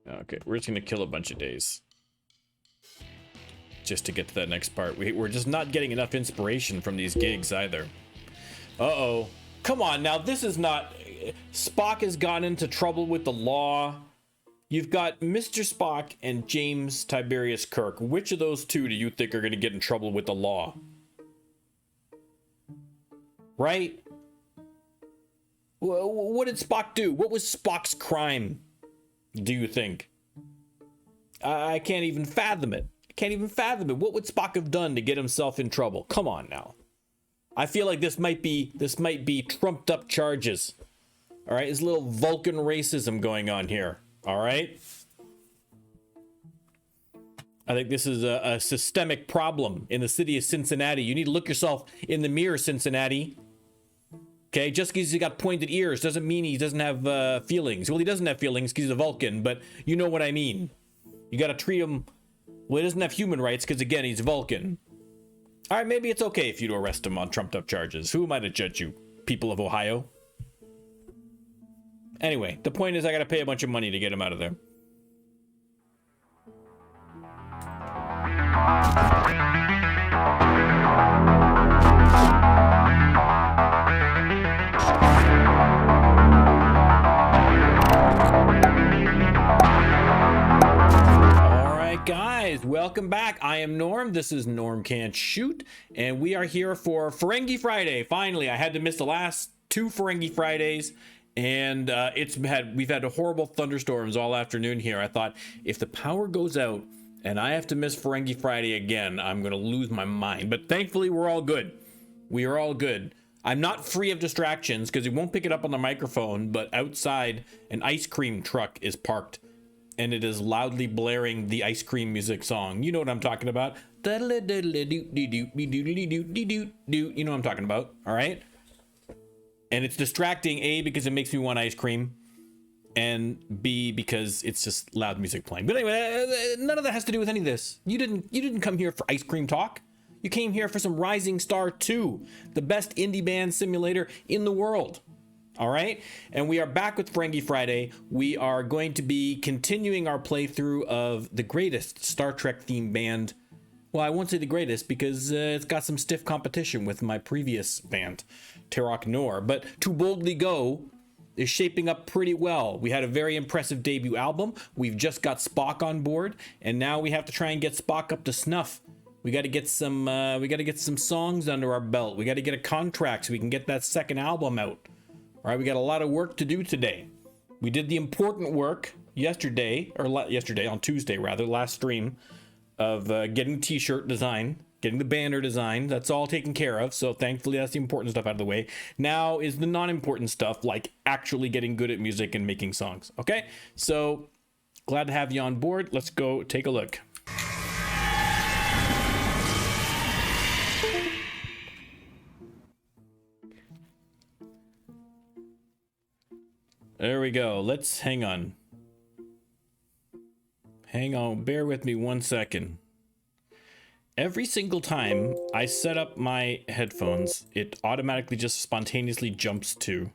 Okay, we're just gonna kill a bunch of days just to get to that next part. We're just not getting enough inspiration from these gigs either. Uh-oh. Come on, now this is not... Spock has gotten into trouble with the law. You've got Mr. Spock and James Tiberius Kirk. Which of those two do you think are going to get in trouble with the law? Right? What did Spock do? What was Spock's crime, do you think? I can't even fathom it. I can't even fathom it. What would Spock have done to get himself in trouble? Come on now. I feel like this might be trumped up charges. All right, there's a little Vulcan racism going on here. All right. I think this is a systemic problem in the city of Cincinnati. You need to look yourself in the mirror, Cincinnati. Okay, just because he got pointed ears doesn't mean he doesn't have feelings. Well, he doesn't have feelings because he's a Vulcan, but you know what I mean. You got to treat him... Well, he doesn't have human rights because, again, he's Vulcan. All right, maybe it's okay if you to arrest him on trumped up charges. Who am I to judge you, people of Ohio? Anyway, the point is I got to pay a bunch of money to get him out of there. Guys, welcome back. I am Norm. This is Norm Can't Shoot, and we are here for Ferengi Friday. Finally, I had to miss the last two Ferengi Fridays, and we've had horrible thunderstorms all afternoon here. I thought if the power goes out and I have to miss Ferengi Friday again, I'm going to lose my mind. But thankfully, we're all good. We are all good. I'm not free of distractions because it won't pick it up on the microphone, but outside, an ice cream truck is parked. And it is loudly blaring the ice cream music song. You know what I'm talking about. You know what I'm talking about, all right? And it's distracting, A, because it makes me want ice cream, and B, because it's just loud music playing. But anyway, none of that has to do with any of this. You didn't come here for ice cream talk. You came here for some Rising Star 2, the best indie band simulator in the world. All right, and we are back with Ferengi Friday. We are going to be continuing our playthrough of the greatest Star Trek themed band. Well, I won't say the greatest because it's got some stiff competition with my previous band, Terok Nor. But To Boldly Go is shaping up pretty well. We had a very impressive debut album. We've just got Spock on board, and now we have to try and get Spock up to snuff. We got to get some. Songs under our belt. We got to get a contract so we can get that second album out. All right, we got a lot of work to do today. We did the important work yesterday, on Tuesday rather, last stream, of getting the t-shirt design, getting the banner design. That's all taken care of, so thankfully that's the important stuff out of the way. Now is the non-important stuff, like actually getting good at music and making songs, okay? So, glad to have you on board. Let's go take a look. There we go. Let's hang on. Bear with me 1 second. Every single time I set up my headphones, it automatically just spontaneously jumps to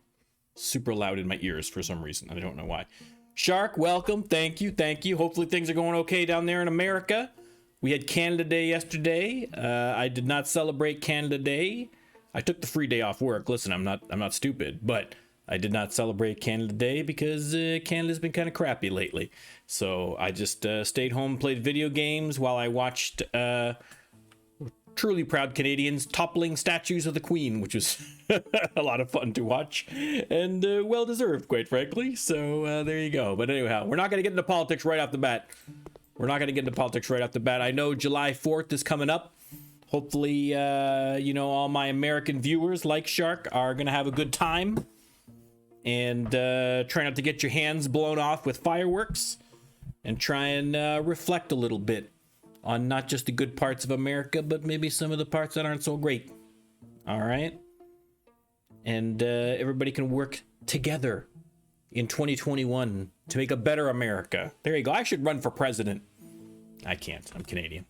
super loud in my ears for some reason. I don't know why. Shark, welcome. Thank you. Hopefully things are going okay down there in America. We had Canada Day yesterday. I did not celebrate Canada Day. I took the free day off work. Listen, I'm not stupid, but I did not celebrate Canada Day because Canada's been kind of crappy lately. So I just stayed home, played video games while I watched truly proud Canadians toppling statues of the Queen, which was a lot of fun to watch and well-deserved, quite frankly. So there you go. But anyhow, we're not going to get into politics right off the bat. I know July 4th is coming up. Hopefully, all my American viewers like Shark are going to have a good time. And try not to get your hands blown off with fireworks, and try and reflect a little bit on not just the good parts of America, but maybe some of the parts that aren't so great. All right? And everybody can work together in 2021 to make a better America. There you go. I should run for president. I can't. I'm Canadian.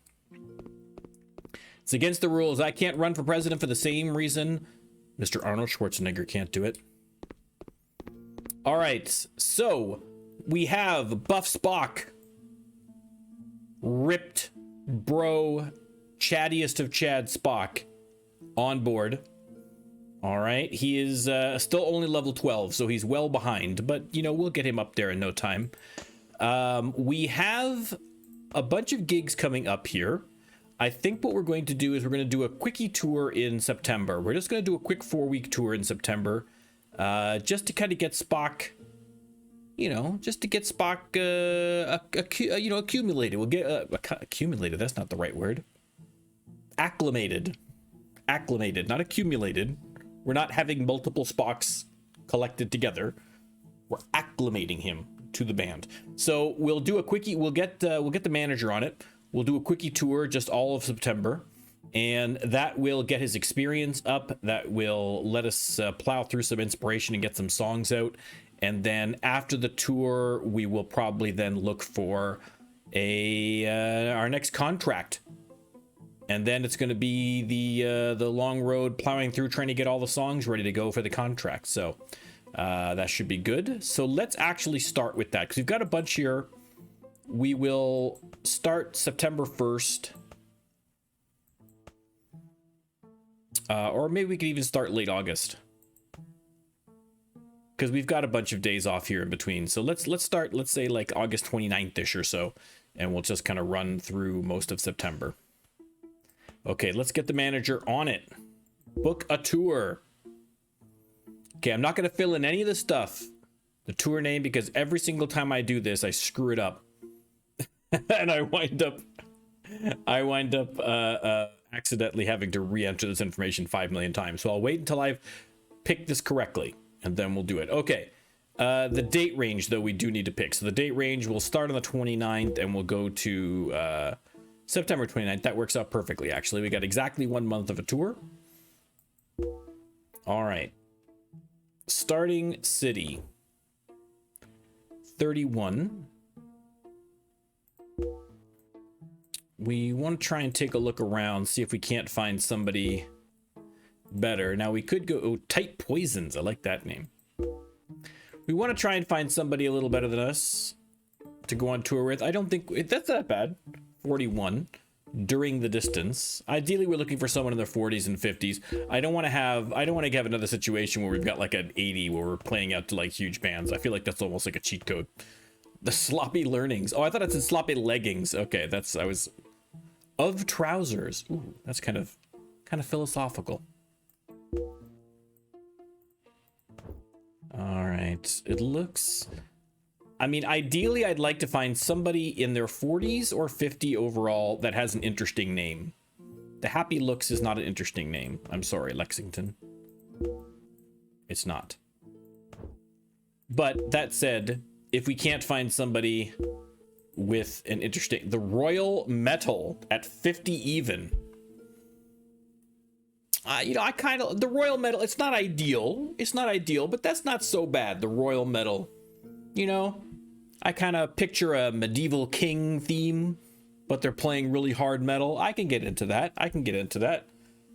It's against the rules. I can't run for president for the same reason Mr. Arnold Schwarzenegger can't do it. All right, so we have Buff Spock, ripped bro, chattiest of Chad Spock, on board. All right, he is still only level 12, so he's well behind, but you know, we'll get him up there in no time. We have a bunch of gigs coming up here. I think what we're going to do is we're going to do a quickie tour in September. We're just going to do a quick 4-week tour in September, just to kind of get Spock, you know, just to get Spock, you know, accumulated. We'll get accumulated. That's not the right word. Acclimated, not accumulated. We're not having multiple Spocks collected together. We're acclimating him to the band. So we'll do a quickie. We'll get the manager on it. We'll do a quickie tour just all of September, and that will get his experience up. That will let us plow through some inspiration and get some songs out. And then after the tour, we will probably then look for our next contract. And then it's going to be the long road plowing through, trying to get all the songs ready to go for the contract. So that should be good. So let's actually start with that, because we've got a bunch here. We will start September 1st. Or maybe we could even start late August, because we've got a bunch of days off here in between. So let's start, let's say like August 29th-ish or so, and we'll just kind of run through most of September. Okay, let's get the manager on it. Book a tour. Okay, I'm not going to fill in any of the stuff, the tour name, because every single time I do this, I screw it up. And I wind up accidentally having to re-enter this information 5 million times. So I'll wait until I've picked this correctly, and then we'll do it. Okay, the date range, though, we do need to pick. So the date range will start on the 29th, and we'll go to September 29th. That works out perfectly, actually. We got exactly 1 month of a tour. All right. Starting city. 31. We want to try and take a look around, see if we can't find somebody better. Now we could go Tight Poisons. I like that name. We want to try and find somebody a little better than us to go on tour with. I don't think that's that bad. 41 during the distance. Ideally, we're looking for someone in their 40s and 50s. I don't want to have another situation where we've got like an 80 where we're playing out to like huge bands. I feel like that's almost like a cheat code. The sloppy learnings. Oh, I thought it said sloppy leggings. Okay, I was of trousers. Ooh, that's kind of philosophical. All right, it looks, I mean, ideally I'd like to find somebody in their 40s or 50 overall that has an interesting name. The Happy Looks is not an interesting name. I'm sorry, Lexington. It's not. But that said, if we can't find somebody with an interesting, the Royal Metal at 50 even. You know, I kind of, the Royal Metal, it's not ideal, but that's not so bad. The Royal Metal, you know, I kind of picture a medieval king theme, but they're playing really hard metal. I can get into that.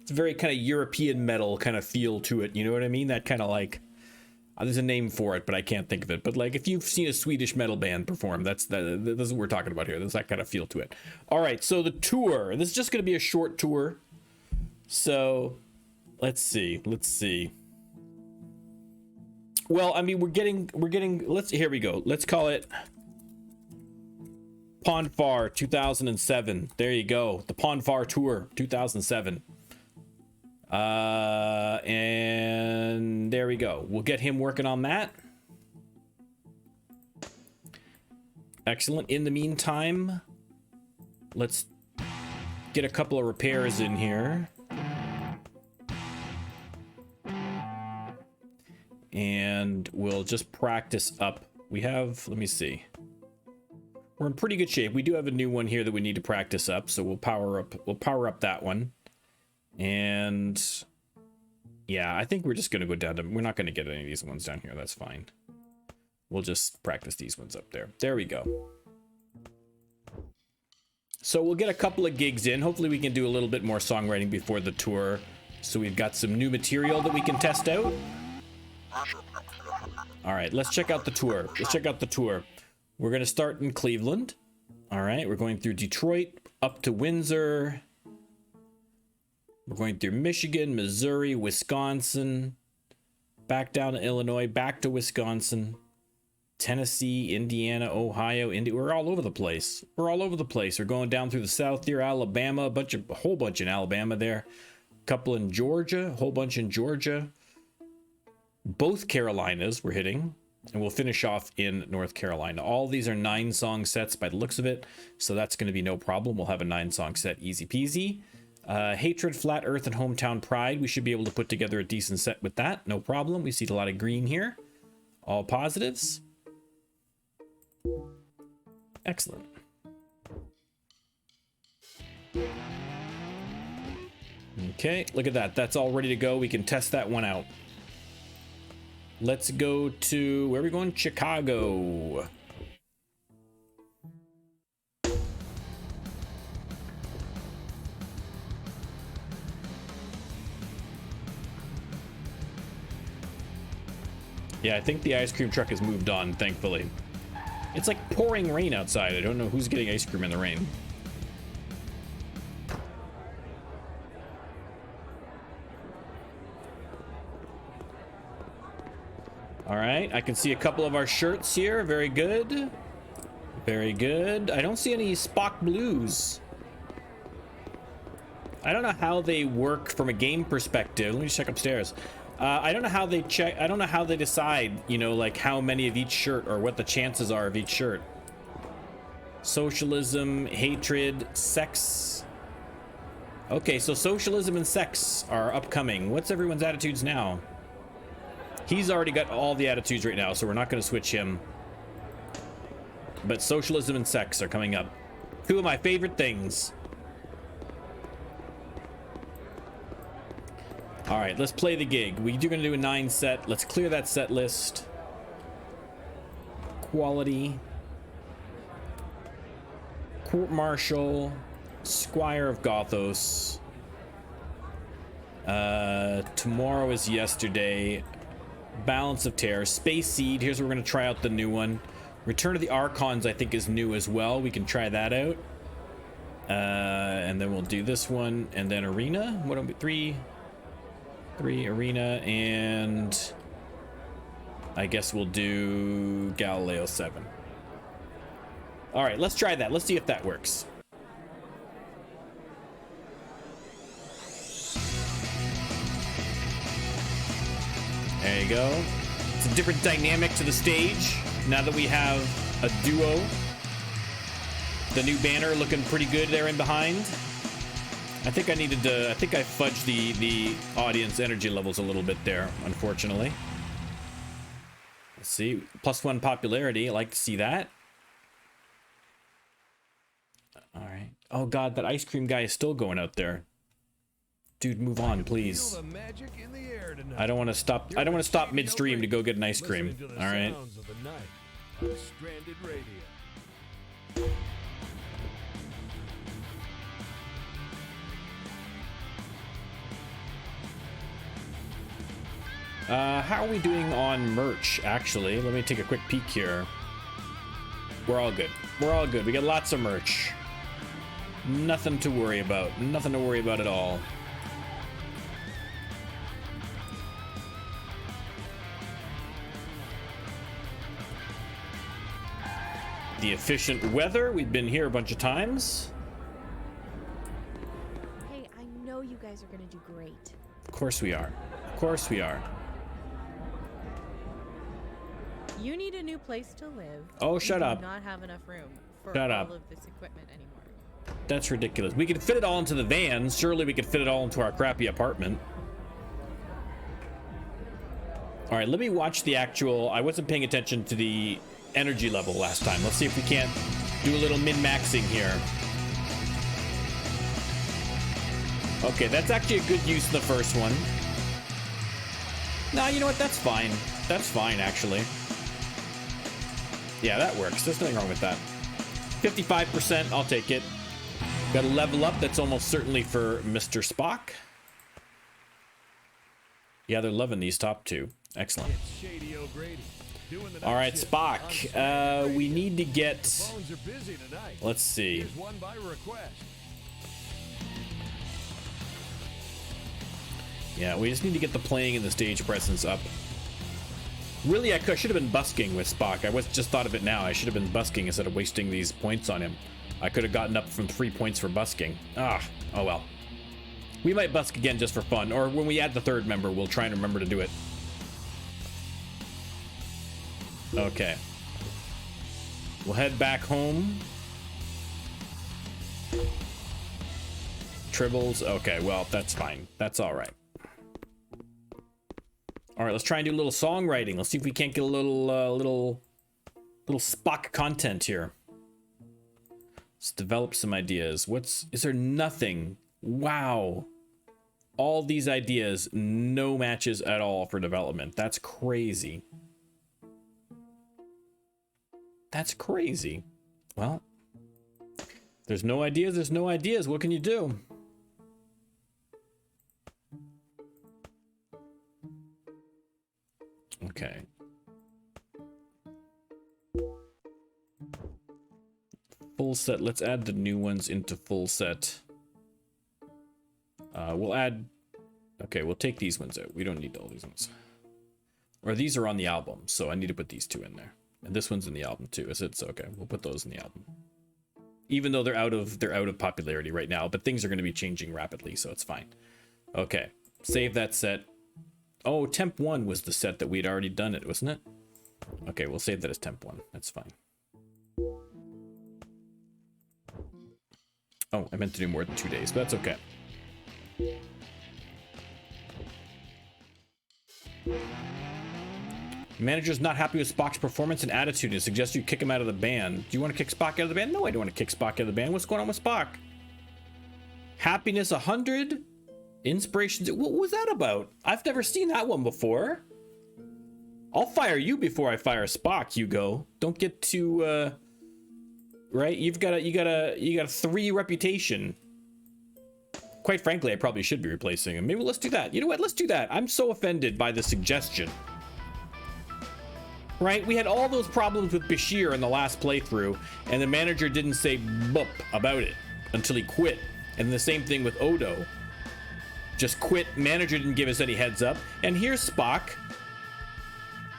It's a very kind of European metal kind of feel to it. You know what I mean? That kind of like, there's a name for it, but I can't think of it. But like, if you've seen a Swedish metal band perform, that's what we're talking about here. There's that kind of feel to it. All right, so the tour. This is just going to be a short tour. So let's see. Well, I mean, we're getting. Here we go. Let's call it Ponfar 2007. There you go. The Ponfar tour 2007. And there we go. We'll get him working on that. Excellent. In the meantime, let's get a couple of repairs in here. And we'll just practice up. We have, let me see. We're in pretty good shape. We do have a new one here that we need to practice up, so we'll power up that one. And yeah, I think we're just going to go down to, we're not going to get any of these ones down here. That's fine. We'll just practice these ones up there. There we go. So we'll get a couple of gigs in. Hopefully we can do a little bit more songwriting before the tour. So we've got some new material that we can test out. All right, let's check out the tour. We're going to start in Cleveland. All right, we're going through Detroit, up to Windsor. We're going through Michigan, Missouri, Wisconsin, back down to Illinois, back to Wisconsin, Tennessee, Indiana, Ohio, we're all over the place. We're all over the place. We're going down through the south here, Alabama, a whole bunch in Alabama there. A couple in Georgia, a whole bunch in Georgia. Both Carolinas we're hitting, and we'll finish off in North Carolina. All these are 9-song sets by the looks of it, so that's going to be no problem. We'll have a 9-song set, easy peasy. Hatred, Flat Earth, and Hometown Pride. We should be able to put together a decent set with that, no problem. We see a lot of green here. All positives. Excellent. Okay, look at that. That's all ready to go. We can test that one out. Let's go to, where are we going? Chicago. Yeah, I think the ice cream truck has moved on, thankfully. It's like pouring rain outside. I don't know who's getting ice cream in the rain. All right, I can see a couple of our shirts here. Very good. Very good. I don't see any Spock blues. I don't know how they work from a game perspective. Let me just check upstairs. I don't know how they check. I don't know how they decide, you know, like how many of each shirt or what the chances are of each shirt. Socialism, hatred, sex. Okay, so socialism and sex are upcoming. What's everyone's attitudes now? He's already got all the attitudes right now, so we're not going to switch him. But socialism and sex are coming up. Two of my favorite things. All right, let's play the gig. We're going to do a 9 set. Let's clear that set list. Quality. Court Martial. Squire of Gothos. Tomorrow is yesterday. Balance of Terror. Space Seed. Here's where we're going to try out the new one. Return of the Archons, I think, is new as well. We can try that out. And then we'll do this one. And then Arena. What are we? 3 Arena, and I guess we'll do Galileo 7. All right, let's try that. Let's see if that works. There you go. It's a different dynamic to the stage now that we have a duo. The new banner looking pretty good there in behind. I think I needed to, I think I fudged the audience energy levels a little bit there, unfortunately. Let's see. +1 popularity. I like to see that. All right. Oh God, that ice cream guy is still going out there. Dude, move on, please. I don't want to stop. I don't want to stop midstream to go get an ice cream. All right. How are we doing on merch, actually? Let me take a quick peek here. We're all good. We're all good. We got lots of merch. Nothing to worry about. Nothing to worry about at all. The efficient weather. We've been here a bunch of times. Hey, I know you guys are gonna do great. Of course we are. Of course we are. You need a new place to live. Oh, shut up. We do not have enough room for Shut all up. of this equipment anymore. That's ridiculous. We could fit it all into the van. Surely we could fit it all into our crappy apartment. All right, let me watch the actual... I wasn't paying attention to the energy level last time. Let's see if we can't do a little min-maxing here. Okay, that's actually a good use of the first one. Nah, you know what? That's fine. That's fine, actually. Yeah, that works. There's nothing wrong with that. 55%, I'll take it. Got a level up that's almost certainly for Mr. Spock. Yeah, they're loving these top two. Excellent. All right, Spock. We need to get. Let's see. Yeah, we just need to get the playing and the stage presence up. Really, I should have been busking with Spock. I just thought of it now. I should have been busking instead of wasting these points on him. I could have gotten up from 3 points for busking. Oh well. We might busk again just for fun, or when we add the third member, we'll try and remember to do it. Okay. We'll head back home. Tribbles. Okay, well, that's fine. That's all right. All right, let's try and do a little songwriting. Let's see if we can't get a little Spock content here. Let's develop some ideas. Is there nothing? Wow. All these ideas, no matches at all for development. That's crazy. That's crazy. Well, there's no ideas. There's no ideas. What can you do? Okay. Full set. Let's add the new ones into full set. We'll add. Okay, we'll take these ones out. We don't need all these ones. Or these are on the album, so I need to put these two in there. And this one's in the album too, is it? So okay, we'll put those in the album. Even though they're out of popularity right now, but things are going to be changing rapidly, so it's fine. Okay, save that set. Oh, temp 1 was the set that we'd already done it, wasn't it? Okay, we'll save that as temp 1. That's fine. Oh, I meant to do more than 2 days, but that's okay. Manager's not happy with Spock's performance and attitude and suggests you kick him out of the band. Do you want to kick Spock out of the band? No, I don't want to kick Spock out of the band. What's going on with Spock? Happiness 100? Inspiration. What was that about? I've never seen that one before. I'll fire you before I fire Spock, Hugo. Don't get too right? You got a 3 reputation. Quite frankly, I probably should be replacing him. Maybe let's do that. You know what? Let's do that. I'm so offended by the suggestion. Right? We had all those problems with Bashir in the last playthrough, and the manager didn't say boop about it until he quit. And the same thing with Odo. Just quit. Manager didn't give us any heads up. And here's Spock.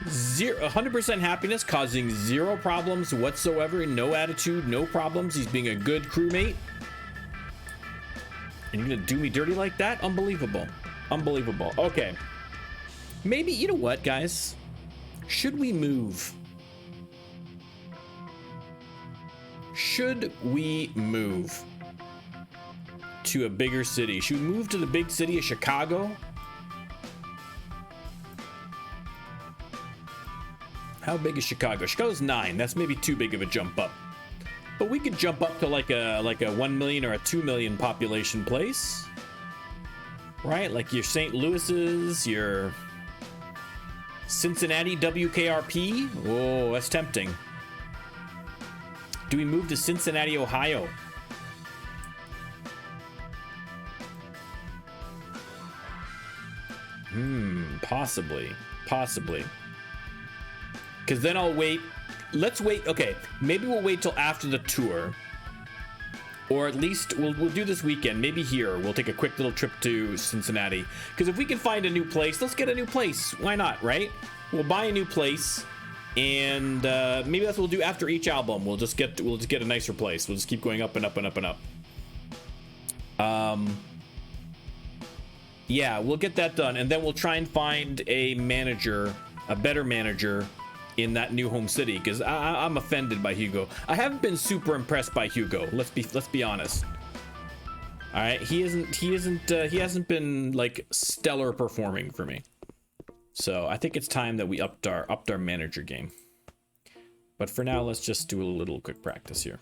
100% happiness, causing 0 problems whatsoever. No attitude, no problems. He's being a good crewmate. And you're gonna do me dirty like that? Unbelievable. Unbelievable. Okay. Maybe, you know what, guys? Should we move? Should we move to a bigger city? Should we move to the big city of Chicago? How big is Chicago? Chicago's 9. That's maybe too big of a jump up. But we could jump up to like a 1 million or a 2 million population place. Right? Like your St. Louis's, your Cincinnati WKRP. Oh, that's tempting. Do we move to Cincinnati, Ohio? Possibly. Because then I'll wait. Let's wait. Okay, maybe we'll wait till after the tour. Or at least we'll do this weekend. Maybe here. We'll take a quick little trip to Cincinnati. Because if we can find a new place, let's get a new place. Why not, right? We'll buy a new place. And maybe that's what we'll do after each album. We'll just get a nicer place. We'll just keep going up and up and up and up. Yeah, we'll get that done. And then we'll try and find a manager, a better manager in that new home city, because I'm offended by Hugo. I haven't been super impressed by Hugo. Let's be honest. All right, he hasn't been like stellar performing for me. So I think it's time that we upped our manager game. But for now, let's just do a little quick practice here.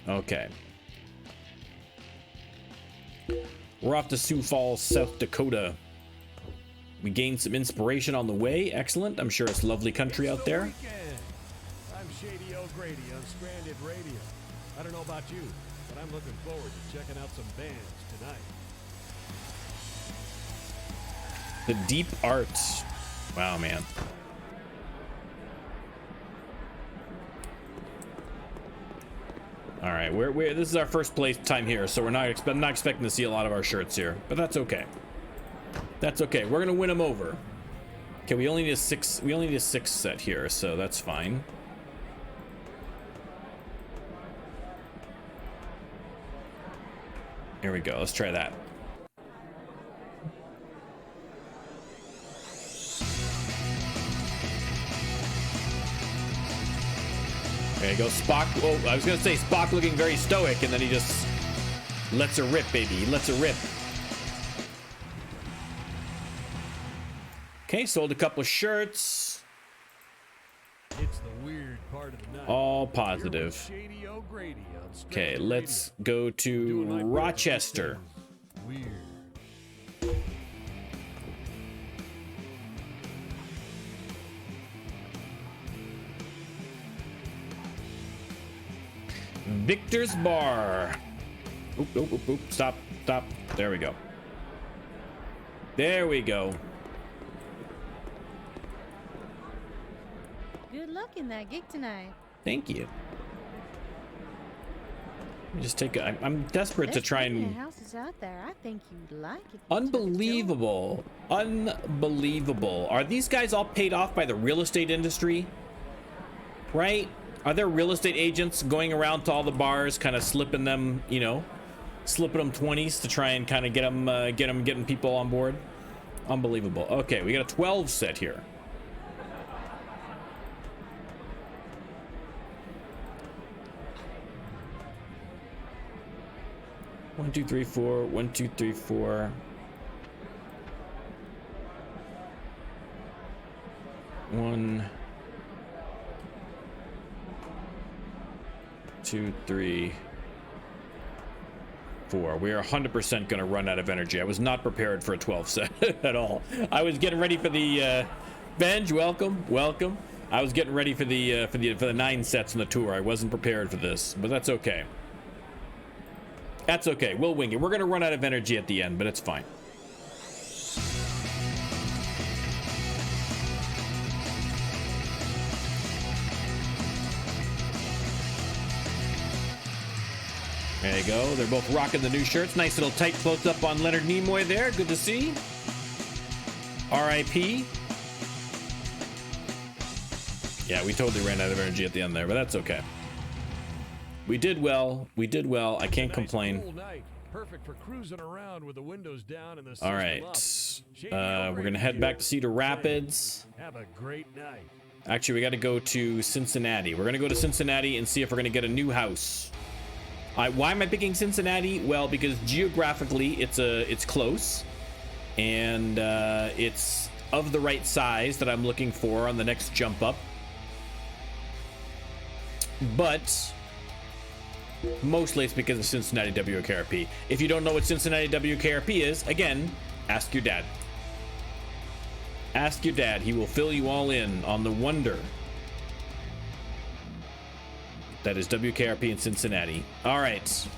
Okay. We're off to Sioux Falls, South Dakota. We gained some inspiration on the way. Excellent. I'm sure it's lovely country out there. I'm Shady O'Grady on Stranded Radio. I don't know about you, but I'm looking forward to checking out some bands tonight. The Deep Arts. Wow, man. All right, we're this is our first place time here, so we're not expecting to see a lot of our shirts here, but that's okay. That's okay. We're gonna win them over. Okay, we only need a 6. We only need a 6 set here, so that's fine. Here we go. Let's try that. There you go, Spock. Oh, I was gonna say Spock looking very stoic, and then he just lets her rip, baby. He lets her rip. Okay, sold a couple of shirts. It's the weird part of the night. All positive. Shady O'Grady on Stranded Okay, let's go to Doing my best to Rochester. pretend Weird. Victor's Bar. Oop, oop, oop, oop. Stop, stop. There we go. There we go. Good luck in that gig tonight. Thank you. Let me just take a, I'm desperate to There's try plenty of and... houses out there. I think you'd like if you took a tour. Unbelievable. Unbelievable. Are these guys all paid off by the real estate industry? Right? Are there real estate agents going around to all the bars, kind of slipping them, you know, slipping them 20s to try and kind of getting people on board? Unbelievable. Okay, we got a 12 set here. One, two, three, four. 1, 2, 3, 4. 1, 2, 3, 4. We are 100% going to run out of energy. I was not prepared for a 12 set at all. I was getting ready for the Benj. Welcome, welcome. I was getting ready for the 9 sets on the tour. I wasn't prepared for this, but that's okay. That's okay. We'll wing it. We're going to run out of energy at the end, but it's fine. There you go. They're both rocking the new shirts. Nice little tight close up on Leonard Nimoy there. Good to see. R.I.P. Yeah, we totally ran out of energy at the end there, but that's okay. We did well. We did well. I can't complain. Cool night. Perfect for cruising around with the windows down and the All right. We're going to head back to Cedar Rapids. Have a great night. Actually, we got to go to Cincinnati. We're going to go to Cincinnati and see if we're going to get a new house. Why am I picking Cincinnati? Well, because geographically it's close, and it's of the right size that I'm looking for on the next jump up. But mostly it's because of Cincinnati WKRP. If you don't know what Cincinnati WKRP is, again, ask your dad. Ask your dad. He will fill you all in on the wonder that is WKRP in Cincinnati. All right.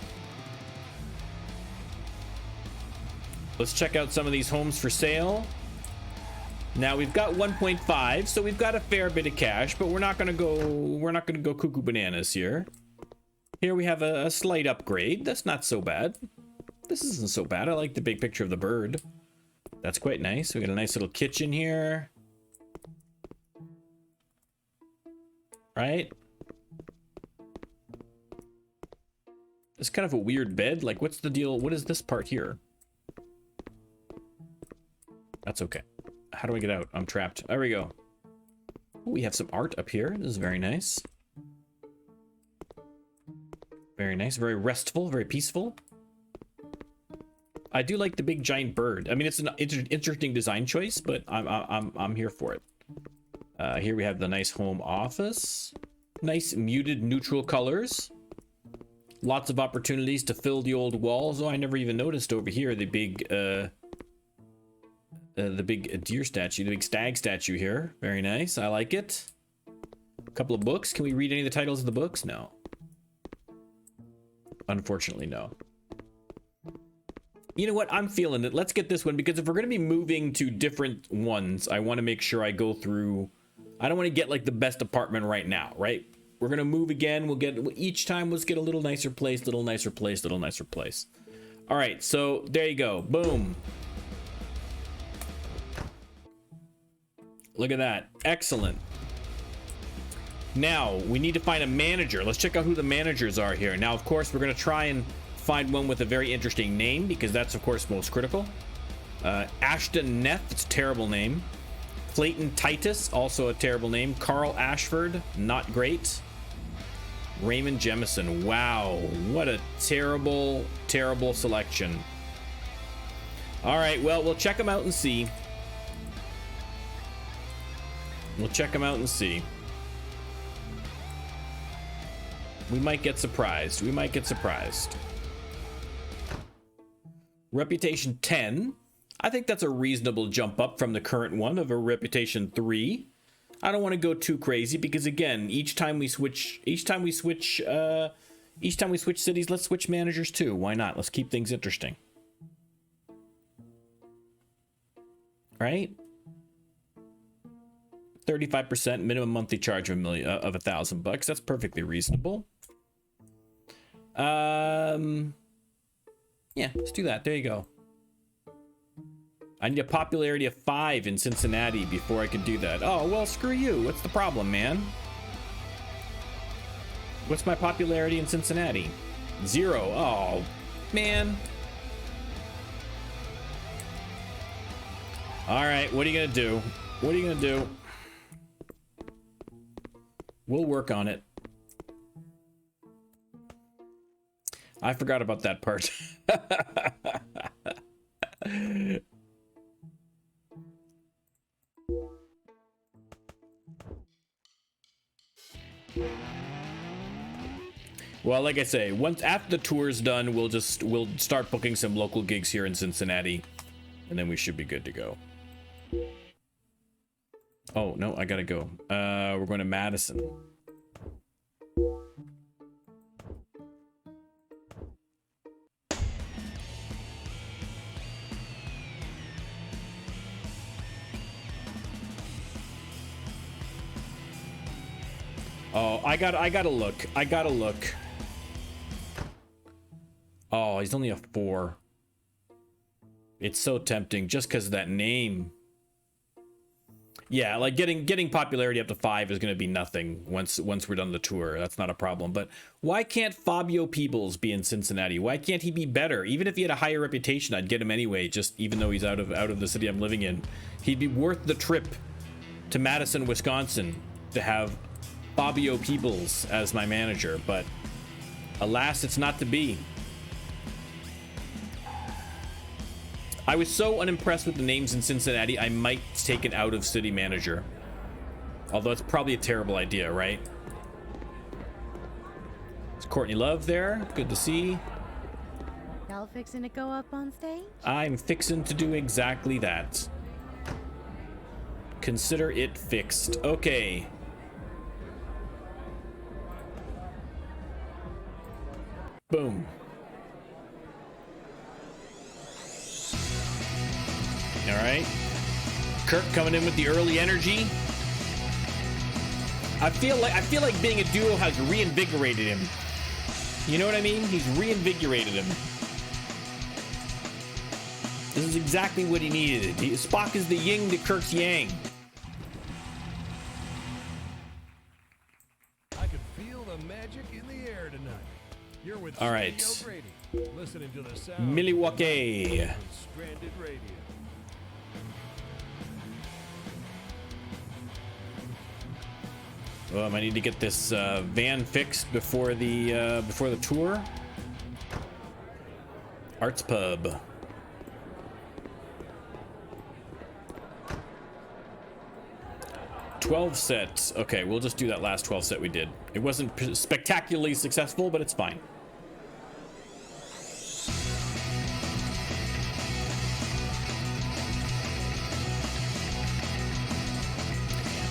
Let's check out some of these homes for sale. Now we've got 1.5, so we've got a fair bit of cash, but we're not gonna go cuckoo bananas here. Here we have a slight upgrade. That's not so bad. This isn't so bad. I like the big picture of the bird. That's quite nice. We got a nice little kitchen here. Right? It's kind of a weird bed. Like, what's the deal? What is this part here? That's okay. How do I get out? I'm trapped. There we go. Ooh, we have some art up here. This is very nice. Very nice. Very restful. Very peaceful. I do like the big giant bird. I mean, it's an interesting design choice, but I'm here for it. Here we have the nice home office. Nice muted neutral colors. Lots of opportunities to fill the old walls. Oh, I never even noticed over here the big deer statue, the big stag statue here. Very nice. I like it. A couple of books. Can we read any of the titles of the books? No. Unfortunately, no. You know what? I'm feeling it. Let's get this one, because if we're going to be moving to different ones, I want to make sure I go through. I don't want to get like the best apartment right now, right? We're going to move again. We'll get each time. Let's get a little nicer place, little nicer place, little nicer place. All right. So there you go. Boom. Look at that. Excellent. Now we need to find a manager. Let's check out who the managers are here. Now, of course, we're going to try and find one with a very interesting name, because that's, of course, most critical. Ashton Neff, it's a terrible name. Clayton Titus, also a terrible name. Karl Ashford, not great. Raymond Jemison, wow, what a terrible, terrible selection. All right, well, we'll check them out and see. We'll check them out and see. We might get surprised. We might get surprised. Reputation 10. I think that's a reasonable jump up from the current one of a reputation 3. I don't want to go too crazy, because again, each time we switch cities, let's switch managers too. Why not? Let's keep things interesting. Right? 35% minimum monthly charge of $1,000. That's perfectly reasonable. Yeah, let's do that. There you go. I need a popularity of 5 in Cincinnati before I can do that. Oh, well, screw you. What's the problem, man? What's my popularity in Cincinnati? 0. Oh, man. All right, what are you going to do? What are you going to do? We'll work on it. I forgot about that part. Well, like I say, once after the tour's done, we'll start booking some local gigs here in Cincinnati, and then we should be good to go. Oh, no, I gotta go. We're going to Madison. Oh, I gotta look. I gotta look. Oh, he's only a 4. It's so tempting just because of that name. Yeah, like getting popularity up to 5 is going to be nothing once we're done the tour. That's not a problem. But why can't Fabio Peebles be in Cincinnati? Why can't he be better? Even if he had a higher reputation, I'd get him anyway. Just even though he's out of the city I'm living in, he'd be worth the trip to Madison, Wisconsin, to have Fabio Peebles as my manager. But alas, it's not to be. I was so unimpressed with the names in Cincinnati, I might take an out-of-city manager. Although it's probably a terrible idea, right? Is Courtney Love there? Good to see. Y'all fixing to go up on stage? I'm fixing to do exactly that. Consider it fixed. Okay. Boom. All right. Kirk coming in with the early energy. I feel like being a duo has reinvigorated him. You know what I mean? He's reinvigorated him. This is exactly what he needed. Spock is the yin to Kirk's yang. I can feel the magic in the air tonight. You're with All right. listening to the sound Milwaukee. on Stranded Radio. I need to get this van fixed before the tour. Arts Pub. $12 sets. Okay, we'll just do that last 12 set we did. It wasn't spectacularly successful, but it's fine.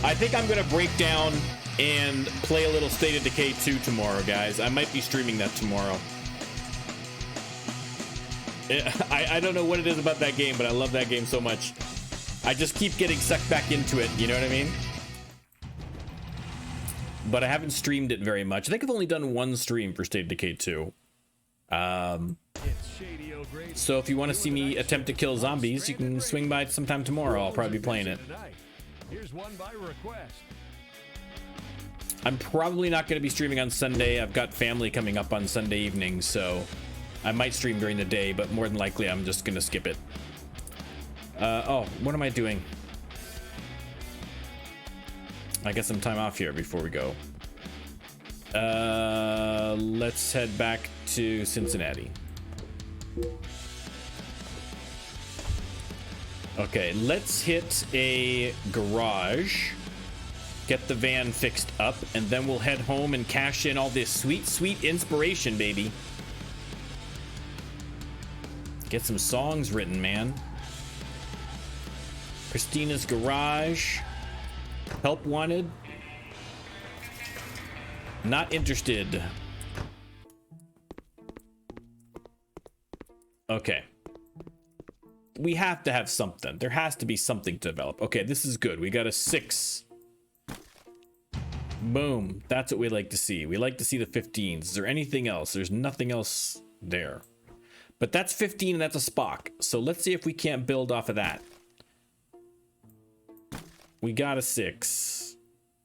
I think I'm gonna break down and play a little State of Decay 2 tomorrow, guys. I might be streaming that tomorrow. I don't know what it is about that game, but I love that game so much. I just keep getting sucked back into it, you know what I mean? But I haven't streamed it very much. I think I've only done one stream for State of Decay 2. So if you want to see me attempt to kill zombies, you can swing by sometime tomorrow. I'll probably be playing it. Here's one by request. I'm probably not going to be streaming on Sunday. I've got family coming up on Sunday evening, so I might stream during the day, but more than likely I'm just going to skip it. Oh, what am I doing? I get some time off here before we go. Let's head back to Cincinnati. Okay, let's hit a garage, get the van fixed up, and then we'll head home and cash in all this sweet, sweet inspiration, baby. Get some songs written, man. Christina's garage. Help wanted. Not interested. Okay. We have to have something. There has to be something to develop. Okay, this is good. We got a 6. Boom. That's what we like to see. We like to see the 15s. Is there anything else? There's nothing else there. But that's 15 and that's a Spock. So let's see if we can't build off of that. We got a 6.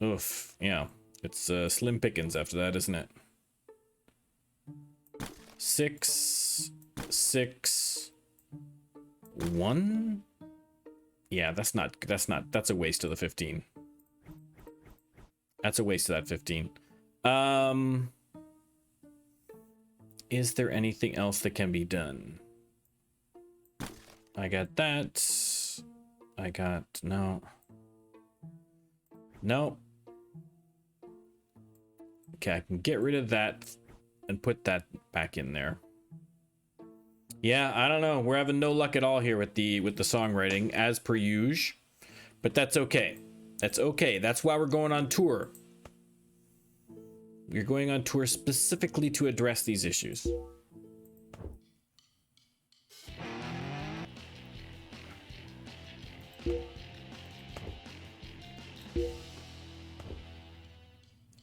Oof. Yeah. It's slim pickings after that, isn't it? 6, 6, 1. Yeah, that's a waste of the 15. That's a waste of that 15. Is there anything else that can be done? I got that. I got no. Okay, I can get rid of that and put that back in there. Yeah, I don't know. We're having no luck at all here with the songwriting, as per usual. But that's okay. That's okay. That's why we're going on tour. We're going on tour specifically to address these issues.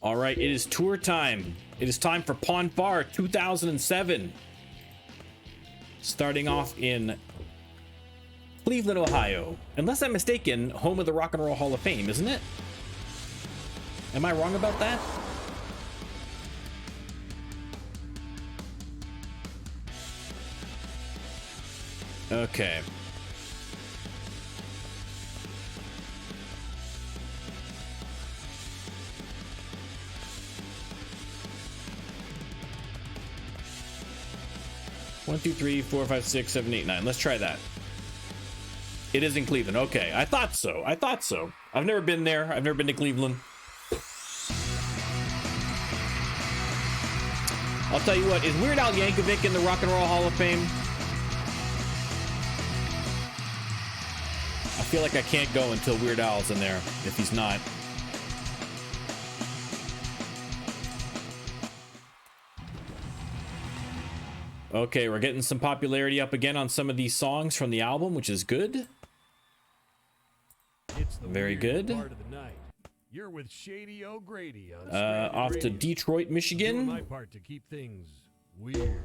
All right, it is tour time. It is time for Pon Far 2007. Starting off in Cleveland, Ohio. Unless I'm mistaken, home of the Rock and Roll Hall of Fame, isn't it? Am I wrong about that? Okay. One, 2, 3, 4, 5, 6, 7, 8, 9. Let's try that. It is in Cleveland. Okay, I thought so. I've never been there. I've never been to Cleveland. I'll tell you what, is Weird Al Yankovic in the Rock and Roll Hall of Fame? I feel like I can't go until Weird Al's in there, if he's not. Okay, we're getting some popularity up again on some of these songs from the album, which is good. It's the very good. Part of the night. You're with Shady O'Grady on Off to Radio. Detroit, Doing Michigan. my part to keep things weird.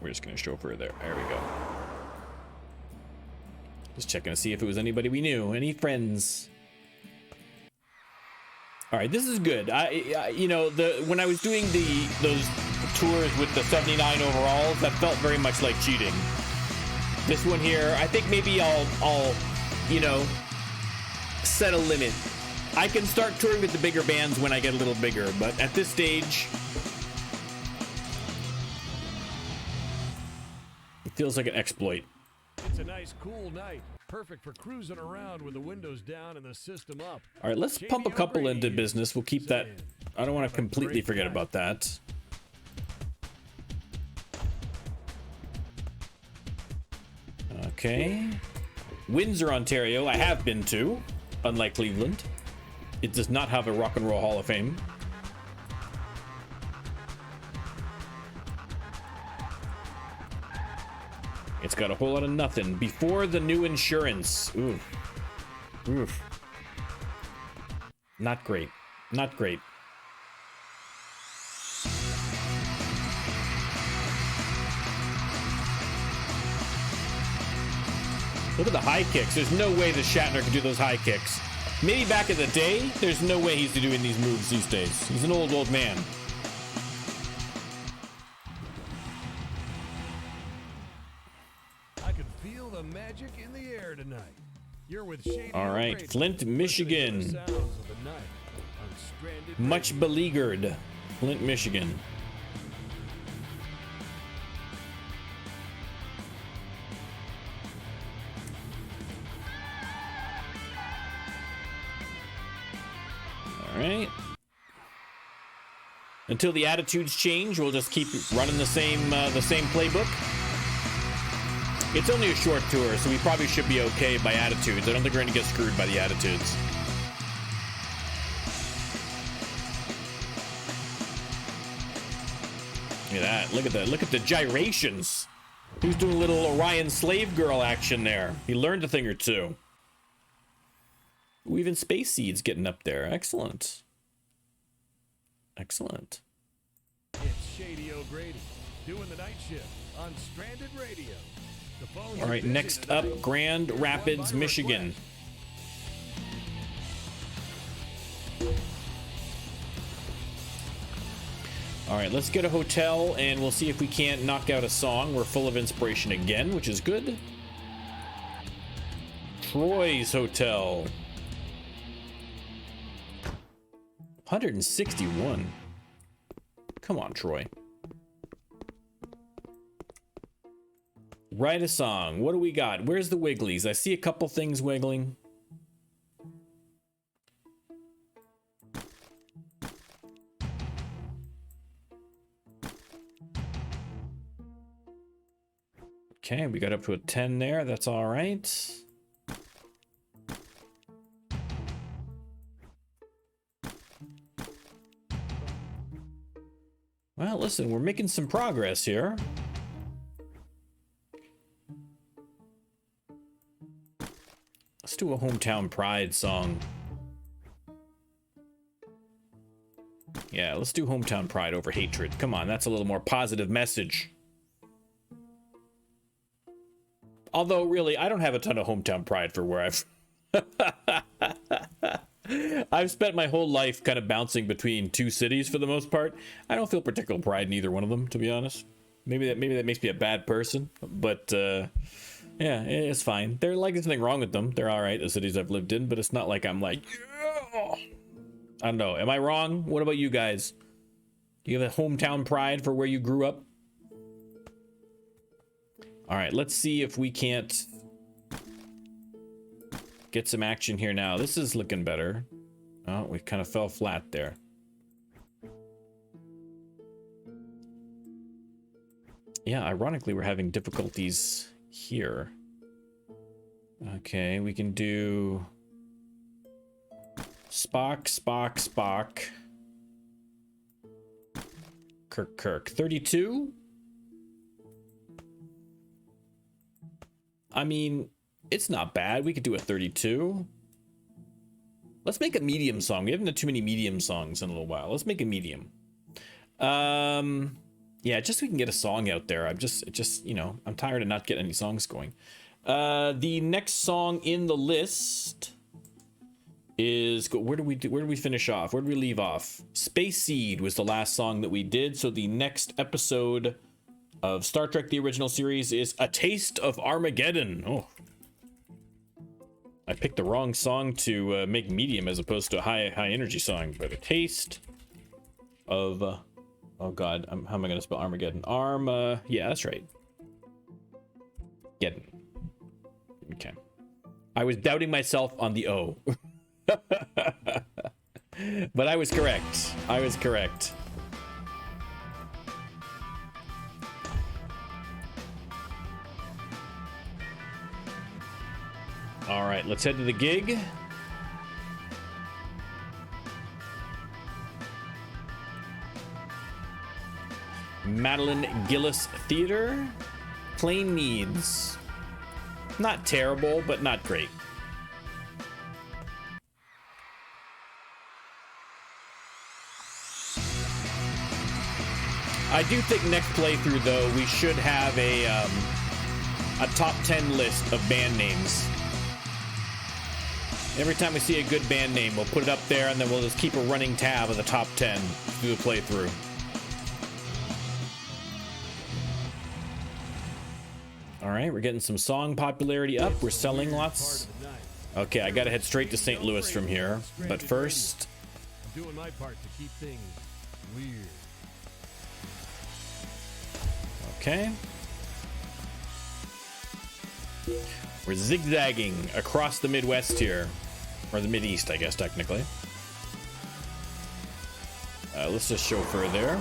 We're just gonna chauffeur there. There we go. Just checking to see if it was anybody we knew, any friends. All right, this is good. I you know, when I was doing those tours with the 79 overalls, that felt very much like cheating. This one here, I think maybe I'll you know, set a limit. I can start touring with the bigger bands when I get a little bigger, but at this stage, it feels like an exploit. It's a nice, cool night. Perfect for cruising around with the windows down and the system up. All right, let's pump a couple into business. We'll keep that. I don't want to completely forget about that. Okay. Windsor, Ontario, I have been to, unlike Cleveland. It does not have a Rock and Roll Hall of Fame. It's got a whole lot of nothing. Before the new insurance. Ooh. Oof. Not great. Not great. Look at the high kicks. There's no way that Shatner could do those high kicks. Maybe back in the day, there's no way he's doing these moves these days. He's an old man. I can feel the magic in the air tonight. You're with Shady. All right, Flint, Michigan. Much beleaguered. Flint, Michigan. All right. Until the attitudes change, we'll just keep running the same playbook. It's only a short tour, so we probably should be okay by attitudes. I don't think we're going to get screwed by the attitudes. Look at that. Look at that. Look at the gyrations. He's doing a little Orion slave girl action there. He learned a thing or two. Ooh, even Space Seed's getting up there. Excellent. Excellent. It's Shady O'Grady doing the night shift on Stranded Radio. All right, next up, Grand Rapids, Michigan. All right, let's get a hotel and we'll see if we can't knock out a song. We're full of inspiration again, which is good. Troy's Hotel. 161. Come on, Troy. Write a song. What do we got? Where's the wigglies? I see a couple things wiggling. Okay, we got up to a 10 there. That's all right. Well, listen, we're making some progress here. Let's do a Hometown Pride song. Yeah, let's do Hometown Pride over Hatred. Come on, that's a little more positive message. Although, really, I don't have a ton of hometown pride for where I've spent my whole life kind of bouncing between two cities for the most part. I don't feel particular pride in either one of them, to be honest. Maybe that makes me a bad person, but yeah, it's fine. There's nothing wrong with them. They're all right, the cities I've lived in, but it's not like I'm like, yeah. I don't know. Am I wrong? What about you guys? Do you have a hometown pride for where you grew up? All right, let's see if we can't get some action here now. This is looking better. Oh, we kind of fell flat there. Yeah, ironically, we're having difficulties here. Okay, we can do Spock, Spock, Spock. Kirk. 32? I mean, it's not bad. We could do a 32. Let's make a medium song. We haven't done too many medium songs in a little while. Let's make a medium. Yeah, just so we can get a song out there. I'm just, you know, I'm tired of not getting any songs going. The next song in the list is, where did we finish off? Where did we leave off? Space Seed was the last song that we did. So the next episode of Star Trek the Original Series is A Taste of Armageddon. Oh, I picked the wrong song to make medium as opposed to a high energy song, but A Taste of oh god, how am I gonna spell Armageddon? Yeah, that's right. Geddon. Okay, I was doubting myself on the O. But I was correct. All right, let's head to the gig. Madeline Gillis Theater. Plain needs. Not terrible, but not great. I do think next playthrough, though, we should have a top 10 list of band names. Every time we see a good band name, we'll put it up there, and then we'll just keep a running tab of the top 10 through the playthrough. All right, we're getting some song popularity up. We're selling lots. Okay, I gotta head straight to St. Louis from here. But first, I'm doing my part to keep things weird. okay. We're zigzagging across the Midwest here. Or the Mideast, I guess, technically. Let's just chauffeur there.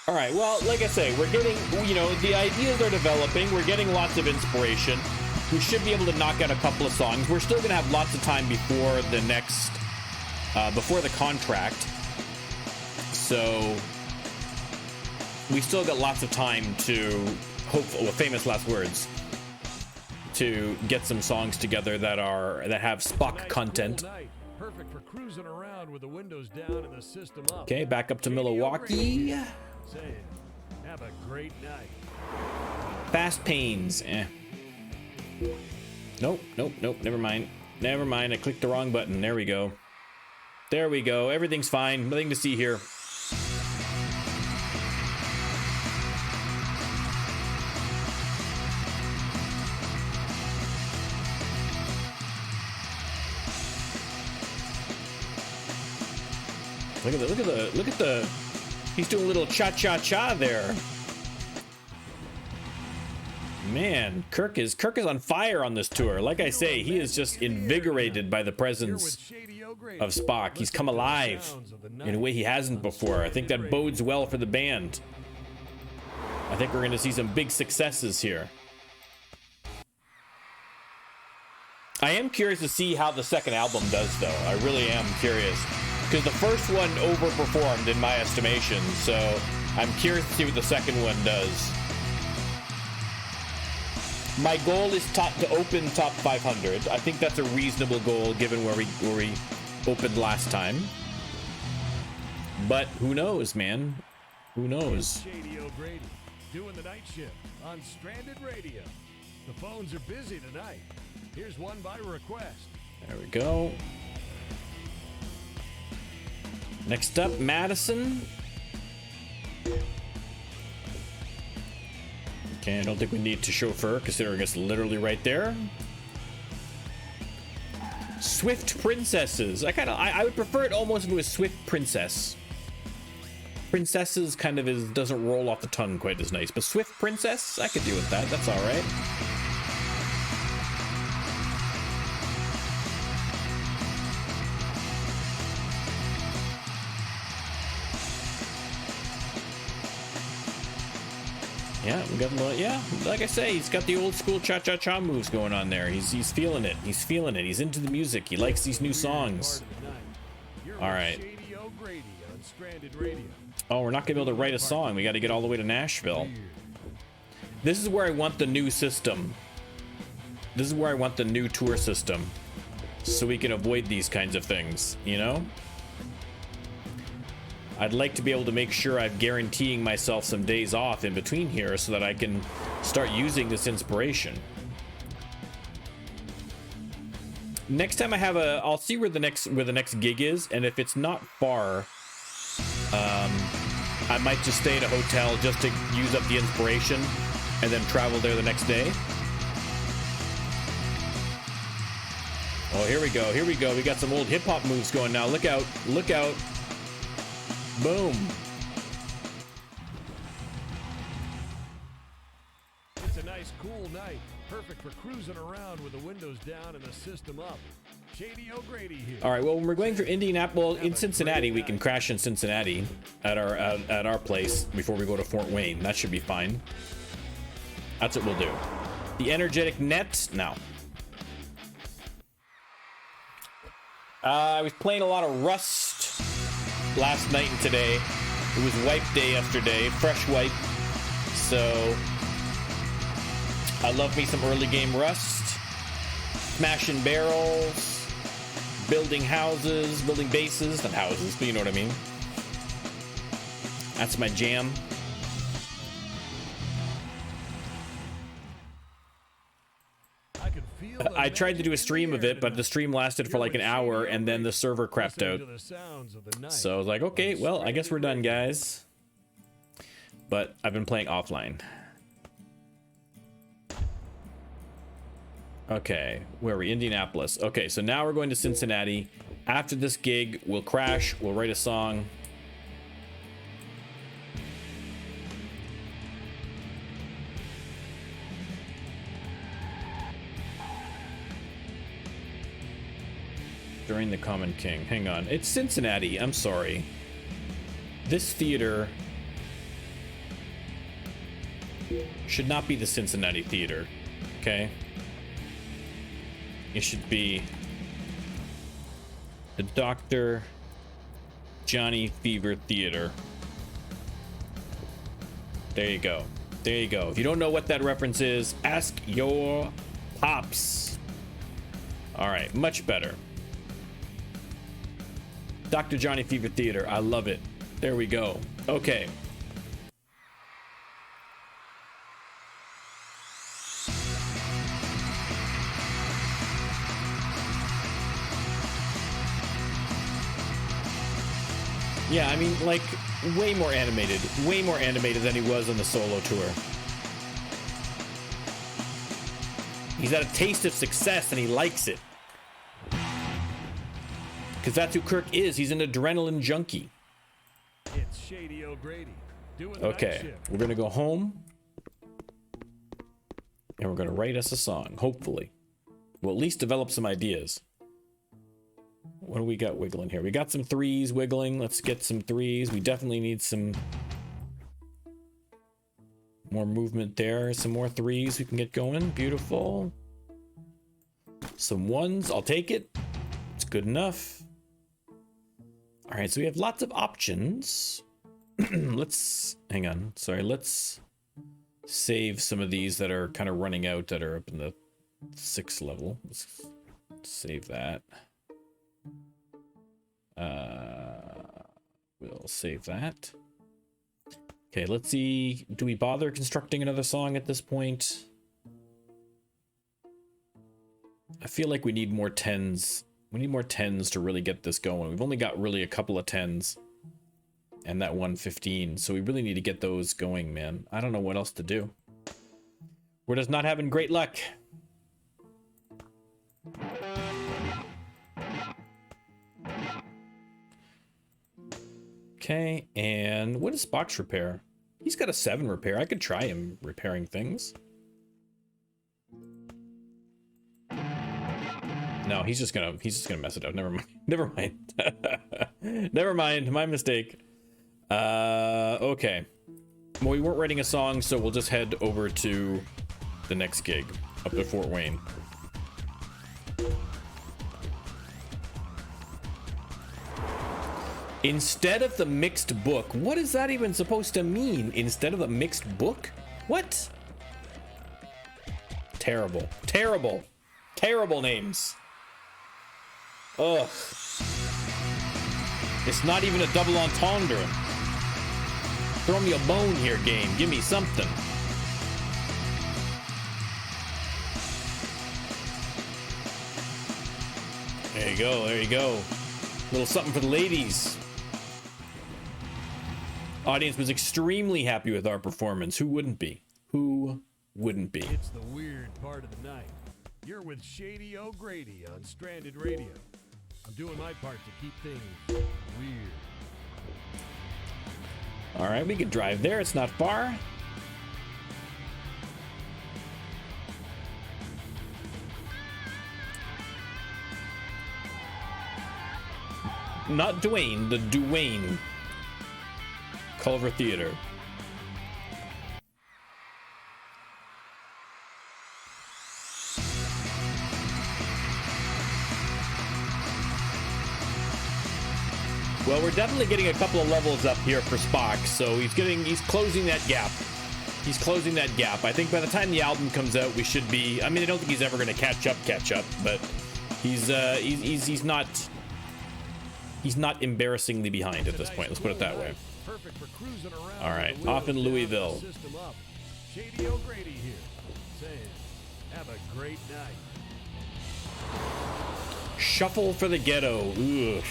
All right, well, like I say, we're getting, you know, the ideas are developing. We're getting lots of inspiration. We should be able to knock out a couple of songs. We're still going to have lots of time before the next, before the contract. So we still got lots of time to, hopefully, well, famous last words, to get some songs together that have Spock content. Perfect for cruising around with the windows down and the system up. Okay, back up to Milwaukee. Saying, have a great night. Fast Pains. Nope. Never mind. I clicked the wrong button. There we go. Everything's fine. Nothing to see here. Look at the. He's doing a little cha-cha-cha there. Man, Kirk is on fire on this tour. Like I say, he is just invigorated by the presence of Spock. He's come alive in a way he hasn't before. I think that bodes well for the band. I think we're going to see some big successes here. I am curious to see how the second album does, though. I really am curious. Because the first one overperformed in my estimation, so I'm curious to see what the second one does. My goal is to open top 500. I think that's a reasonable goal given where we opened last time. But who knows, man? Who knows? Shady O'Grady doing the night shift on Stranded Radio. The phones are busy tonight. Here's one by request. There we go. Next up, Madison. Okay, I don't think we need to chauffeur, considering it's literally right there. Swift Princesses. I would prefer it almost if it was Swift Princess. Princesses kind of doesn't roll off the tongue quite as nice, but Swift Princess, I could deal with that. That's all right. Yeah, we got like I say, he's got the old school cha-cha-cha moves going on there. He's feeling it. He's into the music. He likes these new songs. All right. Oh, we're not gonna be able to write a song. We got to get all the way to Nashville. This is where I want the new system. This is where I want the new tour system, so we can avoid these kinds of things, you know? I'd like to be able to make sure I'm guaranteeing myself some days off in between here so that I can start using this inspiration. Next time I'll see where the next gig is, and if it's not far, I might just stay at a hotel just to use up the inspiration and then travel there the next day. Oh, here we go. We got some old hip hop moves going now. Look out. Boom. It's a nice, cool night. Perfect for cruising around with the windows down and the system up. Shady O'Grady here. All right, well, when we're going through Indianapolis, in Cincinnati, we can crash in Cincinnati at our place before we go to Fort Wayne. That should be fine. That's what we'll do. The energetic net? No. I was playing a lot of Rust last night and today. It was wipe day yesterday, fresh wipe. So I love me some early game Rust, smashing barrels, building houses, building bases, not houses, but you know what I mean. That's my jam. I tried to do a stream of it, but the stream lasted for like an hour and then the server crapped out. So I was like, okay, well, I guess we're done, guys. But I've been playing offline. Okay, where are we? Indianapolis. Okay, so now we're going to Cincinnati. After this gig, we'll crash, we'll write a song. During the Common King. Hang on. It's Cincinnati. I'm sorry. This theater should not be the Cincinnati Theater. Okay? It should be the Dr. Johnny Fever Theater. There you go. There you go. If you don't know what that reference is, ask your pops. All right. Much better. Dr. Johnny Fever Theater. I love it. There we go. Okay. Yeah, I mean, like, way more animated than he was on the solo tour. He's had a taste of success and he likes it. Because that's who Kirk is. He's an adrenaline junkie. It's Shady O'Grady. Okay, we're going to go home. And we're going to write us a song, hopefully. We'll at least develop some ideas. What do we got wiggling here? We got some threes wiggling. Let's get some threes. We definitely need some more movement there. Some more threes we can get going. Beautiful. Some ones. I'll take it. It's good enough. All right, so we have lots of options. Let's hang on. Sorry, let's save some of these that are kind of running out that are up in the 6th level. Let's save that. We'll save that. Okay, let's see. Do we bother constructing another song at this point? I feel like we need more 10s. We need more 10s to really get this going. We've only got really a couple of 10s and that 115. So we really need to get those going, man. I don't know what else to do. We're just not having great luck. Okay, and what is Spock's repair? He's got a 7 repair. I could try him repairing things. No, he's just gonna mess it up. Never mind. Never mind. Never mind. My mistake. Okay. Well, we weren't writing a song, so we'll just head over to the next gig up at Fort Wayne. Instead of the mixed book. What is that even supposed to mean? Instead of the mixed book? What? Terrible. Terrible. Terrible names. Ugh. It's not even a double entendre. Throw me a bone here, game. Give me something. There you go. There you go. A little something for the ladies. Audience was extremely happy with our performance. Who wouldn't be? Who wouldn't be? It's the weird part of the night. You're with Shady O'Grady on Stranded Radio. I'm doing my part to keep things weird. All right, we can drive there. It's not far. Not Dwayne, the Duane Culver Theater. Well, we're definitely getting a couple of levels up here for Spock, so he's closing that gap. He's closing that gap. I think by the time the album comes out, we should be. I mean, I don't think he's ever going to catch up, but he's not embarrassingly behind at this point. Let's put it that way. All right, off in Louisville. Shady O'Grady here, saying, have a great night. Shuffle for the ghetto. Ugh.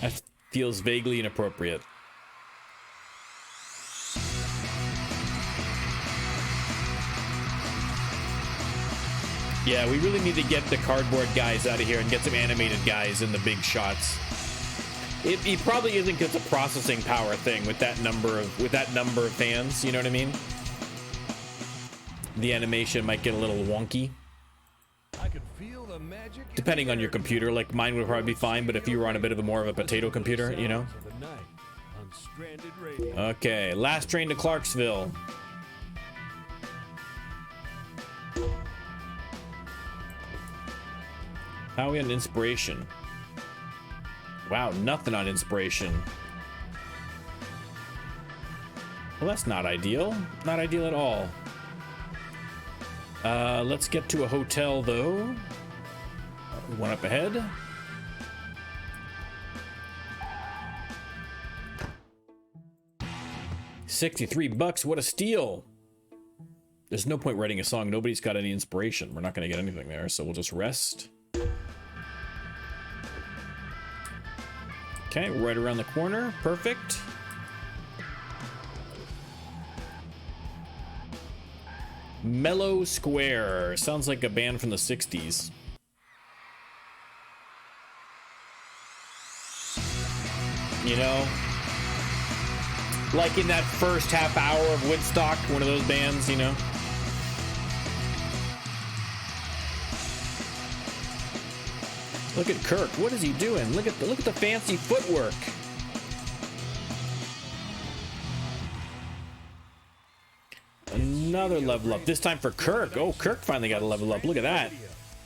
That feels vaguely inappropriate. Yeah, we really need to get the cardboard guys out of here and get some animated guys in the big shots. It probably isn't because it's a processing power thing with that number of fans. You know what I mean? The animation might get a little wonky. I can feel the magic Depending on your computer, like mine would probably be fine, but if you were on a bit of a more of a potato computer, you know. Okay, last train to Clarksville. How are we on inspiration? Wow, nothing on inspiration. Well, that's not ideal. Not ideal at all. Let's get to a hotel, though. One up ahead. $63, what a steal. There's no point writing a song. Nobody's got any inspiration. We're not going to get anything there, so we'll just rest. Okay, right around the corner. Perfect. Mellow Square. Sounds like a band from the 60s. You know? Like in that first half hour of Woodstock, one of those bands, you know? Look at Kirk. What is he doing? Look at the fancy footwork. Another level up. This time for Kirk. Oh, Kirk finally got a level up. Look at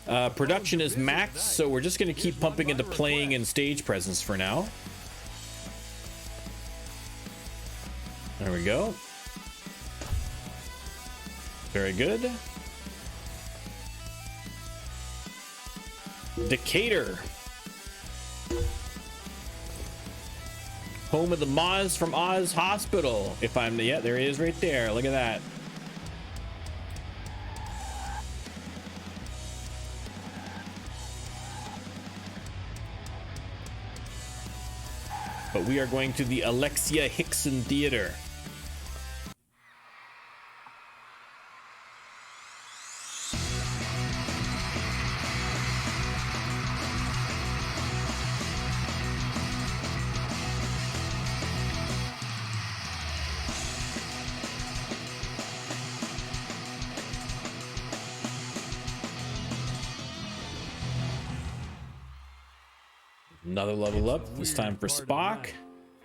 that. Production is maxed, so we're just going to keep pumping into playing and stage presence for now. There we go. Very good. Decatur. Home of the Moz from Oz Hospital. If I'm, yeah, there he is right there. Look at that. But we are going to the Alexia Hickson Theater. Another level up, this time for Spock.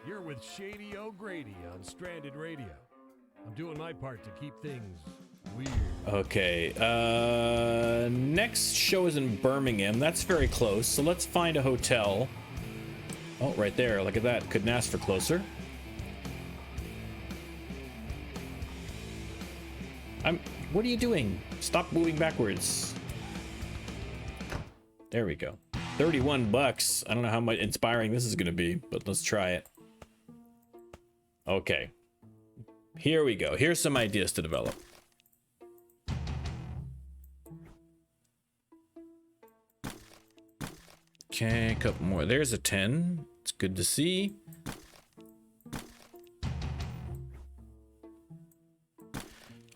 You're with Shady O'Grady on Stranded Radio. I'm doing my part to keep things weird. Okay, next show is in Birmingham. That's very close, so let's find a hotel. Oh, right there, look at that. Couldn't ask for closer. What are you doing? Stop moving backwards. There we go. $31. I don't know how much inspiring this is going to be, but let's try it. Okay. Here we go. Here's some ideas to develop. Okay, a couple more. There's a 10. It's good to see.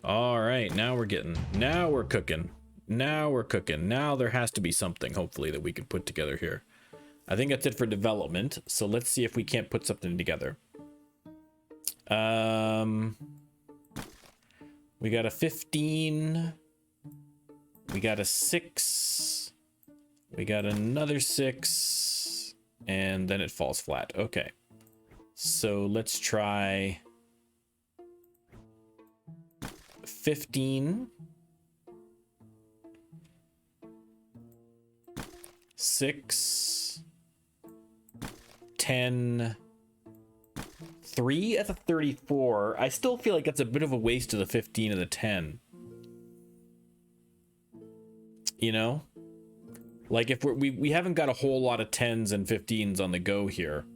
All right, now we're cooking. Now we're cooking. Now there has to be something, hopefully, that we can put together here. I think that's it for development. So let's see if we can't put something together. We got a 15. We got a 6. We got another 6. And then it falls flat. Okay. So let's try 15. 6, 10, 3 at the 34. I still feel like that's a bit of a waste of the 15 and the 10. You know? Like if we haven't got a whole lot of 10s and 15s on the go here.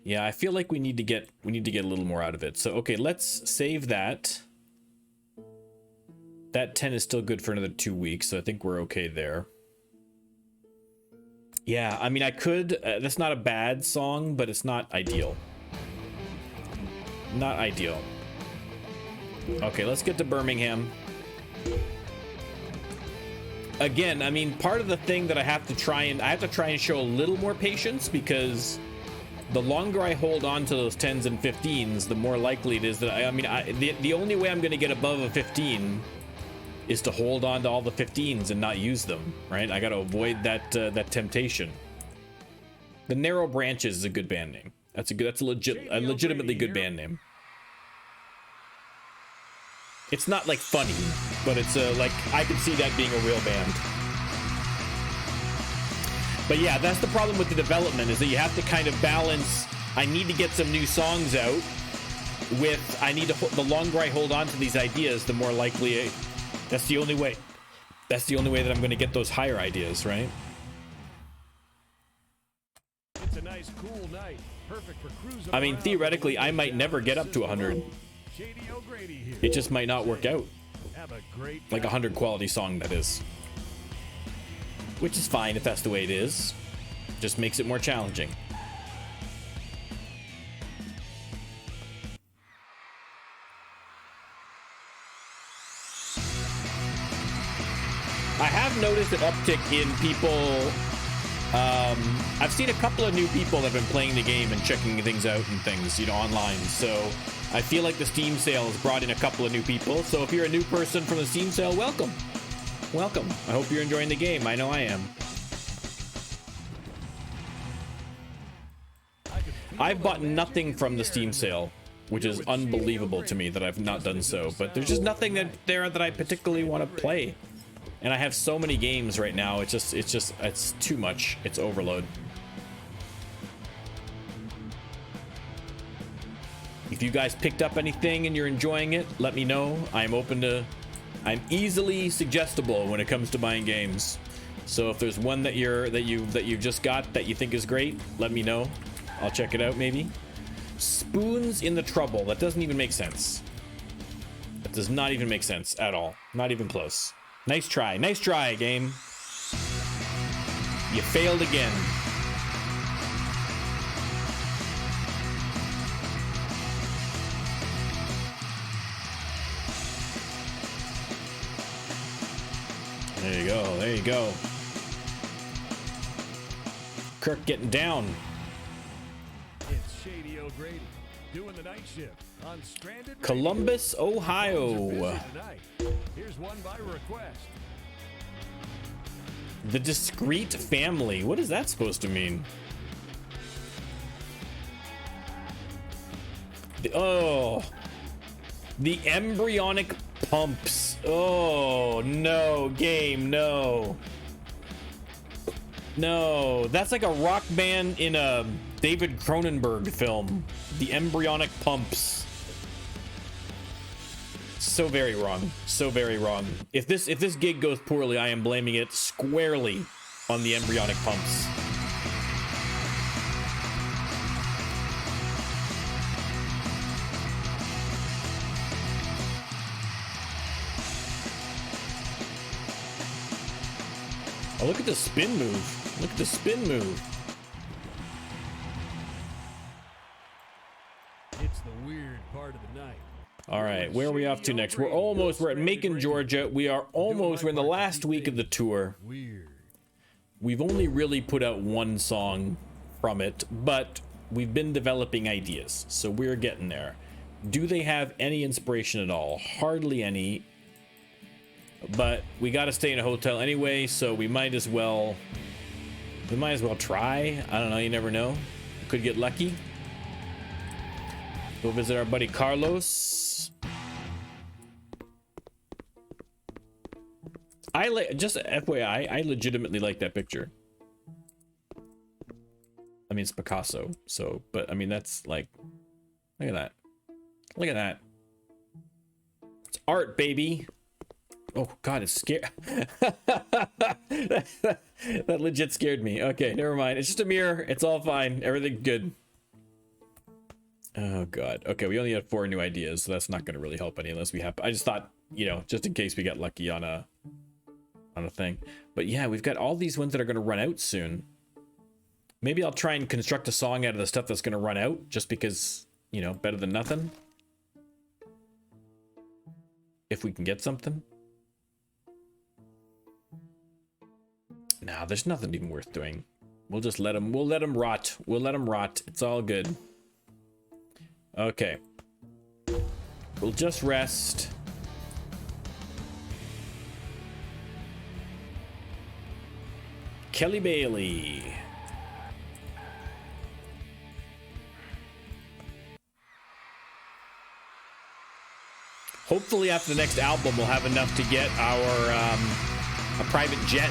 Yeah, I feel like we need to get a little more out of it. So okay, let's save that. That 10 is still good for another 2 weeks, so I think we're okay there. Yeah, I mean I could that's not a bad song, but it's not ideal. Not ideal. Okay, let's get to Birmingham. Again, I mean, part of the thing that I have to try and show a little more patience, because the longer I hold on to those 10s and 15s, the more likely it is that the only way I'm going to get above a 15 is to hold on to all the 15s and not use them, right? I got to avoid that temptation. The Narrow Branches is a good band name. That's a legitimately good band name. It's not like funny, but it's like I could see that being a real band. But yeah, that's the problem with the development, is that you have to kind of balance. I need to get some new songs out with the longer I hold on to these ideas, the more likely that's the only way that I'm going to get those higher ideas, right? It's a nice cool night, perfect for cruising. I mean, theoretically, I might never get up to 100. It just might not work out. Have a great like a 100 quality song, that is. Which is fine if that's the way it is. Just makes it more challenging. I have noticed an uptick in people. I've seen a couple of new people that have been playing the game and checking things out and things, online. So I feel like the Steam sale has brought in a couple of new people. So if you're a new person from the Steam sale, welcome. Welcome. I hope you're enjoying the game. I know I am. I've bought nothing from the Steam sale, which is unbelievable to me that I've not done so. But there's just nothing there that I particularly want to play. And I have so many games right now. It's too much. It's overload. If you guys picked up anything and you're enjoying it, let me know. I'm easily suggestible when it comes to buying games. So if there's one that you've just got that you think is great, let me know. I'll check it out maybe. Spoons in the Trouble. That doesn't even make sense. That does not even make sense at all. Not even close. Nice try. Nice try, game. You failed again. There you go. There you go. Kirk getting down. It's Shady O'Grady doing the night shift on Stranded Radio. Columbus, Ohio. Here's one by request. The Discrete Family. What is that supposed to mean? The embryonic pumps. Oh, no, game, no. No, that's like a rock band in a David Cronenberg film. The embryonic pumps. So very wrong. So very wrong. If this gig goes poorly, I am blaming it squarely on the embryonic pumps. Oh, look at the spin move. Look at the spin move. It's the weird part of the night. All right, where are we off to next? We're at Macon, Georgia. We're in the last week of the tour. Weird. We've only really put out one song from it, but we've been developing ideas, so we're getting there. Do they have any inspiration at all? Hardly any. But we got to stay in a hotel anyway, so we might as well try. I don't know, you never know. Could get lucky. Go visit our buddy Carlos. I like, just FYI, I legitimately like that picture. I mean, it's Picasso, so, but I mean, that's like, look at that. Look at that. It's art, baby. Oh God, it's scared. that legit scared me. Okay, never mind. It's just a mirror. It's all fine. Everything's good. Oh God. Okay, we only had 4 new ideas, so that's not going to really help any unless we have. I just thought, you know, just in case we got lucky on a thing. But yeah, we've got all these ones that are going to run out soon. Maybe I'll try and construct a song out of the stuff that's going to run out, just because, you know, better than nothing. If we can get something. Nah, there's nothing even worth doing. We'll just let them, we'll let them rot. We'll let them rot. It's all good. Okay. We'll just rest. Kelly Bailey. Hopefully after the next album, we'll have enough to get our, a private jet.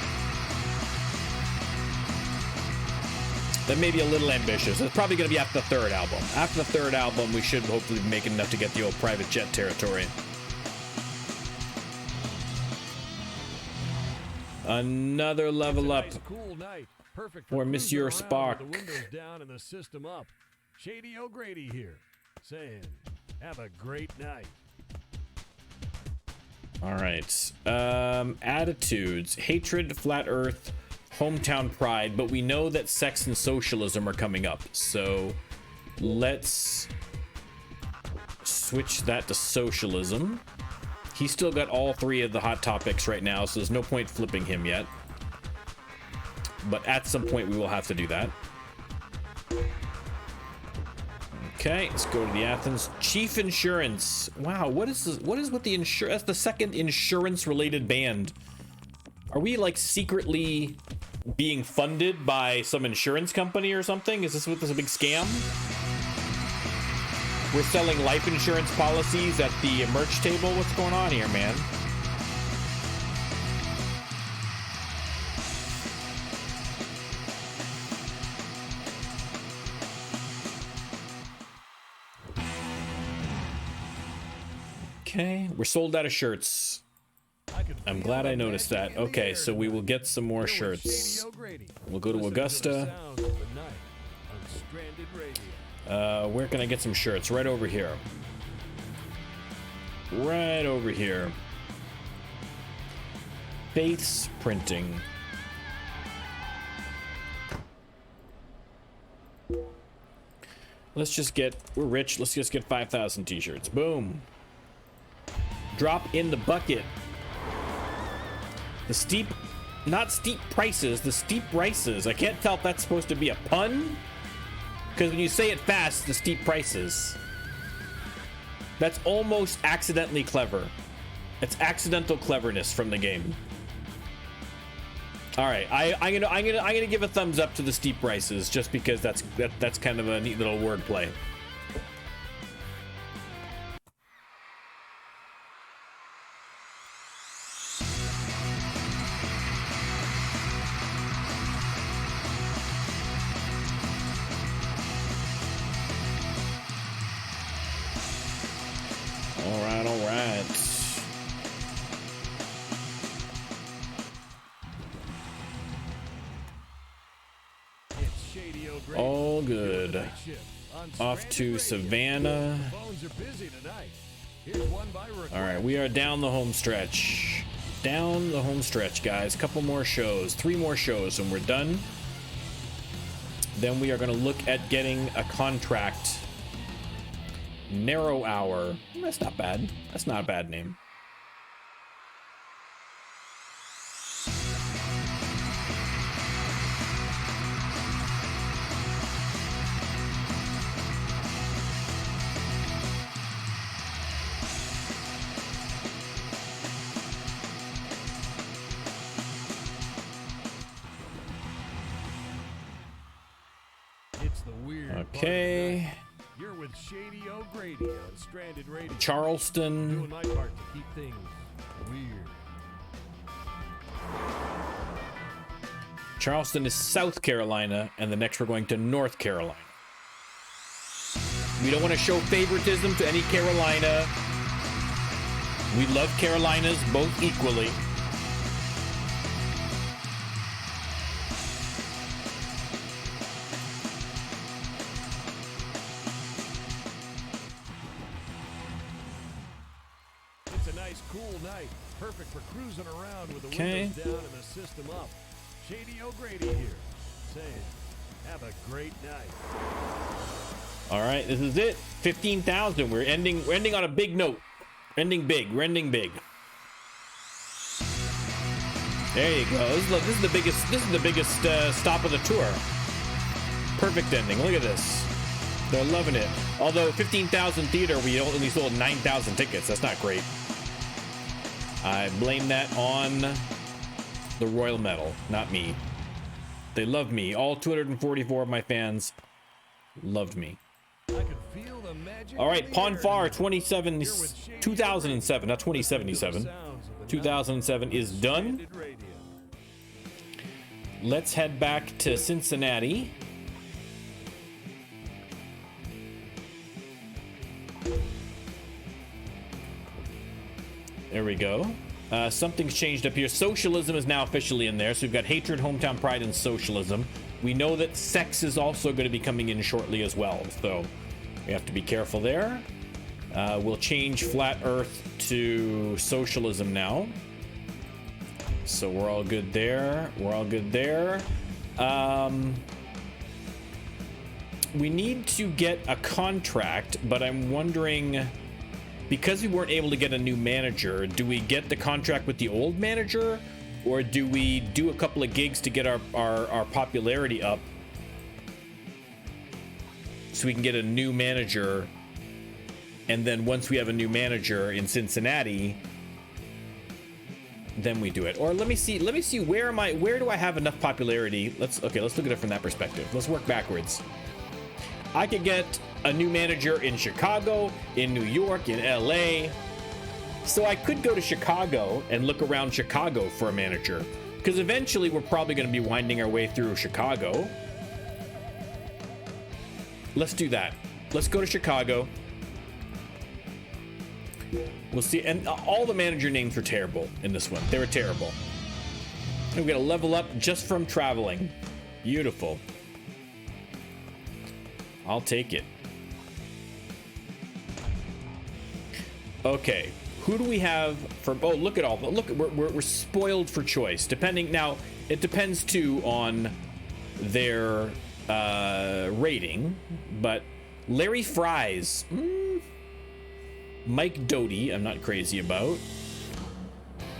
That may be a little ambitious. It's probably going to be after the 3rd album. After the 3rd album, we should hopefully be making enough to get the old private jet territory. Another level up Cool night. Perfect for Monsieur cruising around Spock. with the windows down and the system up. Shady O'Grady here, saying, have a great night. All right. Attitudes. Hatred, flat earth, hometown pride. But we know that sex and socialism are coming up. So let's switch that to socialism. He's still got all 3 of the hot topics right now, so there's no point flipping him yet. But at some point, we will have to do that. Okay, let's go to the Athens. Chief Insurance. Wow, what is this? What is with the insurance? That's the 2nd insurance-related band. Are we, like, secretly being funded by some insurance company or something? Is this a big scam? We're selling life insurance policies at the merch table? What's going on here, man? Okay, we're sold out of shirts. I'm glad I noticed that. Okay, so we will get some more shirts. We'll go to Augusta. Where can I get some shirts? Right over here. Right over here. Faith's Printing. Let's just get, we're rich, let's just get 5,000 t-shirts. Boom. Drop in the bucket. The steep, not steep prices, the steep prices. I can't tell if that's supposed to be a pun. Because when you say it fast, the steep prices. That's almost accidentally clever. It's accidental cleverness from the game. All right, I'm gonna give a thumbs up to the steep prices just because that's kind of a neat little wordplay. All right. All good. Off to Savannah. All right, we are down the home stretch. Down the home stretch, guys. A couple more shows. 3 more shows and we're done. Then we are going to look at getting a contract. Narrow Hour. That's not bad. That's not a bad name. It's the weird Okay. You're with Shady O'Grady on Stranded Radio. Charleston. Doing my part to keep things weird. Charleston is South Carolina, and the next we're going to North Carolina. We don't want to show favoritism to any Carolina. We love Carolinas both equally. It's a nice, cool night. Perfect for cruising around with the Okay. windows down and the system up. Shady O'Grady here, saying, have a great night. All right, this is it. 15,000. We're ending on a big note. Ending big. We're ending big. There you go. This is the biggest. This is the biggest stop of the tour. Perfect ending. Look at this. They're loving it. Although 15,000 theater, we only sold 9,000 tickets. That's not great. I blame that on the Royal Medal, not me. They love me. All 244 of my fans loved me. I can feel the magic. All right, Ponfar 2007, not 2077. 2007 is done. Let's head back to Cincinnati. There we go. Something's changed up here. Socialism is now officially in there. So we've got hatred, hometown pride, and socialism. We know that sex is also going to be coming in shortly as well. So we have to be careful there. We'll change flat earth to socialism now. So we're all good there. We're all good there. We need to get a contract, but I'm wondering, because we weren't able to get a new manager, do we get the contract with the old manager, or do we do a couple of gigs to get our popularity up so we can get a new manager? And then once we have a new manager in Cincinnati, then we do it. Or let me see where do I have enough popularity? Let's look at it from that perspective. Let's work backwards. I could get a new manager in Chicago, in New York, in LA. So I could go to Chicago and look around Chicago for a manager, because eventually we're probably going to be winding our way through Chicago. Let's do that. Let's go to Chicago. We'll see. And all the manager names were terrible in this one. They were terrible. And we're going to level up just from traveling. Beautiful. I'll take it. Okay. Who do we have for? Oh, look at all. Look, we're spoiled for choice. Depending now, it depends too on their rating. But Larry Fries, Mike Doty, I'm not crazy about.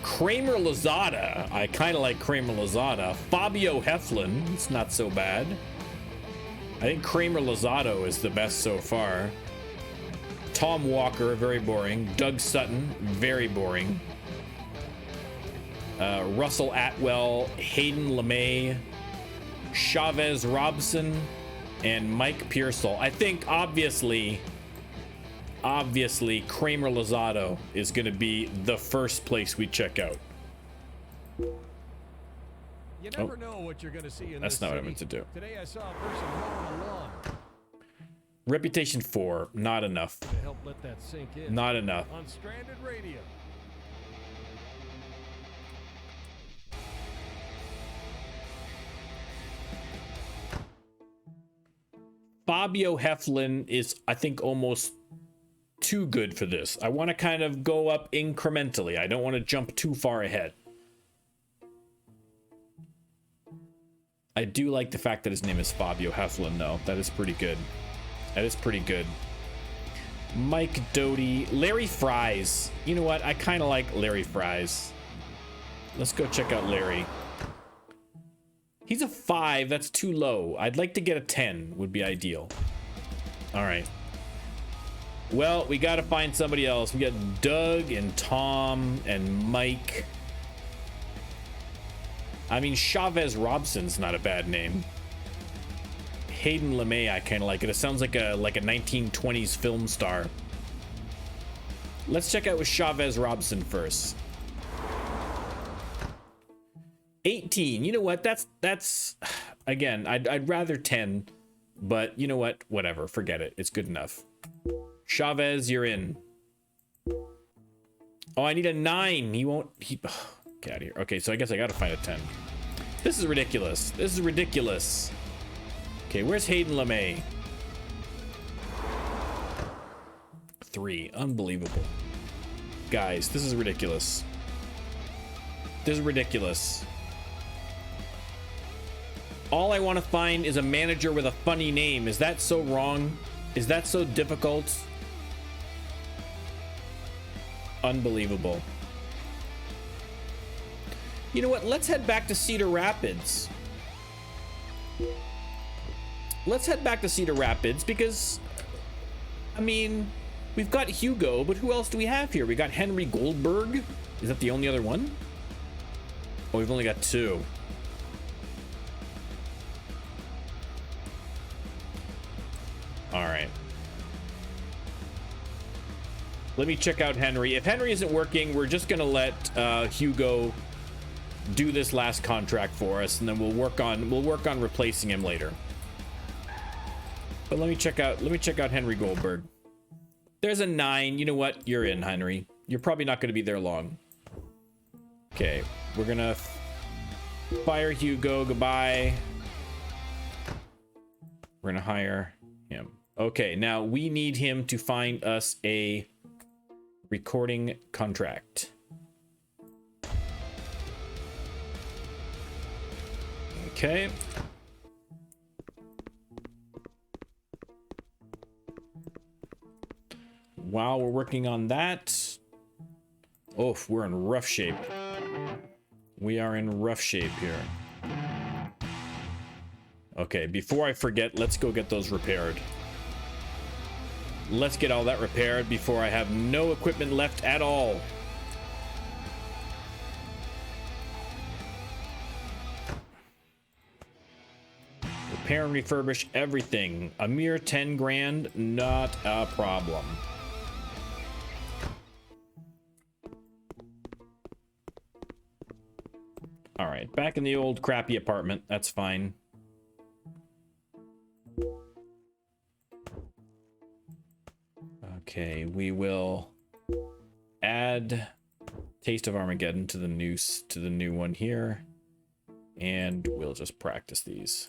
Kramer Lozada, I kind of like Kramer Lozada. Fabio Heflin, it's not so bad. I think Kramer Lozado is the best so far. Tom Walker, very boring. Doug Sutton, very boring. Russell Atwell, Hayden LeMay, Chavez Robson, and Mike Pearsall. I think obviously Kramer Lozado is going to be the first place we check out. You never know what you're going to see in That's this not what I city. meant to do. Today I saw a person mowing a lawn. Reputation 4, not enough. To help let that sink in. Not enough. On Stranded Radio. Fabio Heflin is, I think, almost too good for this. I want to kind of go up incrementally. I don't want to jump too far ahead. I do like the fact that his name is Fabio Heflin, though. That is pretty good. That is pretty good. Mike Doty. Larry Fries. You know what? I kind of like Larry Fries. Let's go check out Larry. He's a 5. That's too low. I'd like to get a 10 would be ideal. All right. Well, we got to find somebody else. We got Doug and Tom and Mike. I mean, Chavez Robson's not a bad name. Hayden LeMay, I kind of like it. It sounds like a 1920s film star. Let's check out with Chavez Robson first. 18. You know what? That's again, I'd rather 10, but you know what? Whatever. Forget it. It's good enough. Chavez, you're in. Oh, I need a 9. He won't. Get out of here. Okay, so I guess I gotta find a 10. This is ridiculous. This is ridiculous. Okay, where's Hayden LeMay? 3. Unbelievable. Guys, this is ridiculous. This is ridiculous. All I want to find is a manager with a funny name. Is that so wrong? Is that so difficult? Unbelievable. You know what? Let's head back to Cedar Rapids. Let's head back to Cedar Rapids because, I mean, we've got Hugo, but who else do we have here? We got Henry Goldberg. Is that the only other one? Oh, we've only got 2. All right. Let me check out Henry. If Henry isn't working, we're just gonna let Hugo do this last contract for us, and then we'll work on replacing him later. But let me check out Henry Goldberg. There's a 9. You know what? You're in, Henry. You're probably not going to be there long. Okay, we're gonna fire Hugo. Goodbye. We're gonna hire him. Okay, now we need him to find us a recording contract. Okay. While we're working on that, oh, we're in rough shape. We are in rough shape here. Okay, before I forget, let's go get those repaired. Let's get all that repaired before I have no equipment left at all. Repair and refurbish everything. A mere 10 grand, not a problem. All right, back in the old crappy apartment. That's fine. Okay, we will add Taste of Armageddon to the new one here, and we'll just practice these.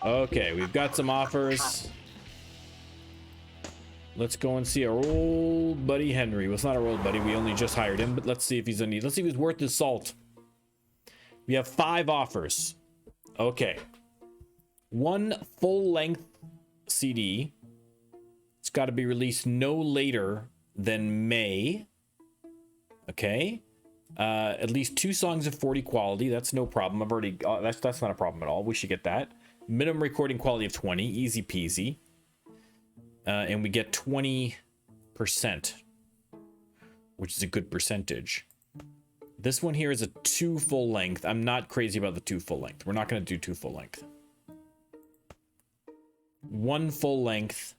Okay, we've got some offers. Let's go and see our old buddy Henry. Well, it's not our old buddy. We only just hired him, but let's see if he's let's see if he's worth his salt. We have 5 offers. Okay. 1 full-length CD. It's got to be released no later than May. Okay. At least 2 songs of 40 quality. That's no problem. I've already that's not a problem at all. We should get that. Minimum recording quality of 20. Easy peasy. And we get 20%, which is a good percentage. This one here is a 2 full length. I'm not crazy about the 2 full length. We're not going to do 2 full length. 1 full length.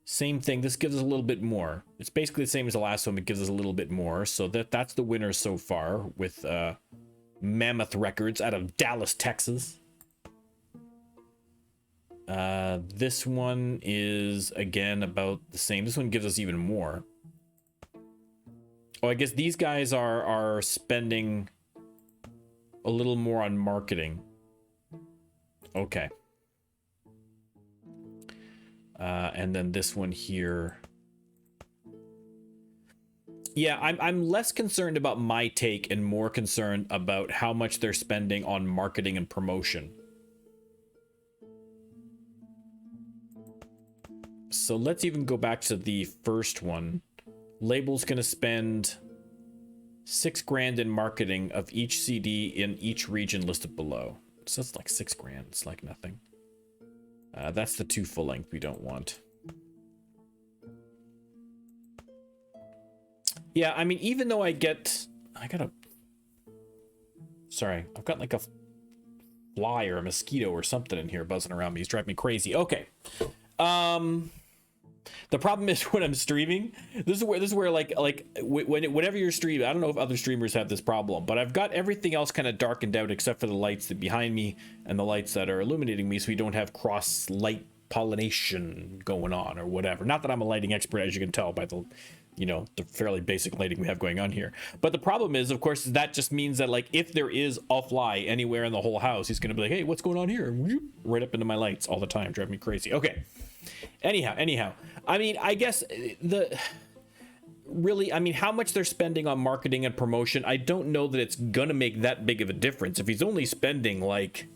Same thing. This gives us a little bit more. It's basically the same as the last one. It gives us a little bit more. So that's the winner so far with Mammoth Records out of Dallas, Texas. This one is again about the same. This one gives us even more. Oh, I guess these guys are spending a little more on marketing. Okay. And then this one here. Yeah, I'm less concerned about my take and more concerned about how much they're spending on marketing and promotion. So let's even go back to the first one. Label's gonna spend 6 grand in marketing of each CD in each region listed below. So it's like 6 grand. It's like nothing. That's the 2 full length we don't want. Yeah, I mean, even though I've got like a fly or a mosquito or something in here buzzing around me. He's driving me crazy. Okay. The problem is when I'm streaming, this is where whenever you're streaming, I don't know if other streamers have this problem, but I've got everything else kind of darkened out except for the lights that behind me and the lights that are illuminating me, so we don't have cross light pollination going on or whatever. Not that I'm a lighting expert, as you can tell by the, you know, the fairly basic lighting we have going on here. But the problem is, of course, that just means that like if there is a fly anywhere in the whole house, he's gonna be like, hey, what's going on here? Right up into my lights all the time, driving me crazy. Okay. Anyhow, I mean, I guess really, I mean, how much they're spending on marketing and promotion, I don't know that it's gonna make that big of a difference. If he's only spending like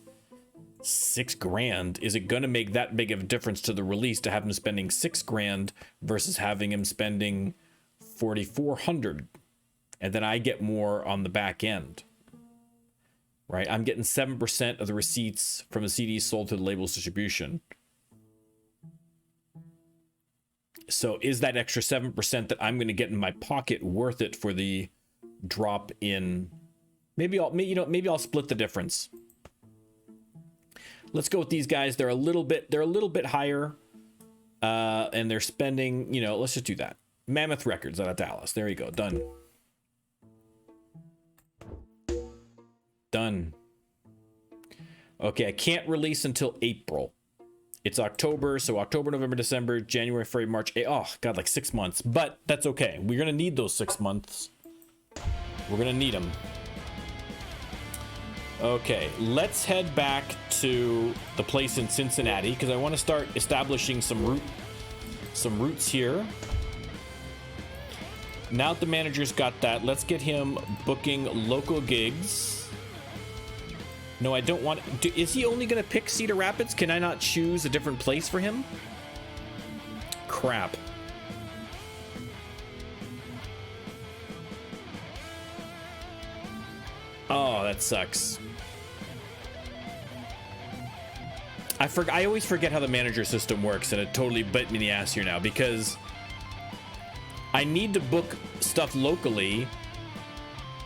$6,000, is it gonna make that big of a difference to the release to have him spending $6,000 versus having him spending $4,400, and then I get more on the back end, right? I'm getting 7% of the receipts from the CDs sold to the label's distribution. So is that extra 7% that I'm going to get in my pocket worth it for the drop in? Maybe I'll split the difference. Let's go with these guys. They're a little bit higher, and they're spending, you know, let's just do that. Mammoth Records out of Dallas. There you go. Done. Okay, I can't release until April. It's October, so October, November, December, January, February, March. Oh, God, like 6 months. But that's okay. We're going to need those 6 months. We're going to need them. Okay, let's head back to the place in Cincinnati because I want to start establishing some roots here. Now that the manager's got that, let's get him booking local gigs. No, I don't want... Is he only going to pick Cedar Rapids? Can I not choose a different place for him? Crap. Oh, that sucks. I always forget how the manager system works, and it totally bit me in the ass here now, because I need to book stuff locally.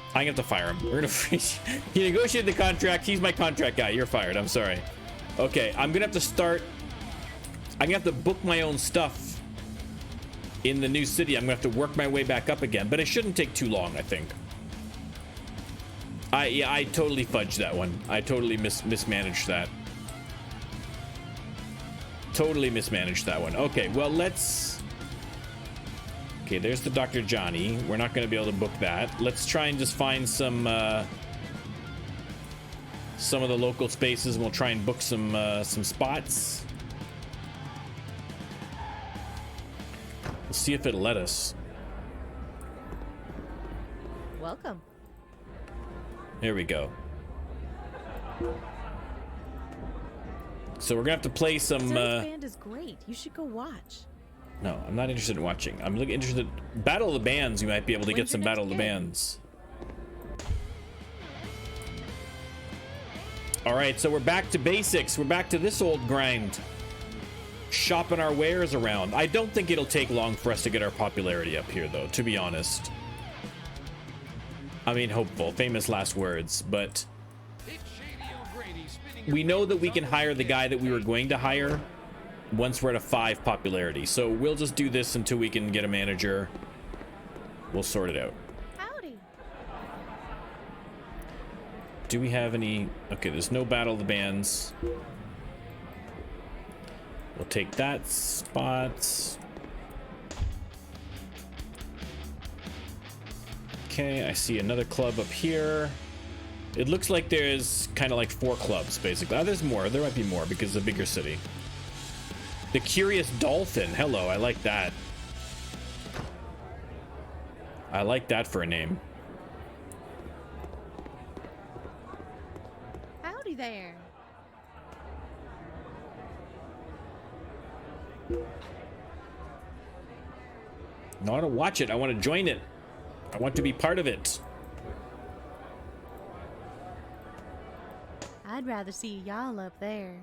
I'm gonna have to fire him. We're gonna freeze. He negotiated the contract. He's my contract guy. You're fired. I'm sorry. Okay, I'm gonna have to start. I'm gonna have to book my own stuff in the new city. I'm gonna have to work my way back up again, but it shouldn't take too long, I think. I totally fudged that one. I totally mismanaged that. Totally mismanaged that one. Okay, well, let's... Okay, there's the Dr. Johnny. We're not going to be able to book that. Let's try and just find some of the local spaces, and we'll try and book some spots. We'll see if it'll let us. Welcome. There we go. So we're gonna have to play some. This band is great. You should go watch. No, I'm not interested in watching. I'm interested. Battle of the Bands. You might be able to get some Battle of the Bands. All right, so we're back to basics. We're back to this old grind. Shopping our wares around. I don't think it'll take long for us to get our popularity up here, though, to be honest. I mean, hopeful. Famous last words, but we know that we can hire the guy that we were going to hire once we're at a 5 popularity. So we'll just do this until we can get a manager. We'll sort it out. Howdy. Do we have any? Okay, there's no Battle of the Bands. We'll take that spot. Okay, I see another club up here. It looks like there's kind of like 4 clubs, basically. Oh, there's more. There might be more because it's a bigger city. The Curious Dolphin. Hello, I like that. I like that for a name. Howdy there. No, I don't watch it. I want to join it. I want to be part of it. I'd rather see y'all up there.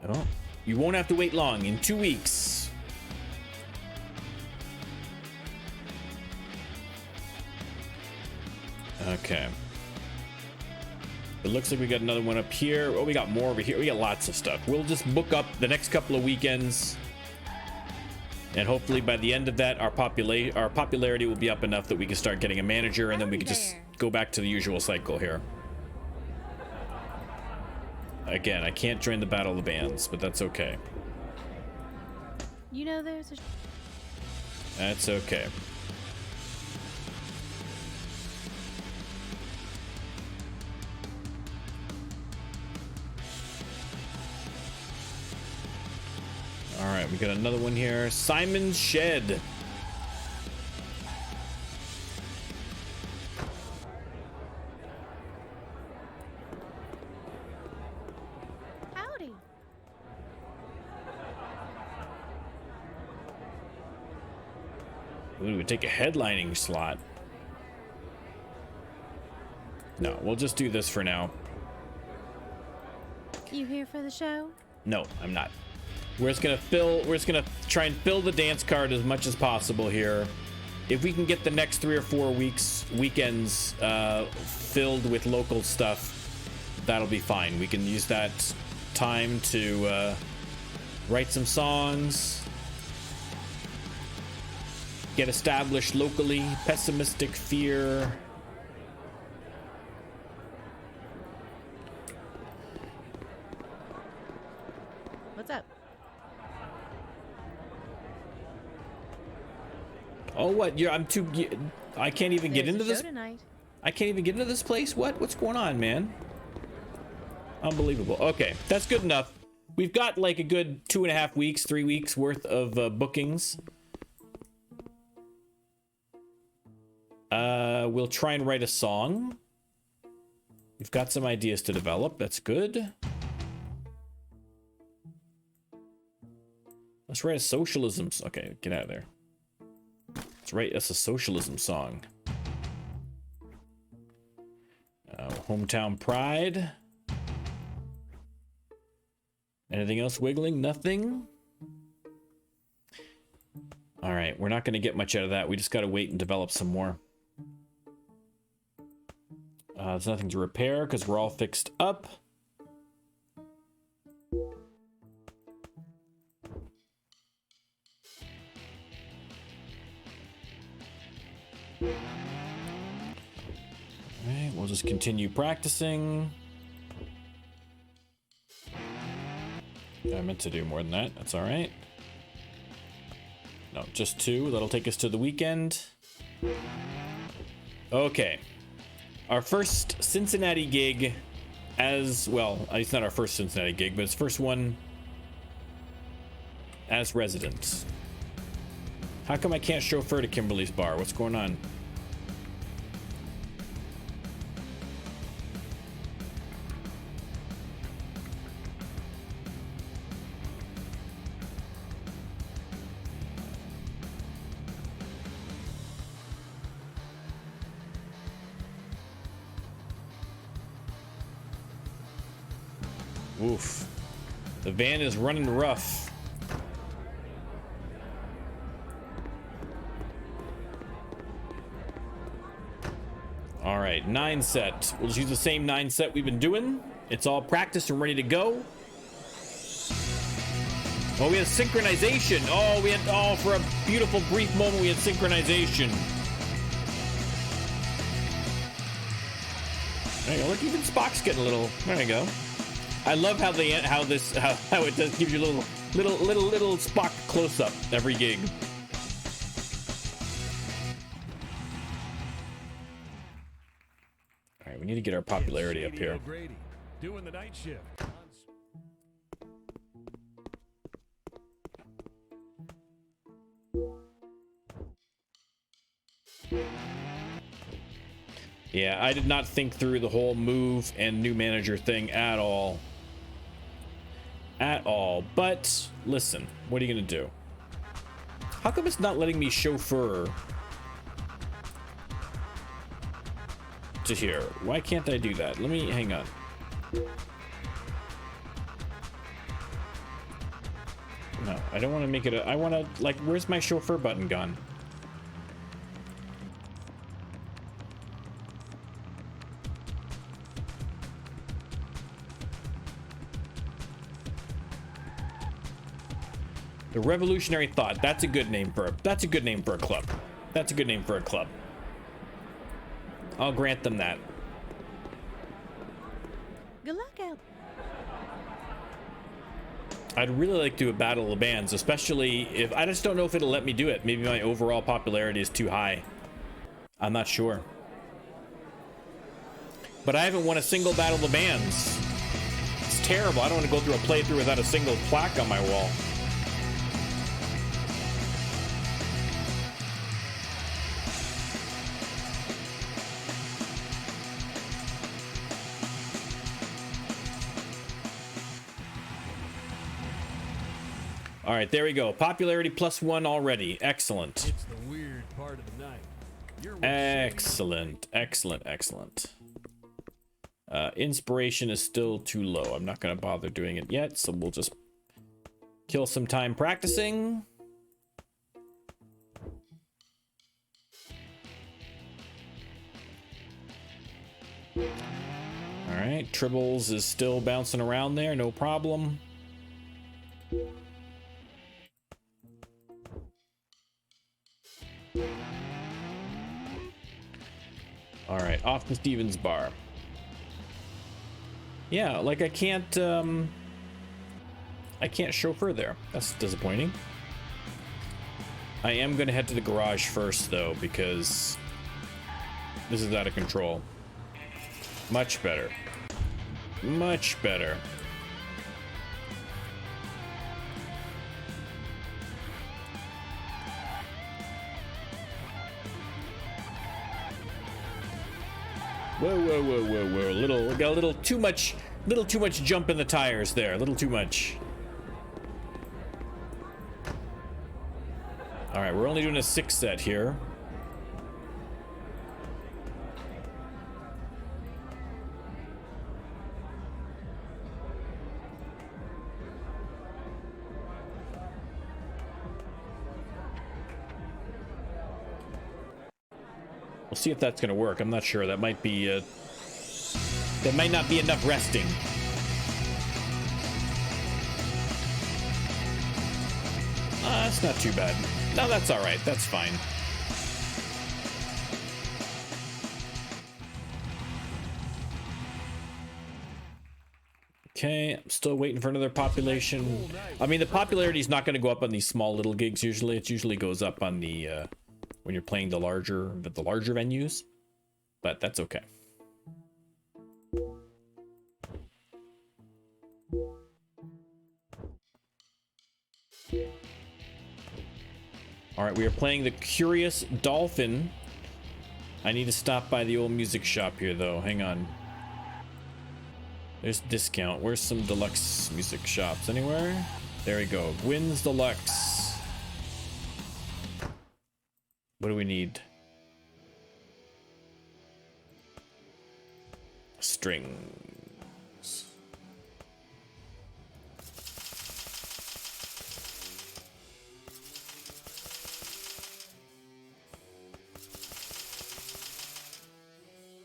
Oh, you won't have to wait long. In 2 weeks. Okay. It looks like we got another one up here. Oh, we got more over here. We got lots of stuff. We'll just book up the next couple of weekends. And hopefully by the end of that, our popularity will be up enough that we can start getting a manager, and then we can just go back to the usual cycle here. Again, I can't join the Battle of the Bands, but that's okay. You know there's a... That's okay. All right, we got another one here. Simon's Shed. Howdy. Ooh, we take a headlining slot. No, we'll just do this for now. You here for the show? No, I'm not. We're just gonna try and fill the dance card as much as possible here. If we can get the next 3 or 4 weekends filled with local stuff, that'll be fine. We can use that time to write some songs, get established locally. Pessimistic Fear. What's up? Oh, what? I can't even get into this. Tonight. I can't even get into this place. What's going on, man? Unbelievable. Okay, that's good enough. We've got like a good 2.5 weeks, 3 weeks worth of bookings. We'll try and write a song. We've got some ideas to develop. That's good. Let's write a socialism. Okay, get out of there. Let's write us a socialism song. Hometown Pride. Anything else wiggling? Nothing. All right, we're not going to get much out of that. We just got to wait and develop some more. There's nothing to repair because we're all fixed up. Alright, we'll just continue practicing. I meant to do more than that. That's alright. No, just 2. That'll take us to the weekend. Okay. Our first Cincinnati gig as... Well, it's not our first Cincinnati gig, but it's first one as resident. How come I can't chauffeur to Kimberly's bar? What's going on? Oof. The van is running rough. All right, 9 set. We'll just use the same 9 set we've been doing. It's all practiced and ready to go. Oh, we have synchronization. Oh, for a beautiful brief moment, we had synchronization. There you go. Look, even Spock's getting a little. There you go. I love how it does gives you a little Spock close up every gig. All right, we need to get our popularity up here. Doing the night shift. Yeah, I did not think through the whole move and new manager thing at all. At all. But listen, what are you gonna do? How come it's not letting me chauffeur to here? Why can't I do that? Let me hang on. No, I don't want to make it I want to, like, where's my chauffeur button gone? The Revolutionary Thought. That's a good name for a club. That's a good name for a club. I'll grant them that. Good luck out. I'd really like to do a battle of the bands, especially if I just don't know if it'll let me do it. Maybe my overall popularity is too high. I'm not sure. But I haven't won a single battle of the bands. It's terrible. I don't want to go through a playthrough without a single plaque on my wall. All right, there we go. Popularity +1 already. Excellent. It's the weird part of the night. You're with Excellent. Excellent. Excellent. Inspiration is still too low. I'm not going to bother doing it yet, so we'll just kill some time practicing. All right, Tribbles is still bouncing around there, no problem. All right, off to Stevens Bar. Yeah, like I can't chauffeur there. That's disappointing. I am gonna head to the garage first though, because this is out of control. Much better. Much better. Whoa, whoa, whoa, whoa, whoa. Got a little too much jump in the tires there. A little too much. All right, we're only doing a 6 set here. We'll see if that's gonna work. I'm not sure. That might be that might not be enough resting. That's not too bad. No, that's all right. That's fine. Okay, I'm still waiting for another population. I mean, the popularity is not going to go up on these small little gigs usually. It usually goes up on the when you're playing the larger venues, but that's okay. All right, we are playing the Curious Dolphin. I need to stop by the old music shop here, though. Hang on. There's discount. Where's some deluxe music shops? Anywhere? There we go. Gwyn's Deluxe. What do we need? Strings.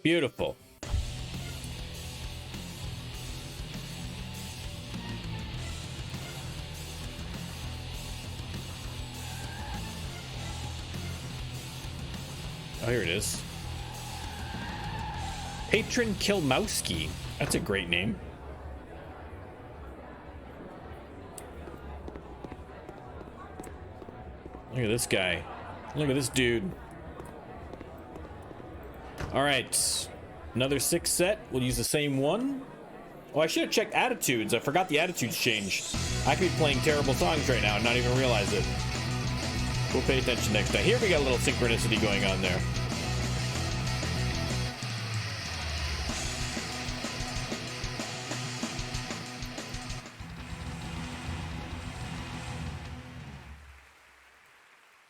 Beautiful. Oh, here it is. Patron Kilmowski. That's a great name. Look at this guy. Look at this dude. All right. Another 6 set. We'll use the same one. Oh, I should have checked attitudes. I forgot the attitudes changed. I could be playing terrible songs right now and not even realize it. We'll pay attention next time. Here we got a little synchronicity going on there.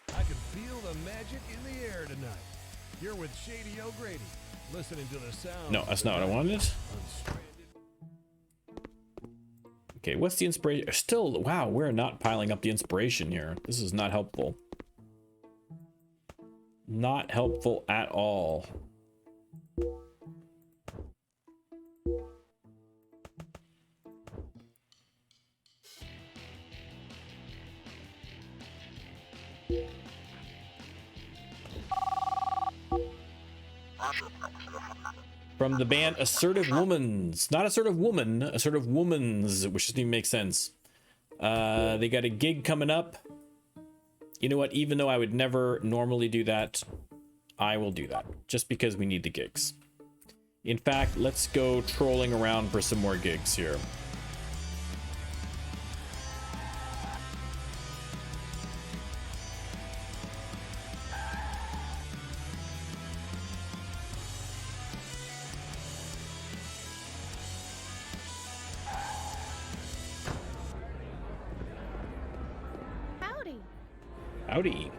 I can feel the magic in the air tonight. You're with Shady O'Grady, listening to the sound. No, that's not what I wanted. Okay, what's the inspiration? Still, wow, we're not piling up the inspiration here. This is not helpful. Not helpful at all. From the band Assertive Womans. Not Assertive Woman, Assertive Womans, which doesn't even make sense. They got a gig coming up. You know what? Even though I would never normally do that, I will do that. Just because we need the gigs. In fact, let's go trolling around for some more gigs here. Howdy. Howdy.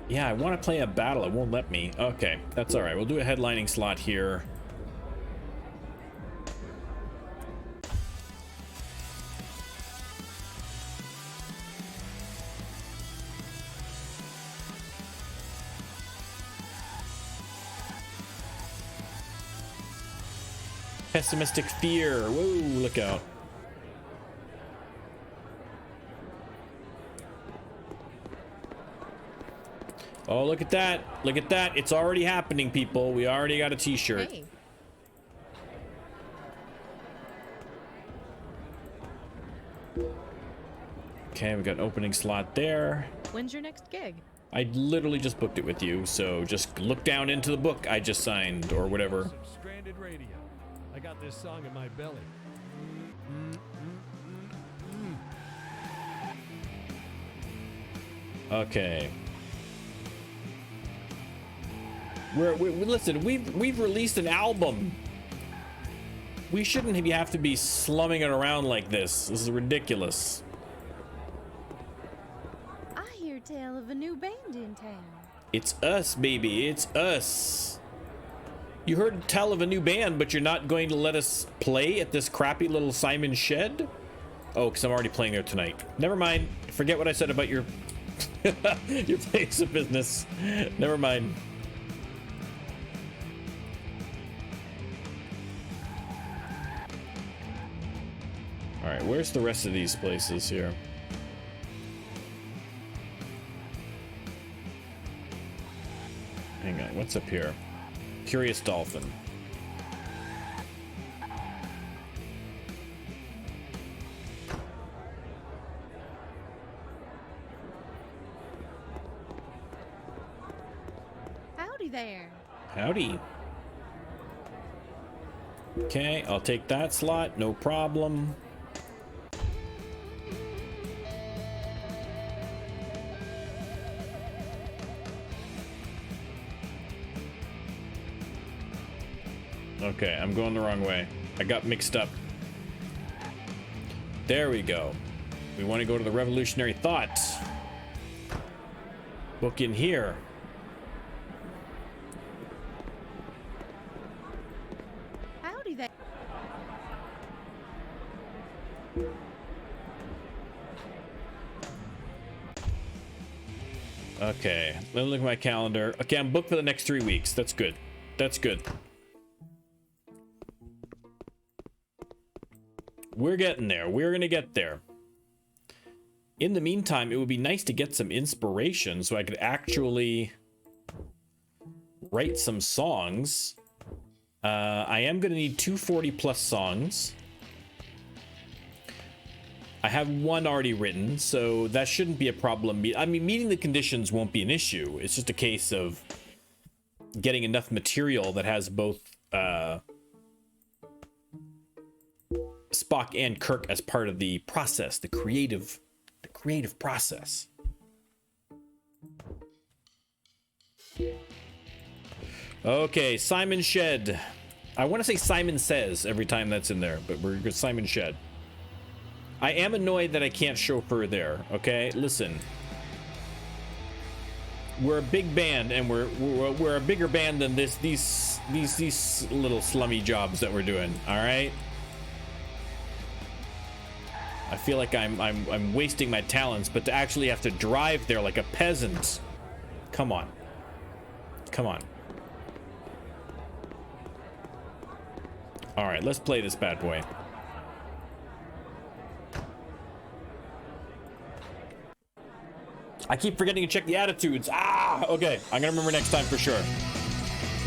Yeah, I want to play a battle. It won't let me. Okay, that's all right. We'll do a headlining slot here. Pessimistic fear. Whoa, look out. Oh, look at that. Look at that. It's already happening, people. We already got a t-shirt. Hey. Okay, we got an opening slot there. When's your next gig? I literally just booked it with you, so just look down into the book I just signed or whatever. Some stranded radio. I got this song in my belly. Okay. Listen, we've released an album. We shouldn't have to be slumming it around like this. This is ridiculous. I hear tale of a new band in town. It's us, baby. It's us. You heard tell of a new band, but you're not going to let us play at this crappy little Simon Shed? Oh, because I'm already playing there tonight. Never mind. Forget what I said about your your place of business. Never mind. All right, where's the rest of these places here? Hang on, what's up here? Curious Dolphin. Howdy there. Howdy. Okay, I'll take that slot, no problem. Okay, I'm going the wrong way. I got mixed up. There we go. We want to go to the Revolutionary Thought. Book in here. Howdy there. Okay, let me look at my calendar. Okay, I'm booked for the next 3 weeks. That's good. That's good. We're getting there. We're gonna get there. In the meantime, it would be nice to get some inspiration so I could actually write some songs. I am gonna need 240 plus songs. I have one already written, so that shouldn't be a problem. I mean, meeting the conditions won't be an issue. It's just a case of getting enough material that has both Spock and Kirk as part of the process, the creative process. Okay, Simon Shed. I want to say Simon Says every time that's in there, but we're good. Simon Shed. I am annoyed that I can't chauffeur there. Okay, listen. We're a big band, and we're a bigger band than these little slummy jobs that we're doing. All right. I feel like I'm wasting my talents, but to actually have to drive there like a peasant. Come on. Come on. All right, let's play this bad boy. I keep forgetting to check the attitudes. Ah, okay. I'm gonna remember next time for sure.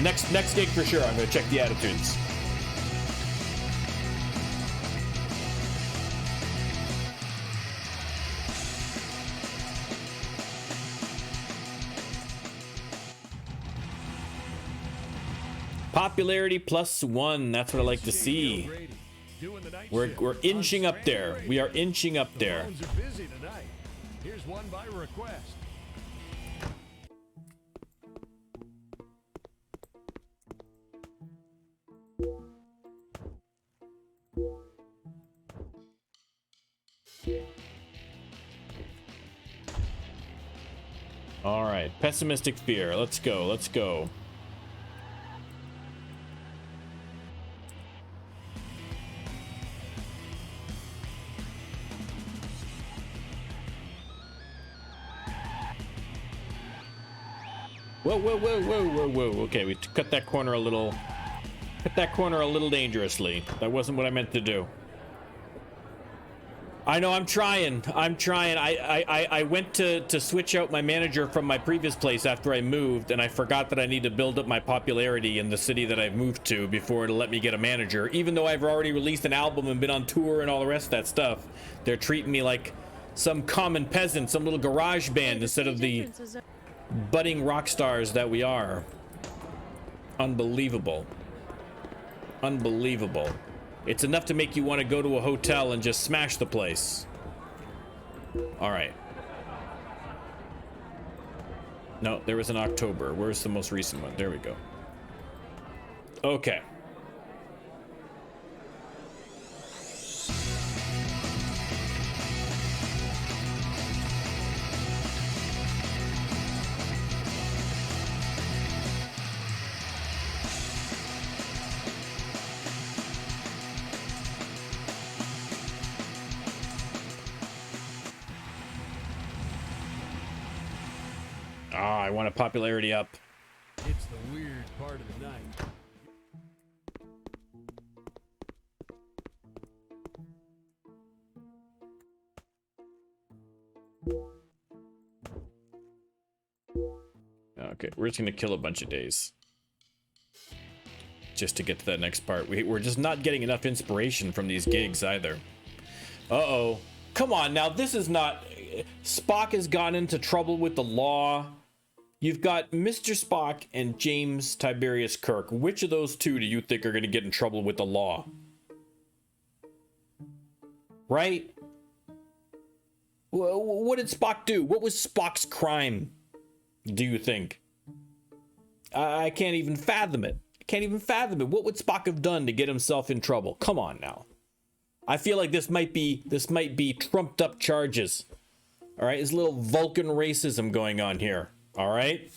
Next gig for sure, I'm gonna check the attitudes. Popularity +1. That's what I like to see. We're inching up there. We are inching up there. Phones are busy tonight. Here's one by request. All right, pessimistic fear. Let's go. Let's go. Whoa, whoa, whoa, whoa, whoa, whoa. Okay, we cut that corner a little. Cut that corner a little dangerously. That wasn't what I meant to do. I know, I'm trying. I went to switch out my manager from my previous place after I moved, and I forgot that I need to build up my popularity in the city that I've moved to before it'll let me get a manager. Even though I've already released an album and been on tour and all the rest of that stuff, they're treating me like some common peasant, some little garage band instead of the budding rock stars that we are. Unbelievable. Unbelievable. It's enough to make you want to go to a hotel and just smash the place. All right. No, there was an October. Where's the most recent one? There we go. Okay. I want a popularity up. It's the weird part of the night. Okay, we're just gonna kill a bunch of days just to get to that next part. We're just not getting enough inspiration from these gigs either. Uh-oh. Come on, now this is not... Spock has gotten into trouble with the law. You've got Mr. Spock and James Tiberius Kirk. Which of those two do you think are going to get in trouble with the law? Right? What did Spock do? What was Spock's crime, do you think? I can't even fathom it. I can't even fathom it. What would Spock have done to get himself in trouble? Come on now. I feel like this might be trumped up charges. All right, there's a little Vulcan racism going on here. All right.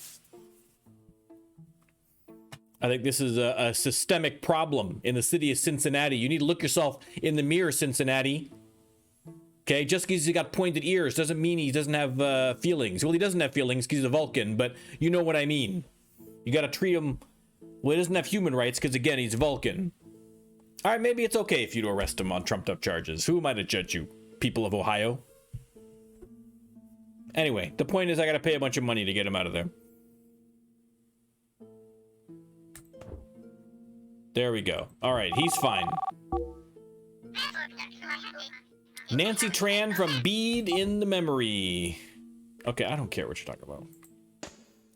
I think this is a systemic problem in the city of Cincinnati. You need to look yourself in the mirror, Cincinnati. Okay, just because he's got pointed ears doesn't mean he doesn't have feelings. Well, he doesn't have feelings because he's a Vulcan, but you know what I mean. You got to treat him... Well, he doesn't have human rights because, again, he's Vulcan. All right, maybe it's okay if you to arrest him on trumped up charges. Who am I to judge you, people of Ohio? Anyway, the point is I got to pay a bunch of money to get him out of there. There we go. All right, he's fine. Nancy Tran from Bead in the Memory. Okay, I don't care what you're talking about.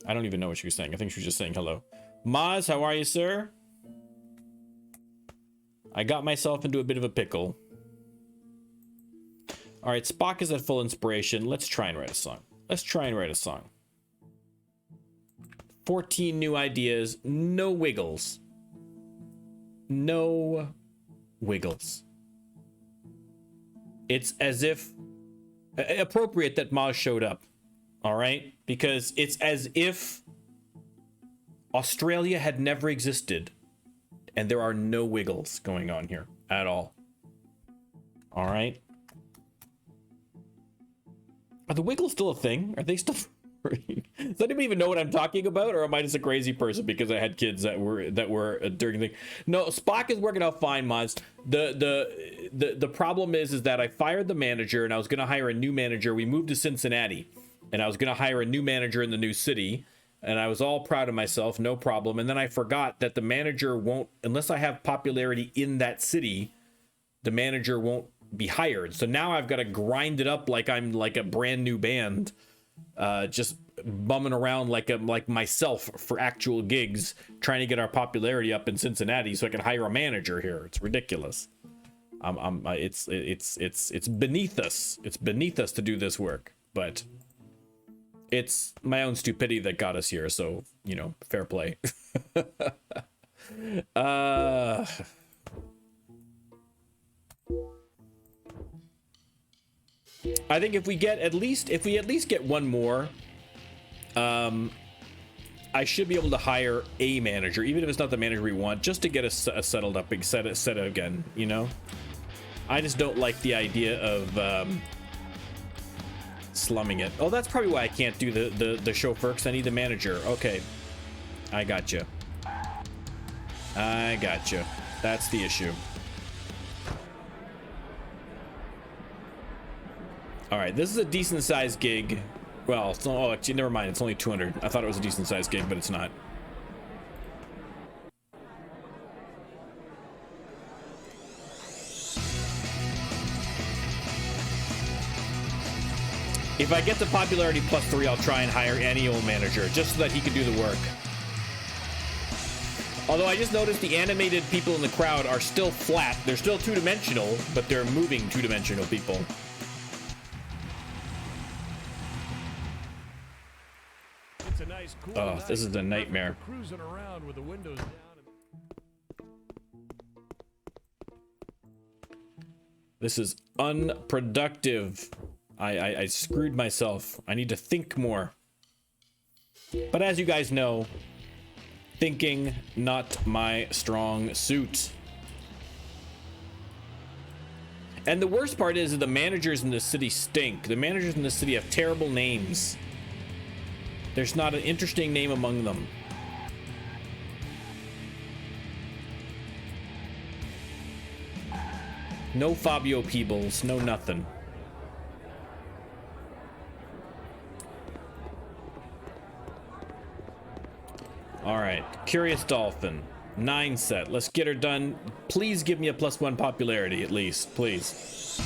I don't even know what she was saying. I think she was just saying hello. Maz, how are you, sir? I got myself into a bit of a pickle. All right, Spock is at full inspiration. Let's try and write a song. Let's try and write a song. 14 new ideas. No wiggles. No wiggles. It's as if... appropriate that Maz showed up. All right? Because it's as if Australia had never existed. And there are no wiggles going on here at all. All right? Are the wiggles still a thing? Are they still free? Does anybody even know what I'm talking about, or am I just a crazy person because I had kids that were during the... No, Spock is working out fine, Mods. The problem is that I fired the manager and I was going to hire a new manager. We moved to Cincinnati, and I was going to hire a new manager in the new city, and I was all proud of myself, no problem. And then I forgot that the manager won't, unless I have popularity in that city, the manager won't be hired. So now I've got to grind it up like I'm like a brand new band, just bumming around like myself for actual gigs, trying to get our popularity up in Cincinnati so I can hire a manager here. It's ridiculous. It's beneath us. It's beneath us to do this work, but it's my own stupidity that got us here. So, you know, fair play. I think if we at least get one more, I should be able to hire a manager, even if it's not the manager we want, just to get us settled up and set it again, you know? I just don't like the idea of slumming it. Oh, that's probably why I can't do the chauffeur, because I need the manager. Okay, I got you. That's the issue. All right, this is a decent sized gig. Well, it's not, oh, actually, never mind. It's only 200. I thought it was a decent sized gig, but it's not. If I get the popularity +3, I'll try and hire any old manager just so that he can do the work. Although I just noticed the animated people in the crowd are still flat. They're still two-dimensional, but they're moving two-dimensional people. It's a nice, cool Oh, this is a nightmare. Cruising around with the windows down. This is unproductive. I screwed myself. I need to think more. But as you guys know, thinking, not my strong suit. And the worst part is that the managers in the city stink. The managers in the city have terrible names. There's not an interesting name among them. No Fabio Peebles, no nothing. All right, Curious Dolphin, 9 set. Let's get her done. Please give me a +1 popularity at least, please.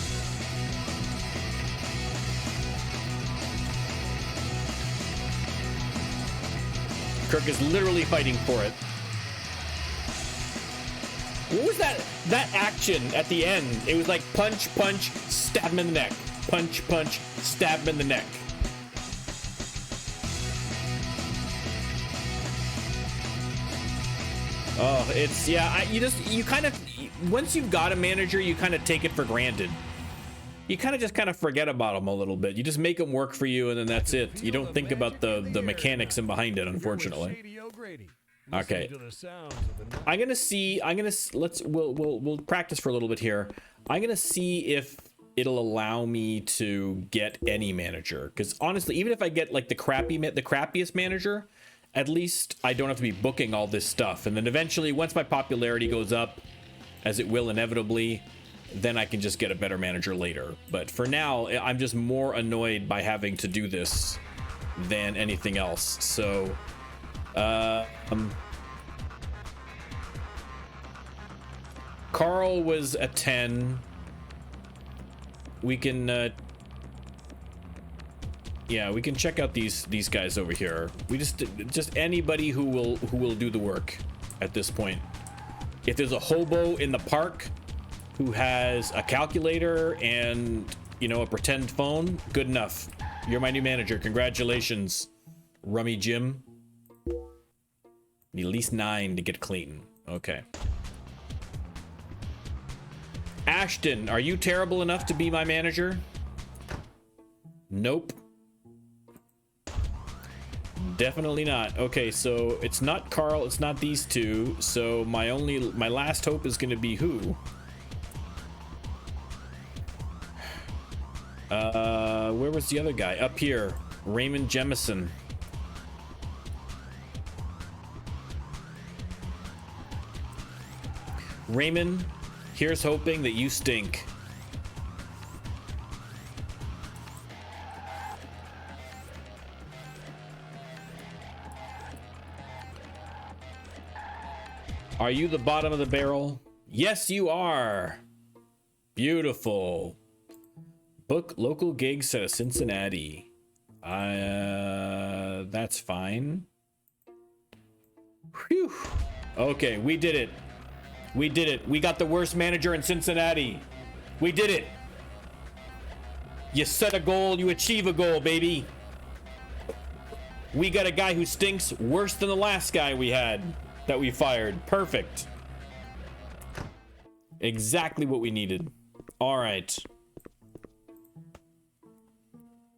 Kirk is literally fighting for it. What was that action at the end? It was like punch, punch, stab him in the neck. Punch, punch, stab him in the neck. Oh, it's, yeah, you kind of, once you've got a manager, you kind of take it for granted. You kind of forget about them a little bit. You just make them work for you, and then that's it. You don't think about the mechanics in behind it, unfortunately. Okay. We'll practice for a little bit here. I'm gonna see if it'll allow me to get any manager, because honestly, even if I get like the crappiest manager, at least I don't have to be booking all this stuff. And then eventually, once my popularity goes up, as it will inevitably, then I can just get a better manager later. But for now, I'm just more annoyed by having to do this than anything else. So, Karl was a 10. We can, yeah, we can check out these guys over here. We just anybody who will do the work at this point. If there's a hobo in the park who has a calculator and, you know, a pretend phone, good enough. You're my new manager. Congratulations, Rummy Jim. Need at least 9 to get Clayton. Okay. Ashton, are you terrible enough to be my manager? Nope. Definitely not. Okay, so it's not Karl, it's not these two. So my last hope is gonna be who? Where was the other guy? Up here, Raymond Jemison. Raymond, here's hoping that you stink. Are you the bottom of the barrel? Yes, you are. Beautiful. Book local gigs out of Cincinnati. That's fine. Whew. Okay, we did it. We did it. We got the worst manager in Cincinnati. We did it. You set a goal, you achieve a goal, baby. We got a guy who stinks worse than the last guy we had that we fired. Perfect. Exactly what we needed. All right.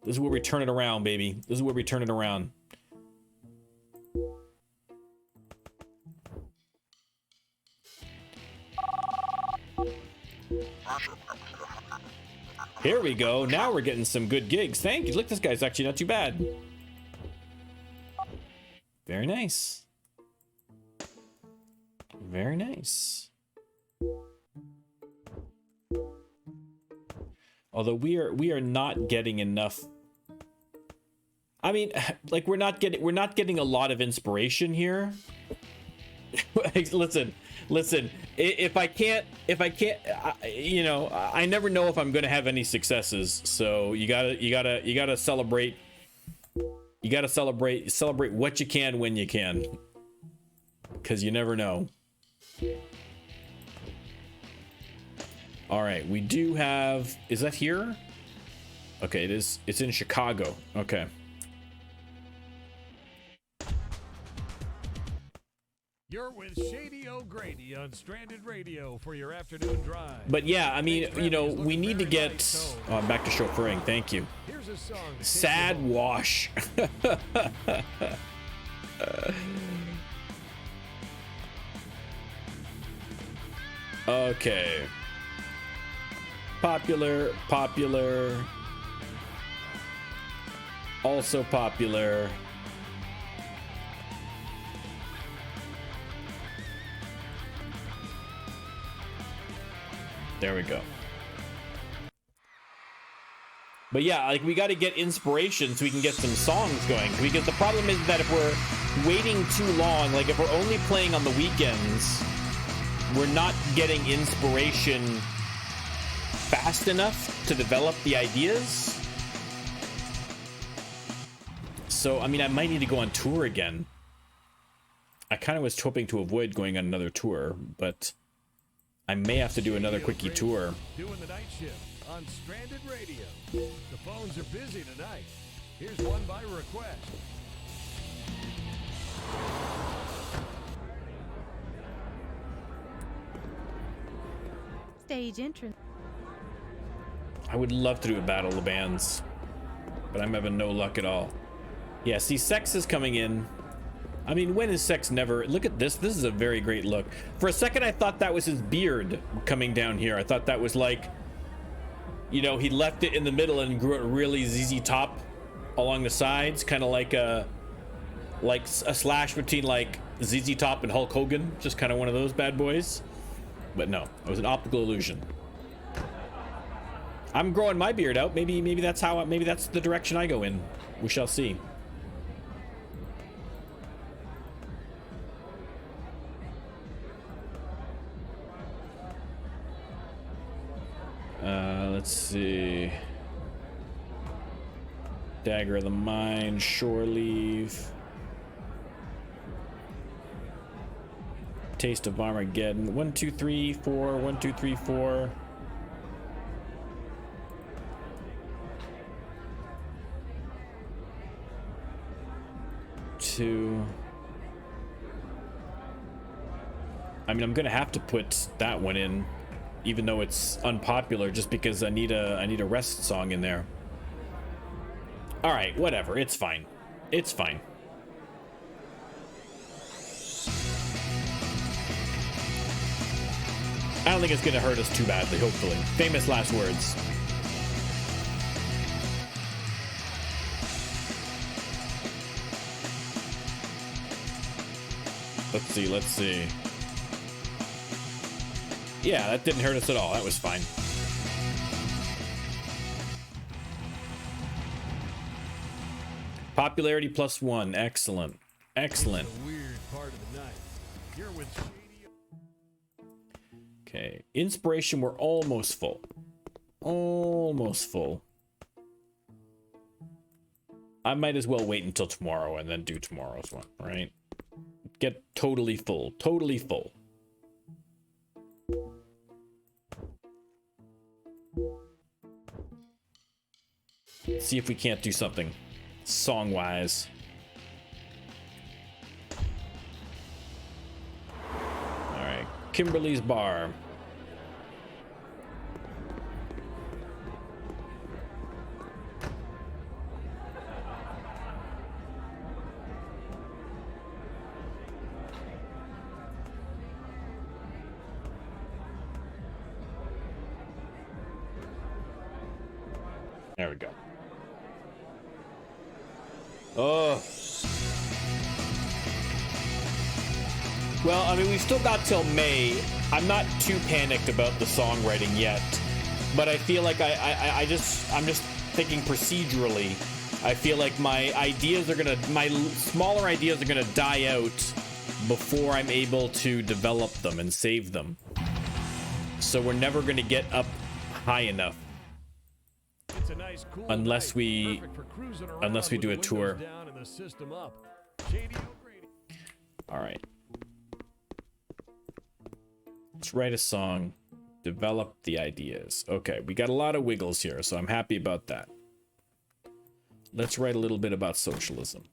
This is where we turn it around, baby. This is where we turn it around. Here we go. Now we're getting some good gigs. Thank you. Look, this guy's actually not too bad. Very nice. Very nice. Although we are not getting enough. I mean, like we're not getting a lot of inspiration here. Listen. If I can't, you know, I never know if I'm gonna have any successes. So you gotta celebrate. You gotta celebrate what you can when you can, because you never know. All right, we do have. Is that here? Okay, it is. It's in Chicago. Okay. You're with Shady O'Grady on Stranded Radio for your afternoon drive. But yeah, I mean, you know, we need to get back to chauffeuring. Thank you. Here's a song. Sad wash. Okay. Popular. Also popular. There we go. But yeah, like we got to get inspiration so we can get some songs going. Because the problem is that if we're waiting too long, like if we're only playing on the weekends, we're not getting inspiration fast enough to develop the ideas. So, I mean, I might need to go on tour again. I kind of was hoping to avoid going on another tour, but I may have to do another quickie tour. Doing the night shift on Stranded Radio. The phones are busy tonight. Here's one by request. Stage entrance. I would love to do a battle of the bands, but I'm having no luck at all. Yeah, see, Sex is coming in. I mean, when is Sex never? Look at this. This is a very great look. For a second, I thought that was his beard coming down here. I thought that was like, you know, he left it in the middle and grew a really ZZ Top along the sides, kind of like a slash between like ZZ Top and Hulk Hogan, just kind of one of those bad boys. But no, it was an optical illusion. I'm growing my beard out. Maybe that's how. Maybe that's the direction I go in. We shall see. Let's see. Dagger of the Mind, Shore Leave. Taste of Armageddon. 1, 2, 3, 4. 1, 2, 3, 4. Two. I mean, I'm gonna have to put that one in, even though it's unpopular, just because I need a rest song in there. All right, whatever. It's fine. It's fine. I don't think it's gonna hurt us too badly, hopefully. Famous last words. Let's see. Yeah, that didn't hurt us at all. That was fine. Popularity +1. Excellent. Excellent. It's a weird part of the night. You're with Shady. Okay, inspiration, we're almost full. Almost full. I might as well wait until tomorrow and then do tomorrow's one, right? Get totally full. Totally full. See if we can't do something song-wise. All right, Kimberly's Bar. There we go. Oh. Well, I mean, we've still got till May. I'm not too panicked about the songwriting yet, but I feel like I'm just thinking procedurally. I feel like my smaller ideas are gonna die out before I'm able to develop them and save them. So we're never gonna get up high enough. It's a nice, cool Unless we do a tour. All right. Let's write a song, develop the ideas. Okay, we got a lot of wiggles here, so I'm happy about that. Let's write a little bit about socialism.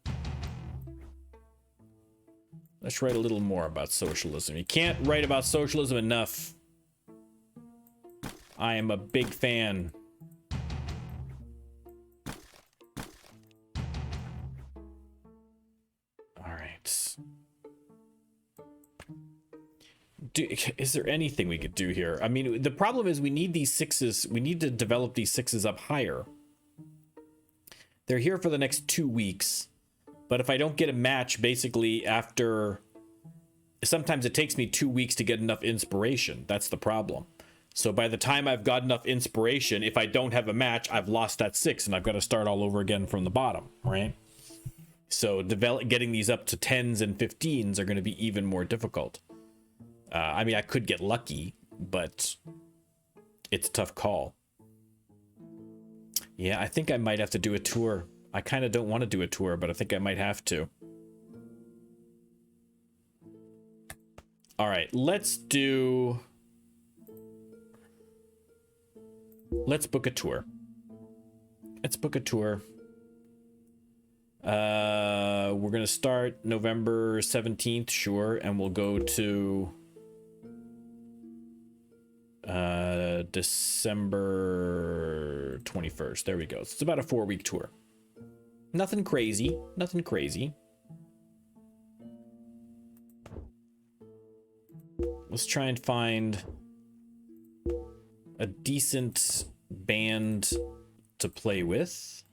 Let's write a little more about socialism. You can't write about socialism enough. I am a big fan. Is there anything we could do here? I mean, the problem is we need these sixes. We need to develop these sixes up higher. They're here for the next 2 weeks. But if I don't get a match, basically after... Sometimes it takes me 2 weeks to get enough inspiration. That's the problem. So by the time I've got enough inspiration, if I don't have a match, I've lost that 6 and I've got to start all over again from the bottom, right? So getting these up to 10s and 15s are going to be even more difficult. I mean, I could get lucky, but it's a tough call. Yeah, I think I might have to do a tour. I kind of don't want to do a tour, but I think I might have to. All right, let's book a tour. Let's book a tour. We're going to start November 17th, sure, and we'll go to... December 21st. There we go. So it's about a 4-week tour. Nothing crazy. Nothing crazy. Let's try and find a decent band to play with.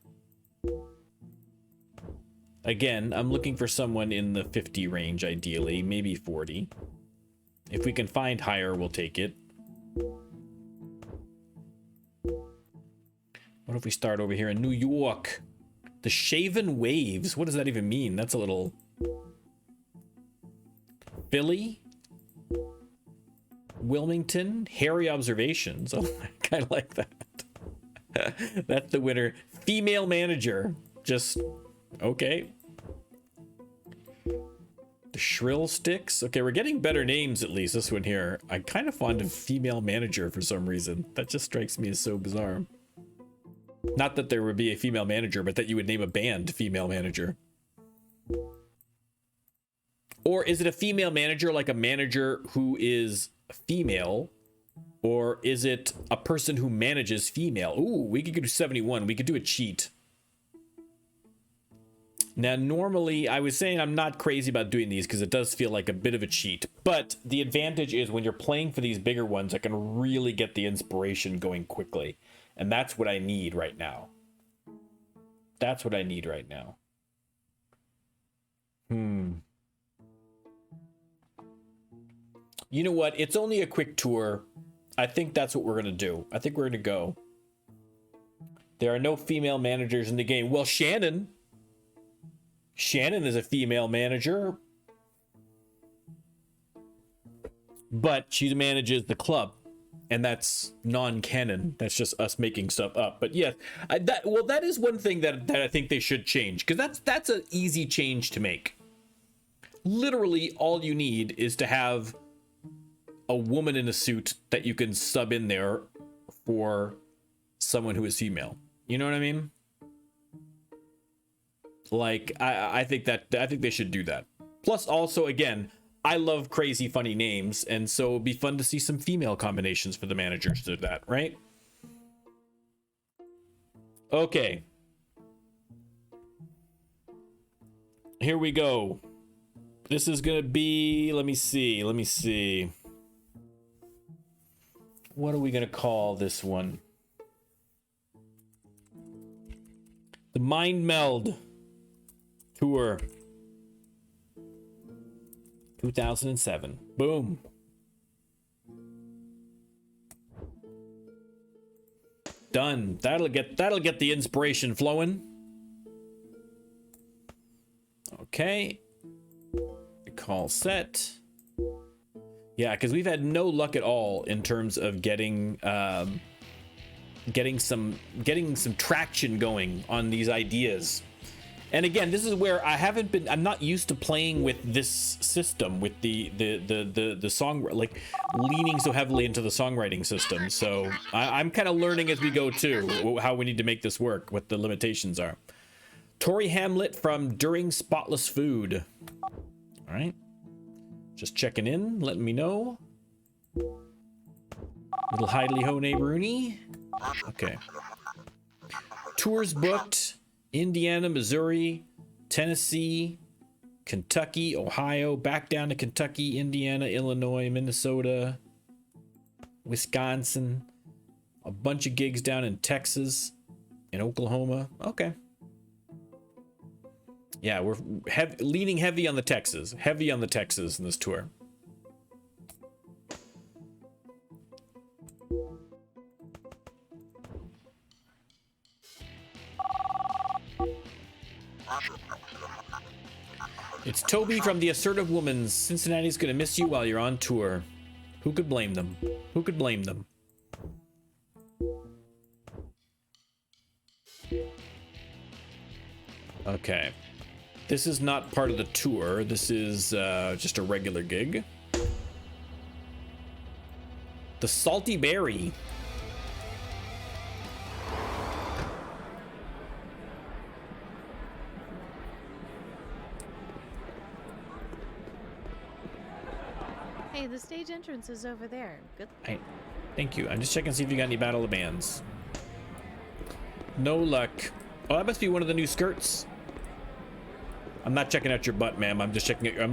Again, I'm looking for someone in the 50 range, ideally, maybe 40. If we can find higher, we'll take it. What if we start over here in New York? The Shaven Waves. What does that even mean? That's a little... Philly? Wilmington? Hairy Observations. Oh, I kind of like that. That's the winner. Female manager. Just... Okay. The Shrill Sticks. Okay, we're getting better names, at least. This one here. I'm kind of fond of female manager for some reason. That just strikes me as so bizarre. Not that there would be a female manager, but that you would name a band female manager. Or is it a female manager like a manager who is female? Or is it a person who manages female? Ooh, we could do 71. We could do a cheat. Now, normally, I was saying I'm not crazy about doing these because it does feel like a bit of a cheat. But the advantage is when you're playing for these bigger ones, I can really get the inspiration going quickly. And that's what I need right now. That's what I need right now. You know what? It's only a quick tour. I think that's what we're going to do. I think we're going to go. There are no female managers in the game. Well, Shannon is a female manager. but she manages the club, and that's non-canon. That's just us making stuff up. But yeah, that is one thing that I think they should change, because that's an easy change to make. Literally, all you need is to have a woman in a suit that you can sub in there for someone who is female. You know what I mean? Like, I think they should do that. Plus, also, again, I love crazy, funny names, and so it'd be fun to see some female combinations for the managers to that, right? Okay. Here we go. This is gonna be, let me see. What are we gonna call this one? The Mind Meld Tour 2007. Boom. Done. That'll get the inspiration flowing. Okay. Call set. Yeah, because we've had no luck at all in terms of getting some traction going on these ideas. And again, this is where I'm not used to playing with this system, with the song, like leaning so heavily into the songwriting system. So I'm kind of learning as we go too, how we need to make this work, what the limitations are. Tori Hamlet from During Spotless Food. All right. Just checking in, letting me know. Little Hidely Hone Rooney. Okay. Tours booked. Indiana, Missouri, Tennessee, Kentucky, Ohio, back down to Kentucky, Indiana, Illinois, Minnesota, Wisconsin, a bunch of gigs down in Texas and Oklahoma. Okay. Yeah, we're leaning heavy on the Texas in this tour. It's Toby from the Assertive Woman's. Cincinnati's gonna miss you while you're on tour. Who could blame them? Who could blame them? Okay. This is not part of the tour. This is just a regular gig. The Salty Berry. Hey, the stage entrance is over there. Good. Hey, thank you. I'm just checking to see if you got any Battle of Bands. No luck. Oh, that must be one of the new skirts. I'm not checking out your butt, ma'am. I'm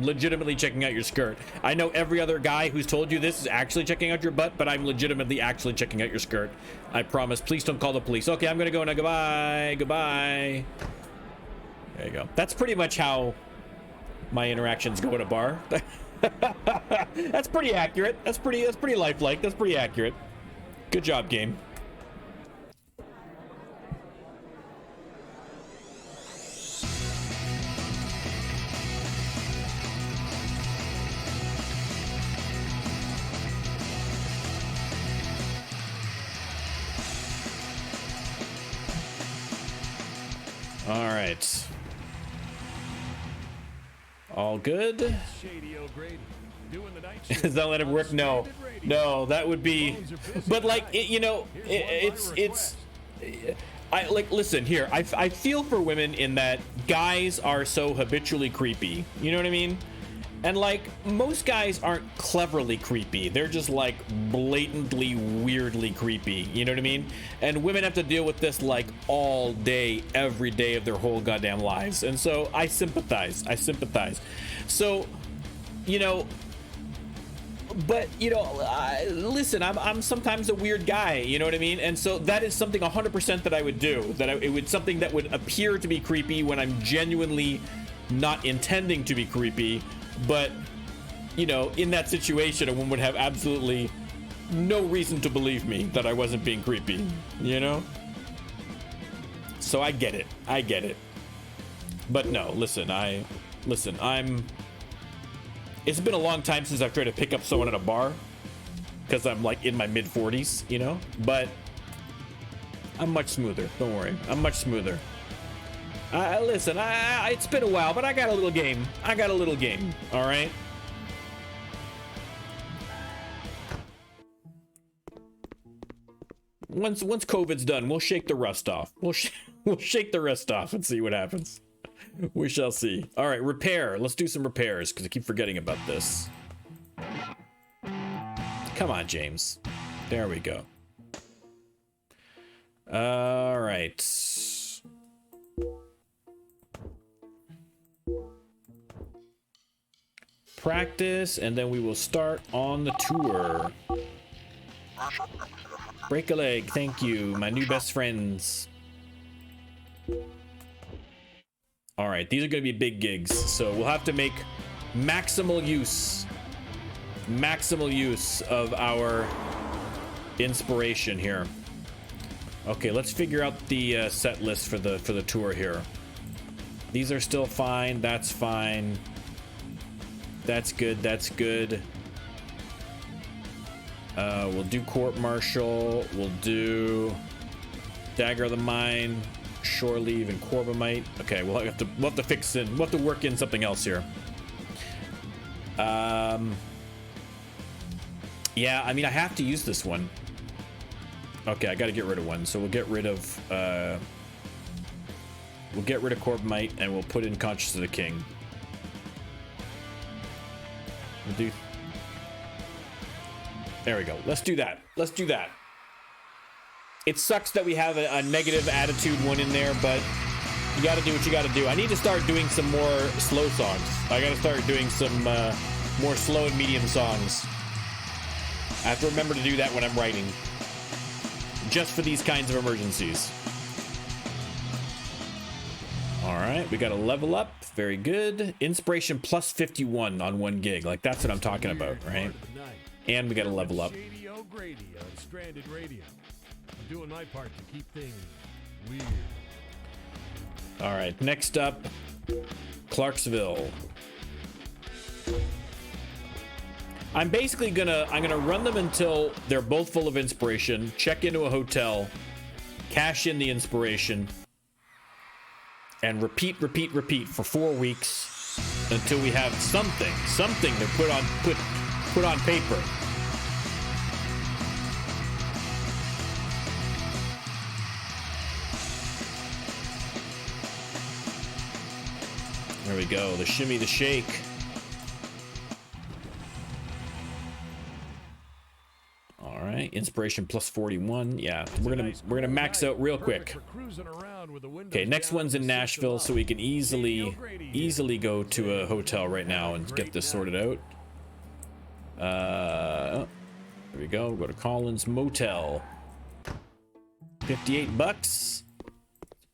legitimately checking out your skirt. I know every other guy who's told you this is actually checking out your butt, but I'm legitimately actually checking out your skirt. I promise. Please don't call the police. Okay, I'm gonna go now. Goodbye. Goodbye. There you go. That's pretty much how my interactions go at a bar. That's pretty accurate. That's pretty lifelike. That's pretty accurate. Good job, game. All right. All good. Does that let it work? No, that would be. But like, listen here. I feel for women in that guys are so habitually creepy. You know what I mean? And like, most guys aren't cleverly creepy. They're just like blatantly, weirdly creepy. You know what I mean? And women have to deal with this like all day, every day of their whole goddamn lives. And so I sympathize. So, but listen, I'm sometimes a weird guy, you know what I mean? And so that is something 100% that I would do. It would something that would appear to be creepy when I'm genuinely not intending to be creepy. But, in that situation, a woman would have absolutely no reason to believe me that I wasn't being creepy, So I get it. But no, listen, It's been a long time since I've tried to pick up someone at a bar, because I'm like in my mid 40s, you know, but I'm much smoother. Don't worry, I'm much smoother. Listen, it's been a while, but I got a little game. All right. Once COVID's done, we'll shake the rust off. We'll shake the rust off and see what happens. We shall see. All right, repair. Let's do some repairs because I keep forgetting about this. Come on, James. There we go. All right. Practice, and then we will start on the tour. Break a leg, thank you, my new best friends. All right, these are going to be big gigs, so we'll have to make maximal use of our inspiration here. Okay, let's figure out the set list for the tour here. These are still fine. That's fine. That's good. That's good. We'll do court martial. We'll do dagger of the mind, shore leave, and Corbomite. Okay, we'll have to fix in. We'll have to work in something else here. Yeah, I mean, I have to use this one. Okay, I got to get rid of one. So we'll get rid of Corbomite, and we'll put in Conscious of the King. We'll do. There we go. Let's do that. Let's do that. It sucks that we have a negative attitude one in there, but you got to do what you got to do. I need to start doing some more slow songs. I got to start doing some more slow and medium songs. I have to remember to do that when I'm writing. Just for these kinds of emergencies. All right, we got a level up. Very good. Inspiration plus 51 on one gig. Like, that's what I'm talking about, right? And we got to level up. Stranded Radio. I'm doing my part to keep things weird. All right, next up, Clarksville. I'm basically gonna run them until they're both full of inspiration, check into a hotel, cash in the inspiration, and repeat for 4 weeks until we have something to put on paper. There we go, the shimmy, the shake. All right, inspiration plus 41. Yeah, we're gonna max out real quick. Okay, next one's in Nashville, so we can easily go to a hotel right now and get this sorted out. There we go. Go to Collins Motel. $58.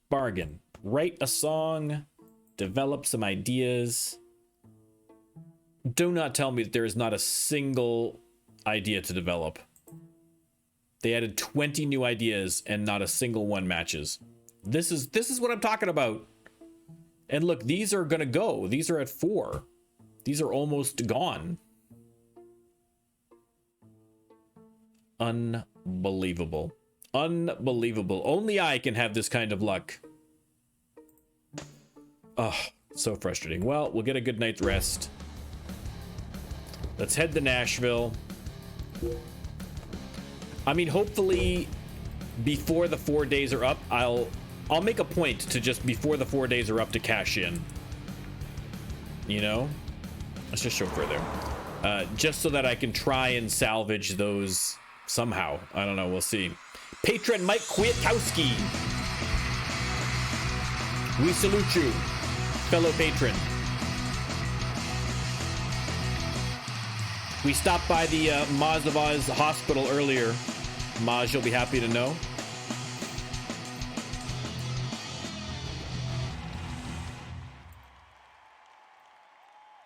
Bargain. Write a song. Develop some ideas. Do not tell me that there is not a single idea to develop. They added 20 new ideas and not a single one matches. This is what I'm talking about. And look, these are gonna go. These are at 4. These are almost gone. Unbelievable. Unbelievable. Only I can have this kind of luck. Oh, so frustrating. Well, we'll get a good night's rest. Let's head to Nashville. I mean, hopefully before the 4 days are up, I'll make a point to just before the 4 days are up to cash in. You know? Let's just show further. Just so that I can try and salvage those somehow. I don't know, we'll see. Patron Mike Kwiatkowski. We salute you, fellow patron. We stopped by the Maz of Oz hospital earlier. Maz, you'll be happy to know.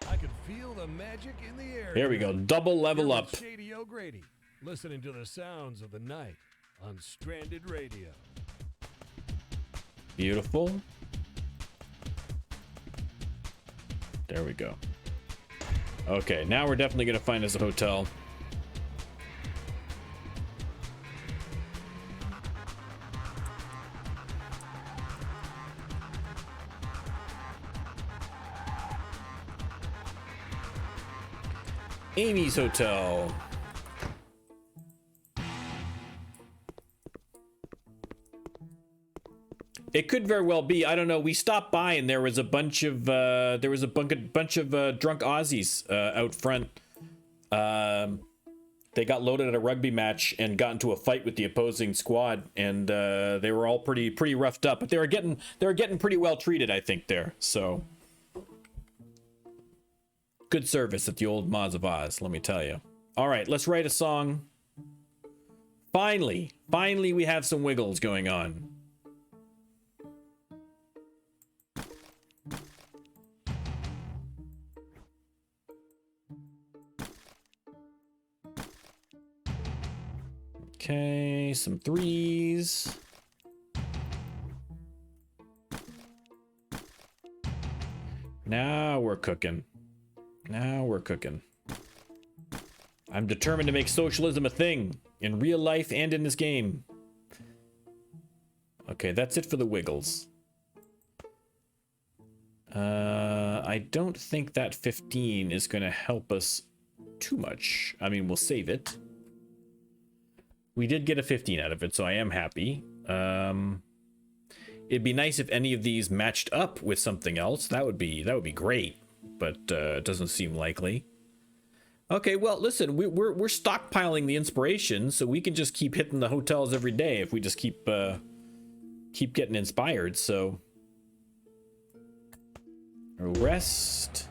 I can feel the magic in the air. Here we go. Double level up. Shady O'Grady, listening to the sounds of the night on Stranded Radio. Beautiful. There we go. Okay, now we're definitely gonna find us a hotel. Amy's Hotel. It could very well be. I don't know. We stopped by and there was a bunch of bunch of drunk Aussies out front. They got loaded at a rugby match and got into a fight with the opposing squad, and they were all pretty roughed up. But they were getting pretty well treated, I think, there. So good service at the old Maz of Oz, let me tell you. All right, let's write a song. Finally, we have some wiggles going on. Okay, some threes. Now we're cooking. Now we're cooking. I'm determined to make socialism a thing in real life and in this game. Okay, that's it for the wiggles. I don't think that 15 is going to help us too much. I mean, we'll save it. We did get a 15 out of it, so I am happy. It'd be nice if any of these matched up with something else. That would be great, but it doesn't seem likely. Okay, well, listen, we're stockpiling the inspiration, so we can just keep hitting the hotels every day if we just keep getting inspired. So we'll rest,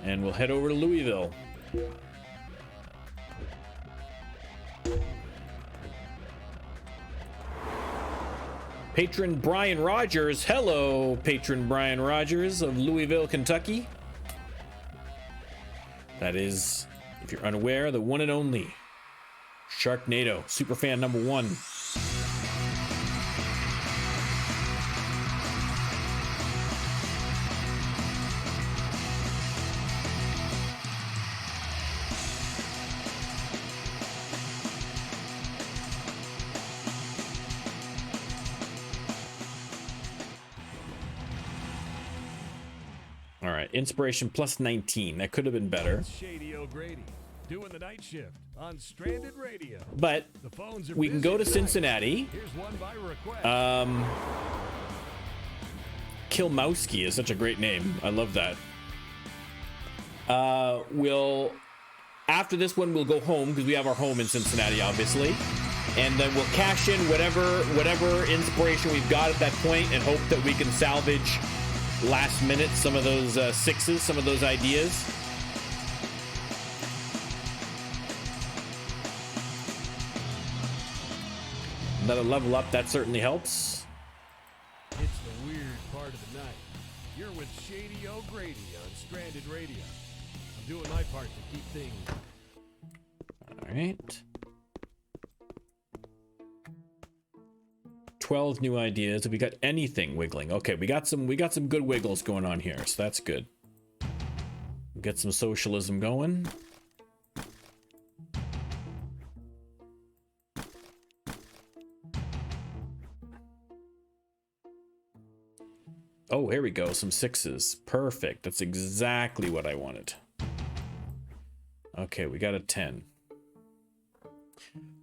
and we'll head over to Louisville. Patron Brian Rogers. Hello, Patron Brian Rogers of Louisville, Kentucky. That is, if you're unaware, the one and only Sharknado, superfan number 1. All right, inspiration plus 19. That could have been better. Shady O'Grady doing the night shift on Stranded Radio. But The phones are we can busy go to tonight. Cincinnati. Here's one by request. Kilmowski is such a great name. I love that. We'll after this one we'll go home because we have our home in Cincinnati, obviously, and then we'll cash in whatever inspiration we've got at that point and hope that we can salvage last minute some of those sixes, some of those ideas. Another level up, that certainly helps. It's the weird part of the night. You're with Shady O'Grady on Stranded Radio. I'm doing my part to keep things. All right. 12 new ideas. Have we got anything wiggling? Okay, we got some good wiggles going on here, so that's good. Get some socialism going. Oh, here we go. Some sixes. Perfect. That's exactly what I wanted. Okay, we got a 10.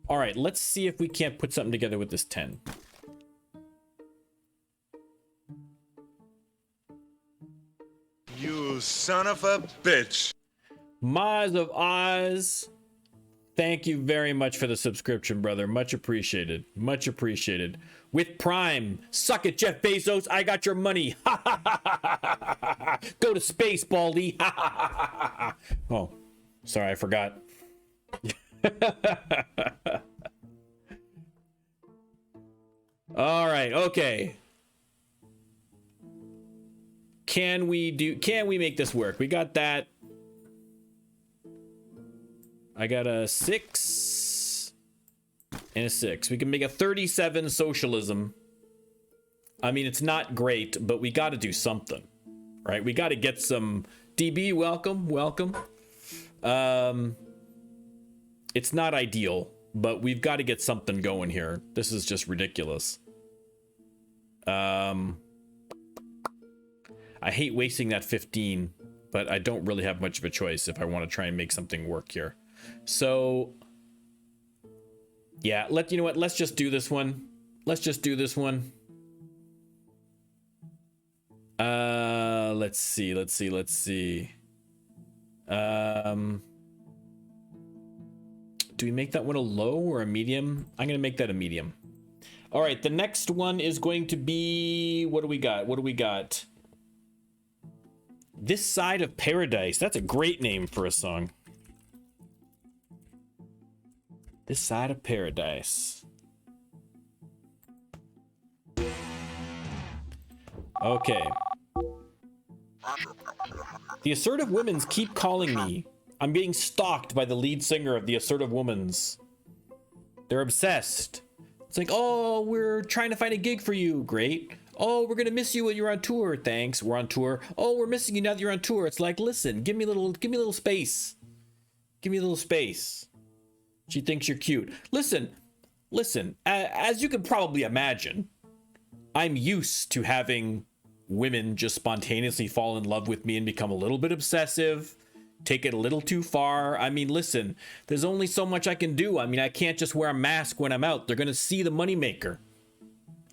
All right, let's see if we can't put something together with this 10. You son of a bitch. Maz of Oz, thank you very much for the subscription, brother. Much appreciated. Much appreciated. With Prime, suck it, Jeff Bezos. I got your money. Go to space, Baldy. Oh, sorry, I forgot. All right, okay. Can we make this work? We got that. I got a 6 and a 6. We can make a 37 socialism. I mean, it's not great, but we got to do something, right? We got to get some DB, welcome, welcome. It's not ideal, but we've got to get something going here. This is just ridiculous. I hate wasting that 15, but I don't really have much of a choice if I want to try and make something work here. So yeah, you know what? Let's just do this one. Let's just do this one. Let's see. Do we make that one a low or a medium? I'm gonna make that a medium. All right, the next one is going to be, what do we got? This Side of Paradise. That's a great name for a song. This Side of Paradise. Okay. The Assertive Women's keep calling me. I'm getting stalked by the lead singer of the Assertive Women's. They're obsessed. It's like, oh, we're trying to find a gig for you. Great. Oh, we're gonna miss you when you're on tour. Thanks. We're on tour. Oh, we're missing you now that you're on tour. It's like, listen, give me a little space. Give me a little space. She thinks you're cute. Listen. As you can probably imagine, I'm used to having women just spontaneously fall in love with me and become a little bit obsessive, take it a little too far. I mean, listen, there's only so much I can do. I mean, I can't just wear a mask when I'm out. They're gonna see the moneymaker.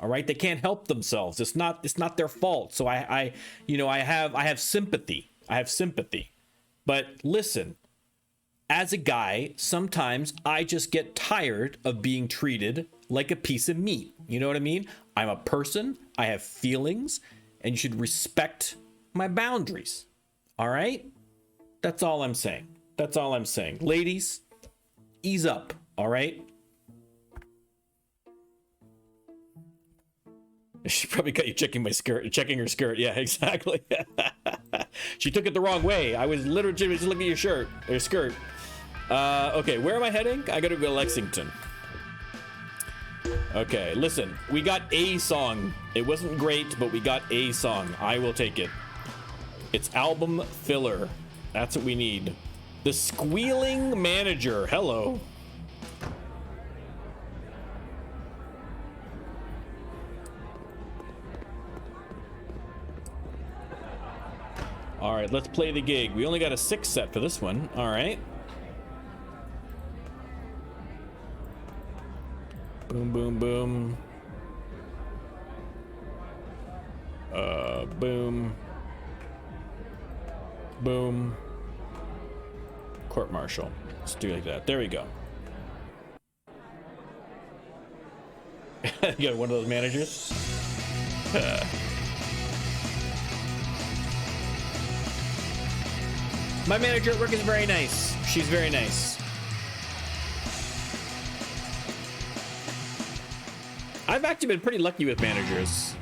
All right, they can't help themselves. It's not their fault. So I have sympathy. But listen, as a guy, sometimes I just get tired of being treated like a piece of meat. You know what I mean? I'm a person. I have feelings. And you should respect my boundaries. All right? That's all I'm saying. Ladies, ease up. All right? She probably got you checking her skirt. Yeah, exactly. She took it the wrong way. I was literally just looking at your skirt. Okay, where am I heading? I gotta go to Lexington. Okay, listen, we got a song. It wasn't great, but we got a song. I will take it. It's album filler. That's what we need. The Squealing Manager. Hello. All right, let's play the gig. We only got a 6 set for this one. All right. Boom, boom, boom. Boom. Boom. Court martial. Let's do it like that. There we go. You got one of those managers? My manager at work is very nice. She's very nice. I've actually been pretty lucky with managers.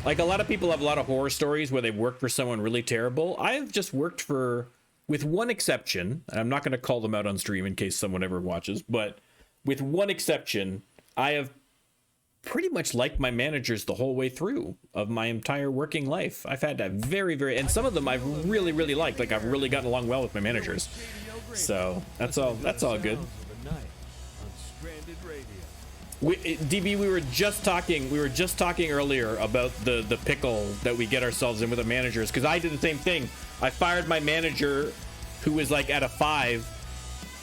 Like, a lot of people have a lot of horror stories where they've worked for someone really terrible. I've just worked with one exception, and I'm not going to call them out on stream in case someone ever watches, but with one exception, I have pretty much liked my managers the whole way through of my entire working life. I've had that and some of them I've really, really liked. Like, I've really gotten along well with my managers. So that's all good. DB, we were just talking earlier about the pickle that we get ourselves in with the managers, because I did the same thing. I fired my manager, who was like at a 5,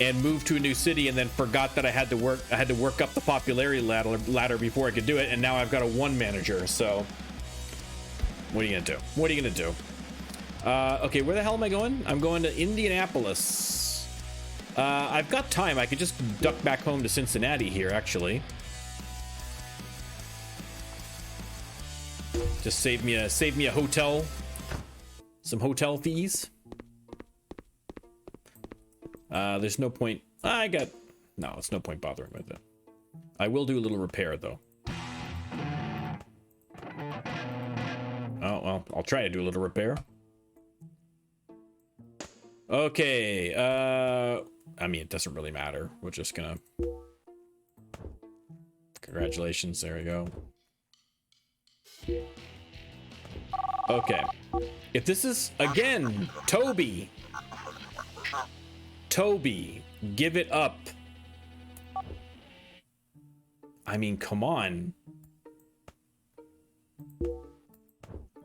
and moved to a new city, and then forgot that I had to work up the popularity ladder before I could do it, and now I've got a 1 manager. So what are you gonna do? Okay, where the hell am I going? I'm going to Indianapolis. I've got time. I could just duck back home to Cincinnati here, actually. Just save me a hotel, some hotel fees. There's no point. It's no point bothering with it. I will do a little repair though. Oh, well, I'll try to do a little repair. Okay, I mean, it doesn't really matter. We're just gonna... Congratulations, there we go. Okay. If this is, again, Toby. Toby, give it up. I mean, come on.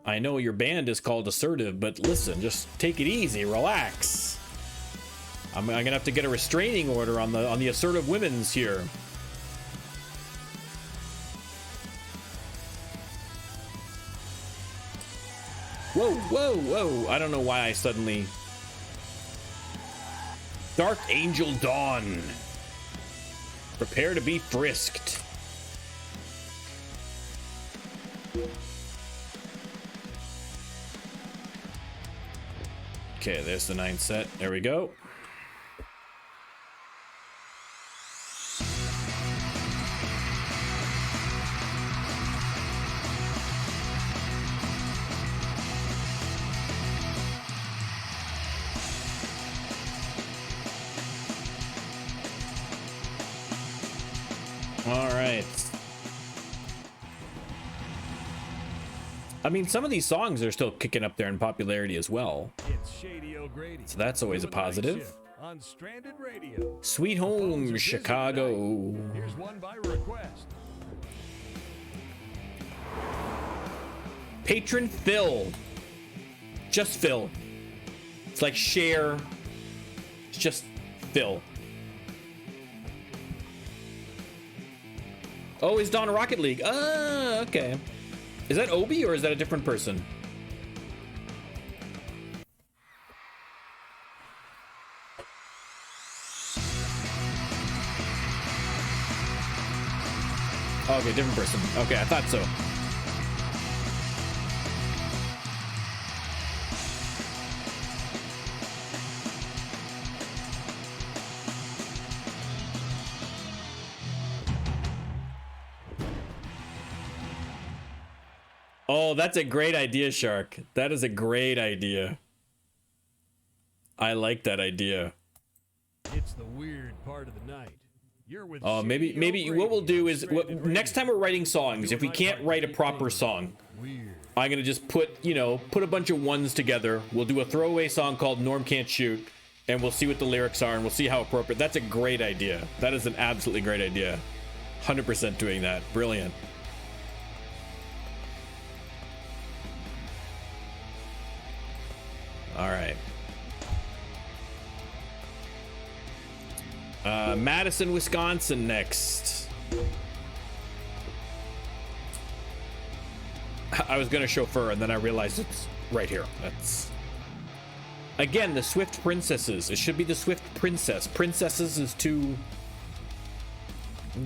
I know your band is called Assertive, but listen, just take it easy, relax. I'm gonna have to get a restraining order on the assertive women's here. Whoa, whoa, whoa. I don't know why I suddenly... Dark Angel Dawn. Prepare to be frisked. Okay, there's the 9th set. There we go. All right. I mean, some of these songs are still kicking up there in popularity as well. It's Shady O'Grady. So that's always a positive. On Stranded Radio. Sweet Home, Chicago. Here's one by request. Patron Phil. Just Phil. It's like Cher. It's just Phil. Oh, he's Don Rocket League. Ah, okay. Is that Obi or is that a different person? Okay, different person. Okay, I thought so. Oh, that's a great idea, Shark. That is a great idea. I like that idea. It's the weird part of the night. You're with maybe what we'll do is next time we're writing songs, if we can't write a proper song, I'm gonna just put a bunch of ones together. We'll do a throwaway song called Norm Can't Shoot, and we'll see what the lyrics are and we'll see how appropriate. That's a great idea. That is an absolutely great idea. 100% doing that. Brilliant. All right. Madison, Wisconsin next. I was gonna chauffeur and then I realized it's right here. That's again the Swift Princesses. It should be the Swift Princess. Princesses is too.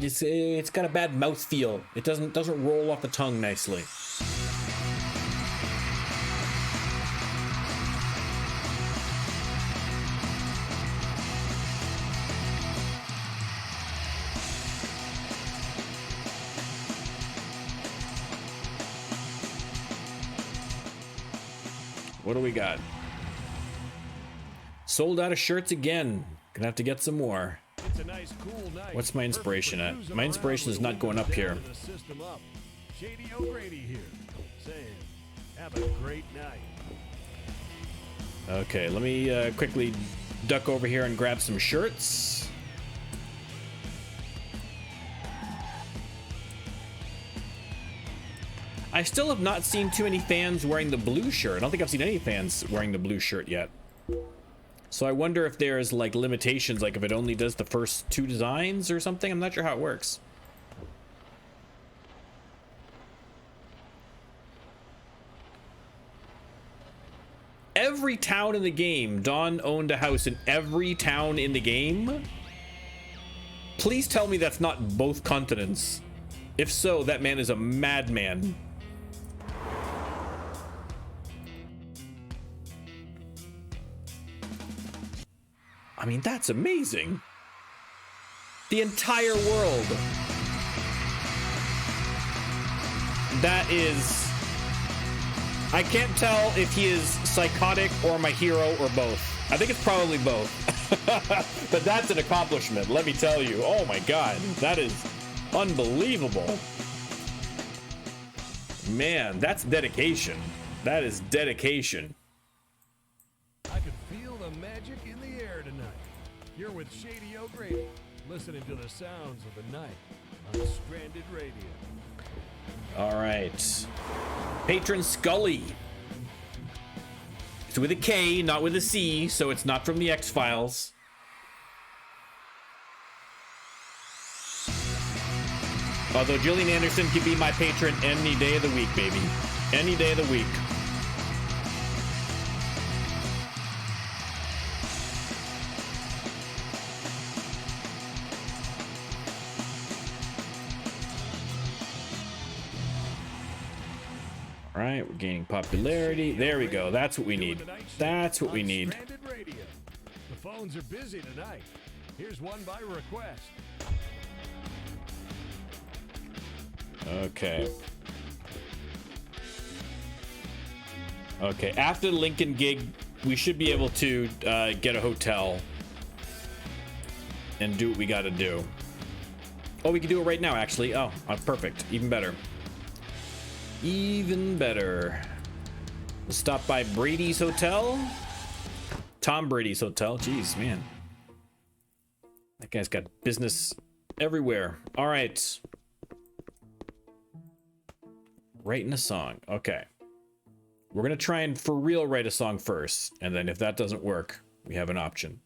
It's got a bad mouthfeel. It doesn't roll off the tongue nicely. What do we got? Sold out of shirts again. Gonna have to get some more. It's a nice, cool night. What's my inspiration at? My inspiration is not going up here. Shady O'Grady here, saying, have a great night. Okay, let me quickly duck over here and grab some shirts. I still have not seen too many fans wearing the blue shirt. I don't think I've seen any fans wearing the blue shirt yet. So I wonder if there's like limitations, like if it only does the first 2 designs or something. I'm not sure how it works. Every town in the game. Don owned a house in every town in the game. Please tell me that's not both continents. If so, that man is a madman. I mean, that's amazing. The entire world. That is... I can't tell if he is psychotic or my hero or both. I think it's probably both. But that's an accomplishment, let me tell you. Oh my God, that is unbelievable. Man, that's dedication. That is dedication. I can feel the magic in the air tonight. You're with Shady O'Grady, listening to the sounds of the night on Stranded Radio. All right. Patron Scully. It's with a K, not with a C, so it's not from the X-Files. Although Gillian Anderson can be my patron any day of the week, baby. Any day of the week. All right, we're gaining popularity. There we go. That's what we need. That's what we need. The phones are busy tonight. Here's one by request. Okay. Okay, after the Lincoln gig, we should be able to get a hotel and do what we gotta do. Oh, we can do it right now, actually. Oh, perfect. Even better. Even better. We'll stop by Brady's Hotel. Tom Brady's Hotel. Jeez, man. That guy's got business everywhere. All right. Writing a song. Okay. We're going to try and for real write a song first. And then if that doesn't work, we have an option.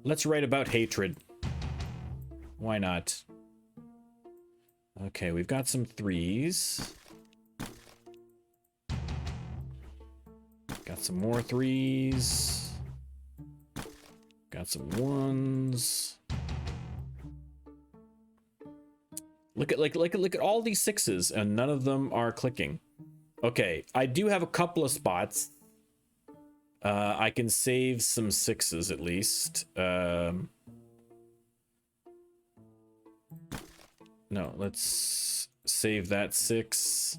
Let's write about hatred. Why not? Okay, we've got some threes. Got some more threes. Got some ones. Look at all these sixes, and none of them are clicking. Okay, I do have a couple of spots. I can save some sixes at least. No, let's save that 6.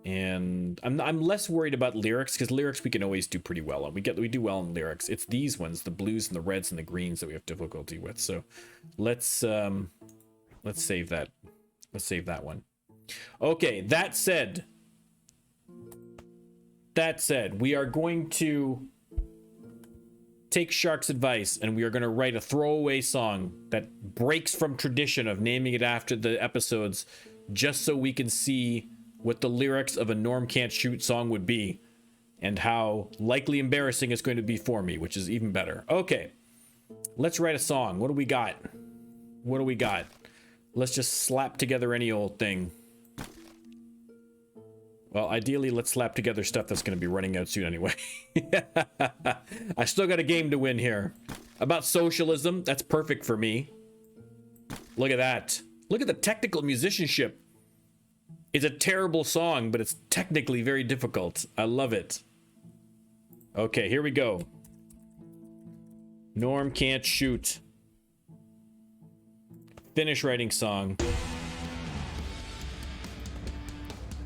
And I'm less worried about lyrics, because lyrics we can always do pretty well on. We do well in lyrics. It's these ones, the blues and the reds and the greens, that we have difficulty with. So let's save that. Let's save that one. Okay, that said, we are going to take Shark's advice, and we are going to write a throwaway song that breaks from tradition of naming it after the episodes, just so we can see what the lyrics of a Norm Can't Shoot song would be, and how likely embarrassing it's going to be for me, which is even better. Okay, let's write a song. What do we got? What do we got? Let's just slap together any old thing. Well, ideally, let's slap together stuff that's going to be running out soon anyway. I still got a game to win here. About socialism, that's perfect for me. Look at that. Look at the technical musicianship. It's a terrible song, but it's technically very difficult. I love it. Okay, here we go. Norm Can't Shoot. Finish writing song.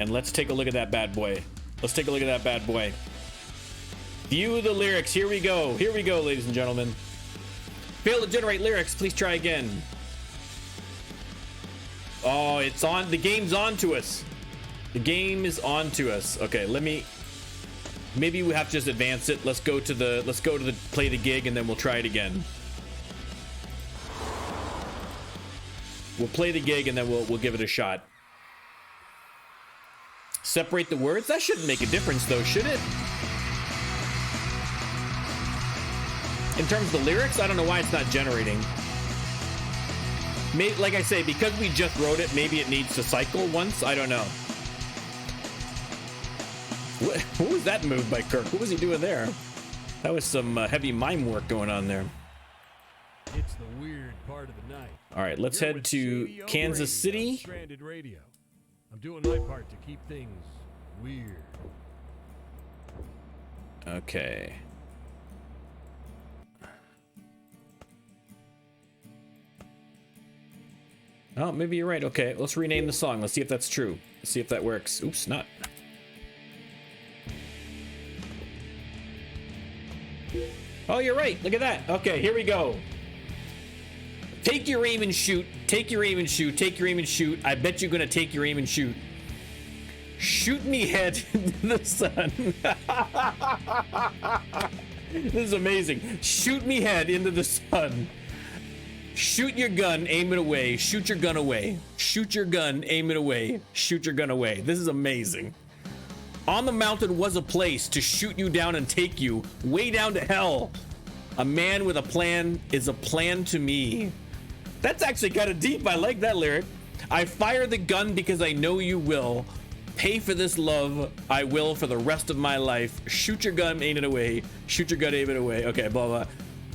And let's take a look at that bad boy. Let's take a look at that bad boy. View the lyrics. Here we go. Here we go, ladies and gentlemen. Fail to generate lyrics. Please try again. Oh, it's on. The game's on to us. The game is on to us. Okay, maybe we have to just advance it. Let's go to the play the gig, and then we'll try it again. We'll play the gig, and then we'll give it a shot. Separate the words? That shouldn't make a difference, though, should it? In terms of the lyrics, I don't know why it's not generating. Maybe, like I say, because we just wrote it, maybe it needs to cycle once. I don't know. What was that move by Kirk? What was he doing there? That was some heavy mime work going on there. It's the weird part of the night. All right, let's head to Kansas City. Stranded Radio. I'm doing my part to keep things weird. Okay. Oh, maybe you're right. Okay, let's rename the song. Let's see if that's true. Let's see if that works. Oops, not. Oh, you're right. Look at that. Okay, here we go. Take your aim and shoot. Take your aim and shoot. Take your aim and shoot. I bet you're going to take your aim and shoot. Shoot me head into the sun. This is amazing. Shoot me head into the sun. Shoot your gun, aim it away. Shoot your gun away. Shoot your gun, aim it away. Shoot your gun away. This is amazing. On the mountain was a place to shoot you down and take you way down to hell. A man with a plan is a plan to me. That's actually kind of deep. I like that lyric. I fire the gun because I know you will. Pay for this love, I will for the rest of my life. Shoot your gun, aim it away. Shoot your gun, aim it away. Okay, blah, blah.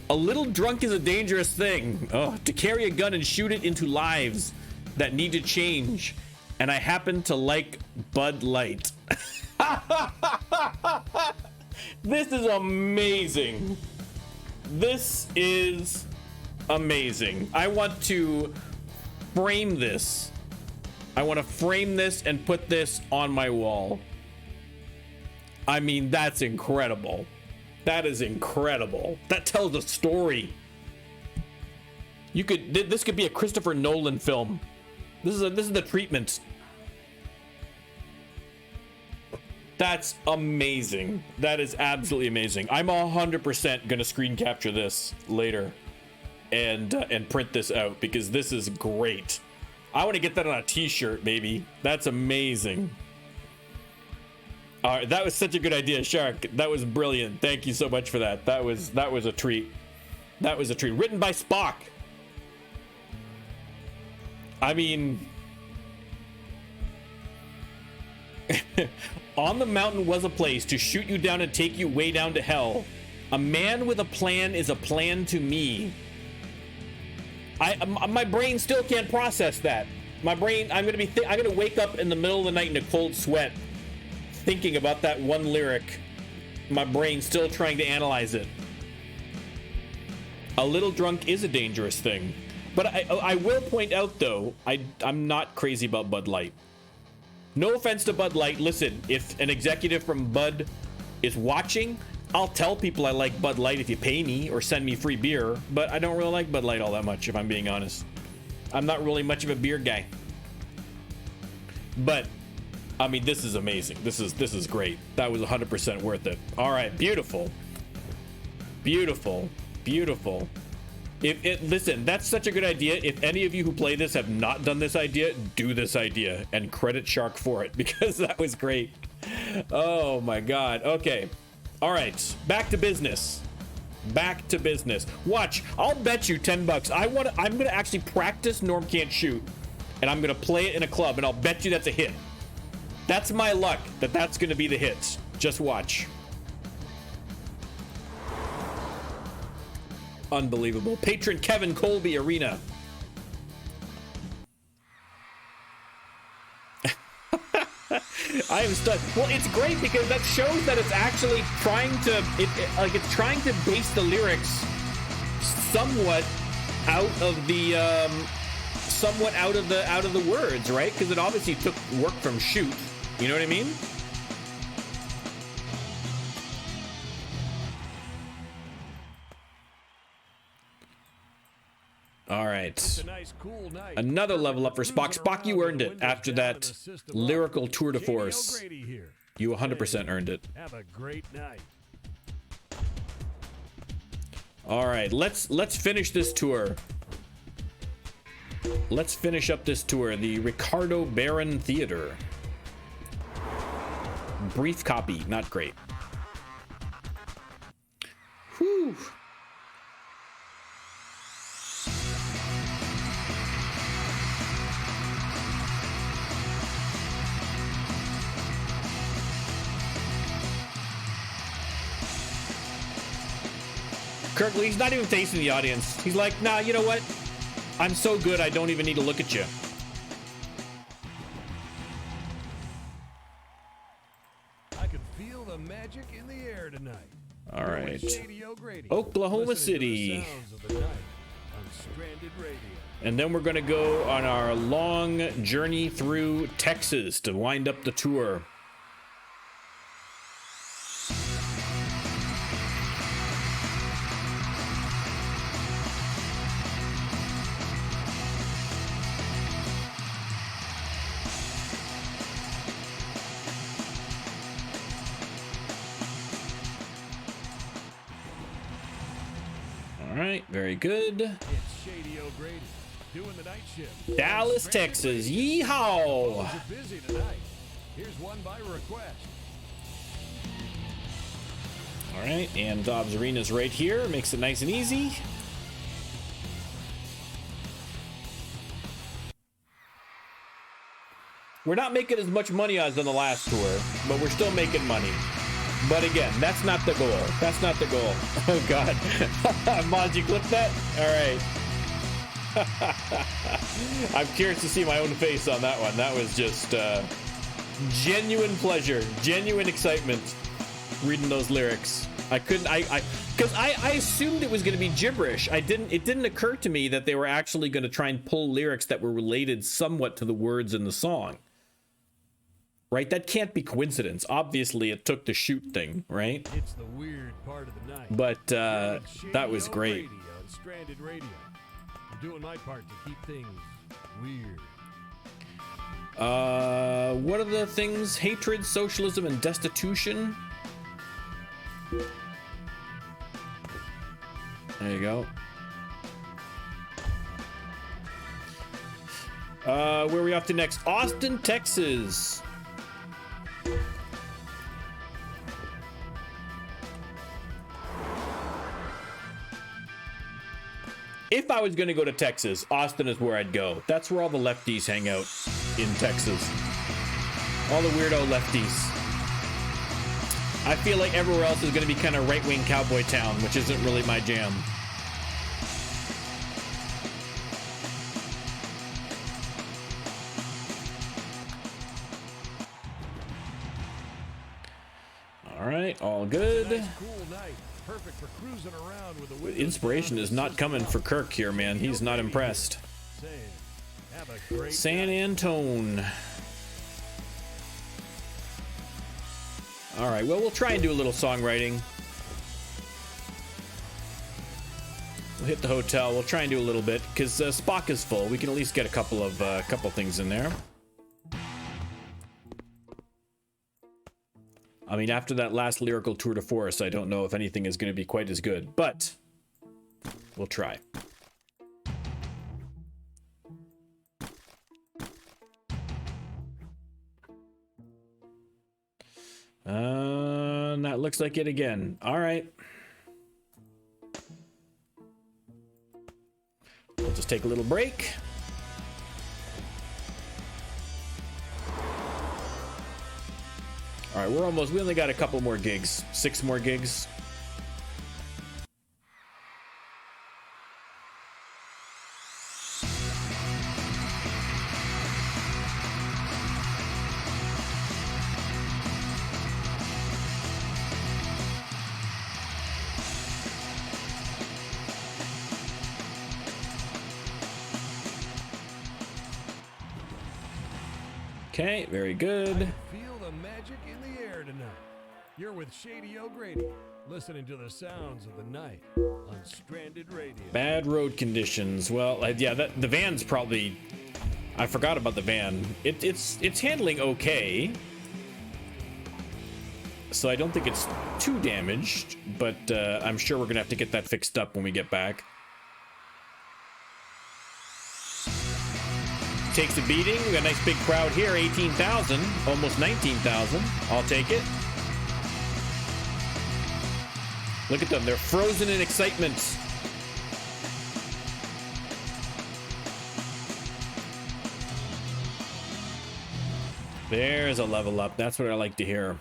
A little drunk is a dangerous thing. Oh, to carry a gun and shoot it into lives that need to change. And I happen to like Bud Light. This is amazing. This is amazing. I want to frame this. I want to frame this and put this on my wall. I mean, that's incredible. That is incredible. That tells a story. This could be a Christopher Nolan film. This is the treatment. That's amazing. That is absolutely amazing. I'm 100% gonna screen capture this later and print this out because this is great. I want to get that on a t-shirt, baby. That's amazing. All right, that was such a good idea, Shark. That was brilliant. Thank you so much for that. That was a treat. That was a treat. Written by Spock. I mean, on the mountain was a place to shoot you down and take you way down to hell. A man with a plan is a plan to me. My brain still can't process that. My brain, I'm gonna wake up in the middle of the night in a cold sweat, thinking about that one lyric. My brain still trying to analyze it. A little drunk is a dangerous thing, but I will point out though, I'm not crazy about Bud Light. No offense to Bud Light. Listen, if an executive from Bud is watching, I'll tell people I like Bud Light if you pay me or send me free beer, but I don't really like Bud Light all that much, if I'm being honest. I'm not really much of a beer guy. But, I mean, this is amazing. This is great. That was 100% worth it. All right, beautiful. Beautiful. Beautiful. Listen, that's such a good idea. If any of you who play this have not done this idea, do this idea and credit Shark for it because that was great. Oh my God. Okay. All right, back to business. Back to business. Watch, I'll bet you $10. I'm gonna actually practice Norm Can't Shoot, and I'm gonna play it in a club, and I'll bet you that's a hit. That's my luck that's gonna be the hits. Just watch. Unbelievable. Patron Kevin Colby Arena. I am stunned. Well, it's great because that shows that it's actually trying to, it's trying to base the lyrics somewhat out of the, words, right? Because it obviously took work from shoot. You know what I mean? All right. Nice, cool night. Another level up for Spock. Spock, you earned it after that lyrical tour de force. You 100% earned it. Have a great night. All right, let's finish this tour. Let's finish up this tour. The Ricardo Barron Theater. Brief copy, not great. Whew. Kirk, he's not even facing the audience. He's like, nah, you know what? I'm so good, I don't even need to look at you. I can feel the magic in the air tonight. All right. Shady O'Grady, Oklahoma City. And then we're going to go on our long journey through Texas to wind up the tour. All right, very good. It's Shady O'Grady doing the night shift. Dallas, Texas. Yeehaw! Phones are busy tonight. Here's one by request. All right, and Dobbs Arena's right here. Makes it nice and easy. We're not making as much money as on the last tour, but we're still making money. But again, that's not the goal. That's not the goal. Oh, God. Mod, you clip that? All right. I'm curious to see my own face on that one. That was just genuine pleasure, genuine excitement reading those lyrics. I couldn't, because I assumed it was going to be gibberish. It didn't occur to me that they were actually going to try and pull lyrics that were related somewhat to the words in the song. Right? That can't be coincidence. Obviously, it took the shoot thing, right? It's the weird part of the night. But that was great. On Stranded Radio. I'm doing my part to keep things weird. What are the things? Hatred, socialism, and destitution. There you go. Where are we off to next? Austin, Texas. If I was going to go to Texas, Austin is where I'd go. That's where all the lefties hang out in Texas. All the weirdo lefties. I feel like everywhere else is going to be kind of right-wing cowboy town, which isn't really my jam. All right, all good. Nice, cool night. Perfect for cruising around with the windows Inspiration down is and not coming for Kirk here, man. He's not impressed. saying, have a great San night. Antone. All right, well, we'll try and do a little songwriting. We'll hit the hotel. We'll try and do a little bit because Spock is full. We can at least get a couple things in there. I mean, after that last lyrical tour de force, I don't know if anything is going to be quite as good, but we'll try. That looks like it again. All right. We'll just take a little break. All right, we only got a couple more gigs, 6 more gigs. Okay, very good. Feel the magic in the air tonight. You're with Shady O'Grady, listening to the sounds of the night on Stranded Radio. Bad road conditions. Well, yeah, the van's probably... I forgot about the van. It's handling okay. So I don't think it's too damaged, but I'm sure we're gonna have to get that fixed up when we get back. Takes a beating. We got a nice big crowd here, 18,000, almost 19,000. I'll take it. Look at them, they're frozen in excitement. There's a level up. That's what I like to hear.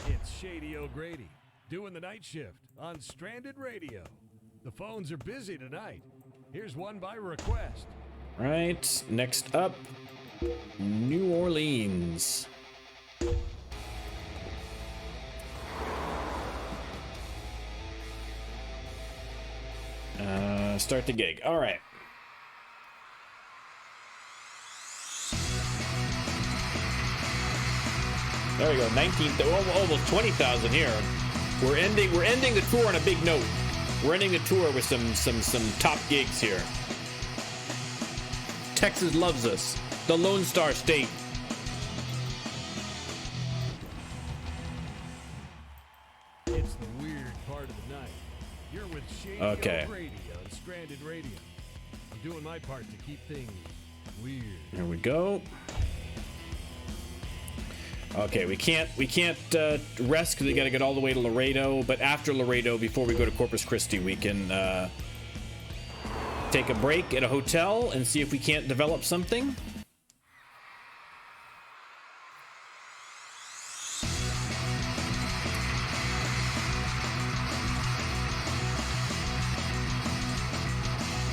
It's Shady O'Grady, doing the night shift on Stranded Radio. The phones are busy tonight. Here's one by request. Right, next up, New Orleans. Start the gig. All right. There we go. 19th, almost 20,000 here. We're ending the tour on a big note. We're ending the tour with some top gigs here. Texas loves us. The Lone Star State. It's the weird part of the night. You're with Shady Okay. O'Grady on Stranded Radio. I'm doing my part to keep things weird. Here we go. Okay, we can't rest because we got to get all the way to Laredo. But after Laredo, before we go to Corpus Christi, we can take a break at a hotel and see if we can't develop something.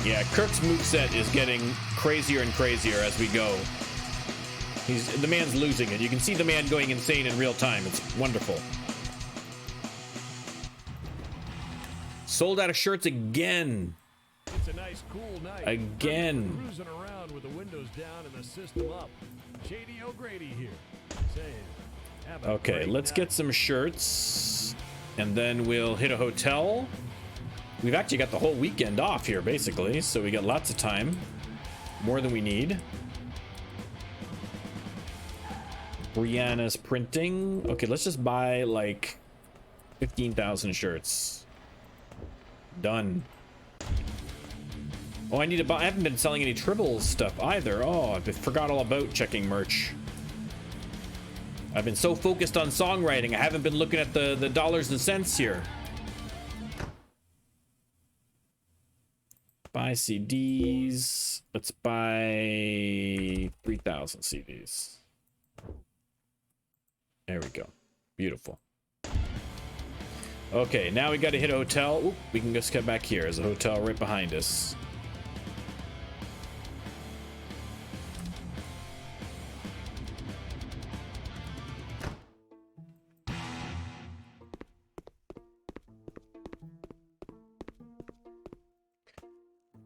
Yeah, Kirk's moveset is getting crazier and crazier as we go. The man's losing it. You can see the man going insane in real time. It's wonderful. Sold out of shirts again. It's a nice cool night. Again. Cruising around with the windows down and the system up. Shady O'Grady here. Saying, have a Okay, great let's night. get some shirts and then we'll hit a hotel. We've actually got the whole weekend off here, basically, so we got lots of time. More than we need. Brianna's printing. Okay, let's just buy like 15,000 shirts. Done. Oh, I need to buy. I haven't been selling any Tribbles stuff either. Oh, I forgot all about checking merch. I've been so focused on songwriting, I haven't been looking at the dollars and cents here. Buy CDs. Let's buy 3,000 CDs. There we go. Beautiful. Okay, now we got to hit a hotel. Oop, we can just get back here. There's a hotel right behind us.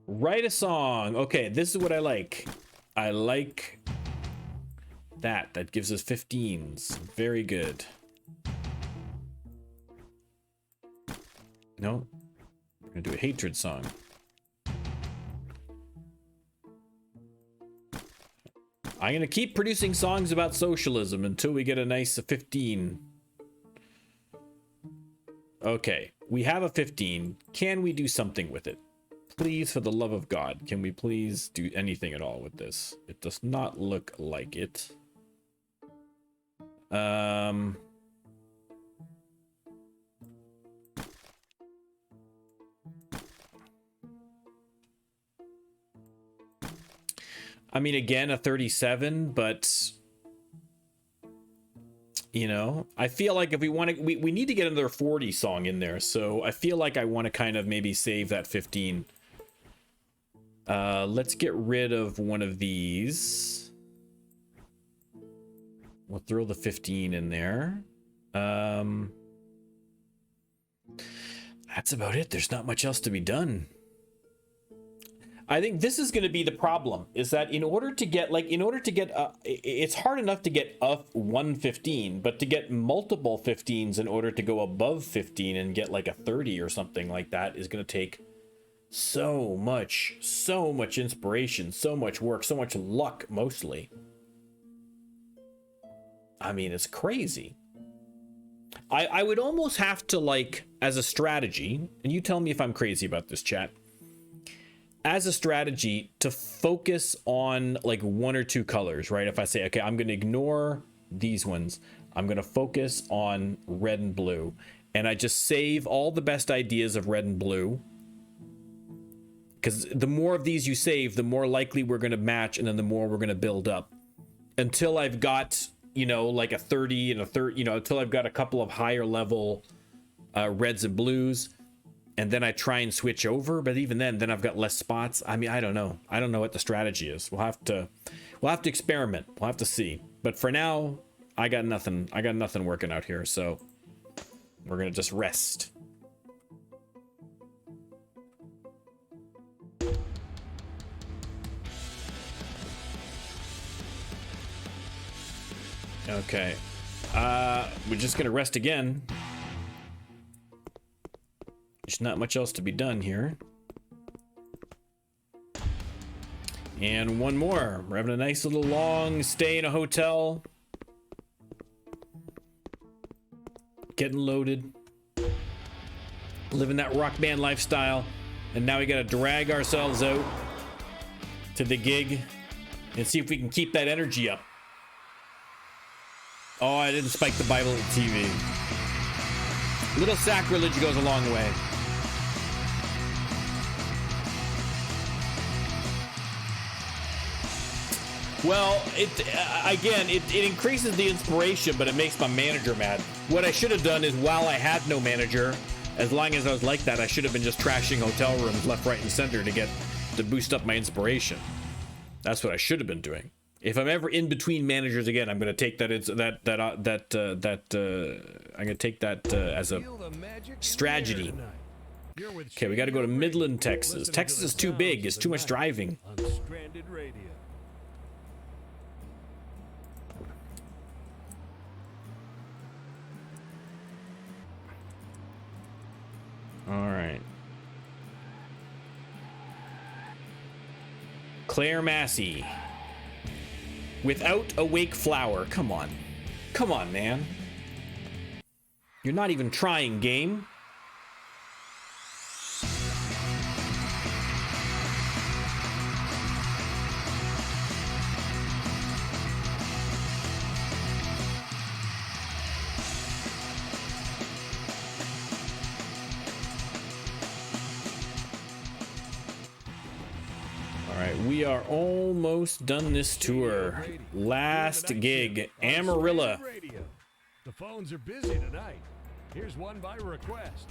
Write a song. Okay, this is what I like. I like that. That gives us 15s. Very good. No. We're gonna do a hatred song. I'm gonna keep producing songs about socialism until we get a nice 15. Okay, we have a 15. Can we do something with it? Please, for the love of God, can we please do anything at all with this? It does not look like it. I mean, again, a 37, but you know, I feel like if we want to, we need to get another 40 song in there. So I feel like I want to kind of maybe save that 15. Let's get rid of one of these. We'll throw the 15 in there. That's about it. There's not much else to be done. I think this is going to be the problem, is that in order to get it's hard enough to get a 115, but to get multiple 15s in order to go above 15 and get like a 30 or something like that is going to take so much inspiration, so much work, so much luck, mostly. I mean, it's crazy. I would almost have to, like, as a strategy, and you tell me if I'm crazy about this, chat, as a strategy to focus on like one or two colors, right? If I say, okay, I'm going to ignore these ones, I'm going to focus on red and blue, and I just save all the best ideas of red and blue, because the more of these you save, the more likely we're going to match, and then the more we're going to build up until I've got, you know, like a 30 and a 30, you know, until I've got a couple of higher level reds and blues. And then I try and switch over, but even then I've got less spots. I mean, I don't know what the strategy is. We'll have to experiment. We'll have to see. But for now, I got nothing working out here, so we're gonna just rest. Okay, we're just gonna rest again. There's not much else to be done here. And one more. We're having a nice little long stay in a hotel. Getting loaded. living that rock band lifestyle, and now we gotta drag ourselves out to the gig and see if we can keep that energy up. Oh, I didn't spike the Bible at the TV. Little sacrilege goes a long way. Well, it increases the inspiration, but it makes my manager mad. What I should have done is, while I had no manager, as long as I was like that, I should have been just trashing hotel rooms left, right, and center to boost up my inspiration. That's what I should have been doing. If I'm ever in between managers again, I'm gonna take that as a strategy. Okay, we got to go to Midland, Texas. Texas is too big. It's too much driving. All right. Claire Massey. Without a wake flower. Come on. Come on, man. You're not even trying, game. We are almost done this tour. Last gig, Amarillo. The phones are busy tonight. Here's one by request.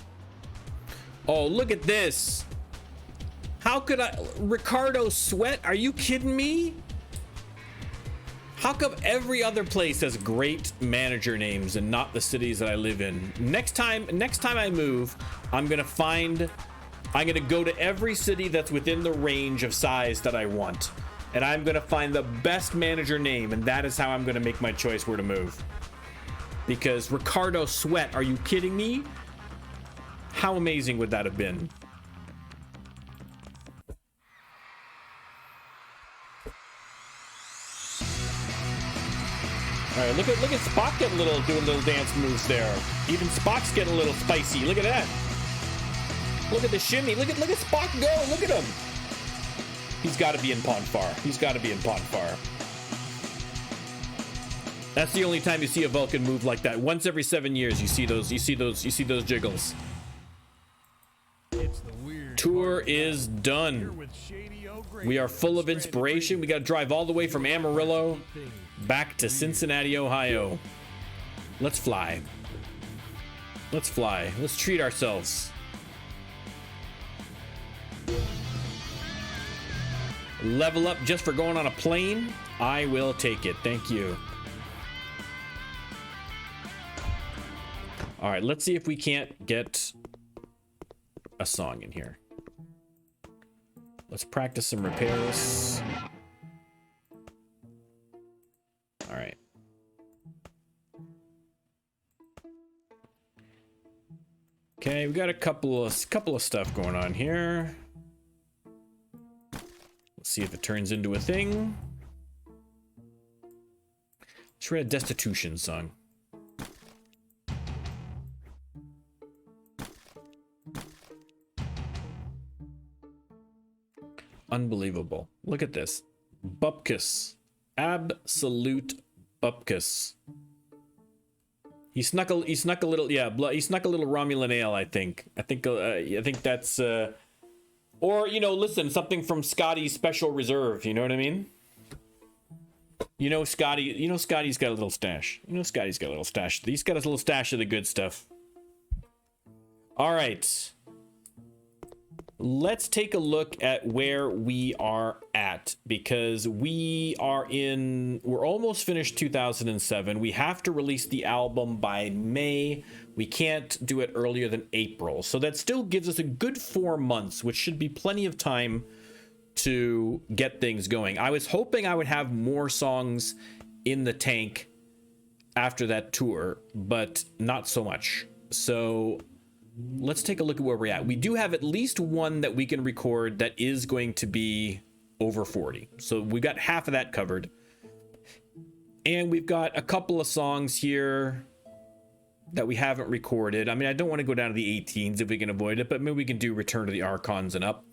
Oh, look at this. How could I? Ricardo Sweat? Are you kidding me? How come every other place has great manager names and not the cities that I live in? Next time I move, I'm gonna go to every city that's within the range of size that I want. And I'm gonna find the best manager name, and that is how I'm gonna make my choice where to move. Because Ricardo Sweat, are you kidding me? How amazing would that have been? All right, look at Spock doing little dance moves there. Even Spock's getting a little spicy. Look at that. Look at the shimmy. Look at Spock go. Look at him. He's got to be in Ponfar. He's got to be in Ponfar. That's the only time you see a Vulcan move like that. Once every 7 years, you see those jiggles. Tour is done. We are full of inspiration. We got to drive all the way from Amarillo back to Cincinnati, Ohio. Let's fly. Let's fly. Let's treat ourselves. Level up just for going on a plane? I will take it. Thank you. All right, let's see if we can't get a song in here. Let's practice some repairs. All right. Okay, we got a couple of stuff going on here. Let's see if it turns into a thing. Let's try a destitution song. Unbelievable. Look at this. Bupkis. Absolute bupkis. He snuck a little, yeah, he snuck a little Romulan ale, I think. I think that's, or, you know, listen, something from Scotty's Special Reserve, you know what I mean? Scotty's got a little stash. Scotty's got a little stash. He's got a little stash of the good stuff. All right. Let's take a look at where we are at, because we're almost finished 2007. We have to release the album by May. We can't do it earlier than April. So that still gives us a good 4 months, which should be plenty of time to get things going. I was hoping I would have more songs in the tank after that tour, but not so much. So let's take a look at where we're at. We do have at least one that we can record that is going to be over 40. So we've got half of that covered. And we've got a couple of songs here that we haven't recorded. I mean, I don't want to go down to the 18s if we can avoid it, but maybe we can do Return to the Archons and up.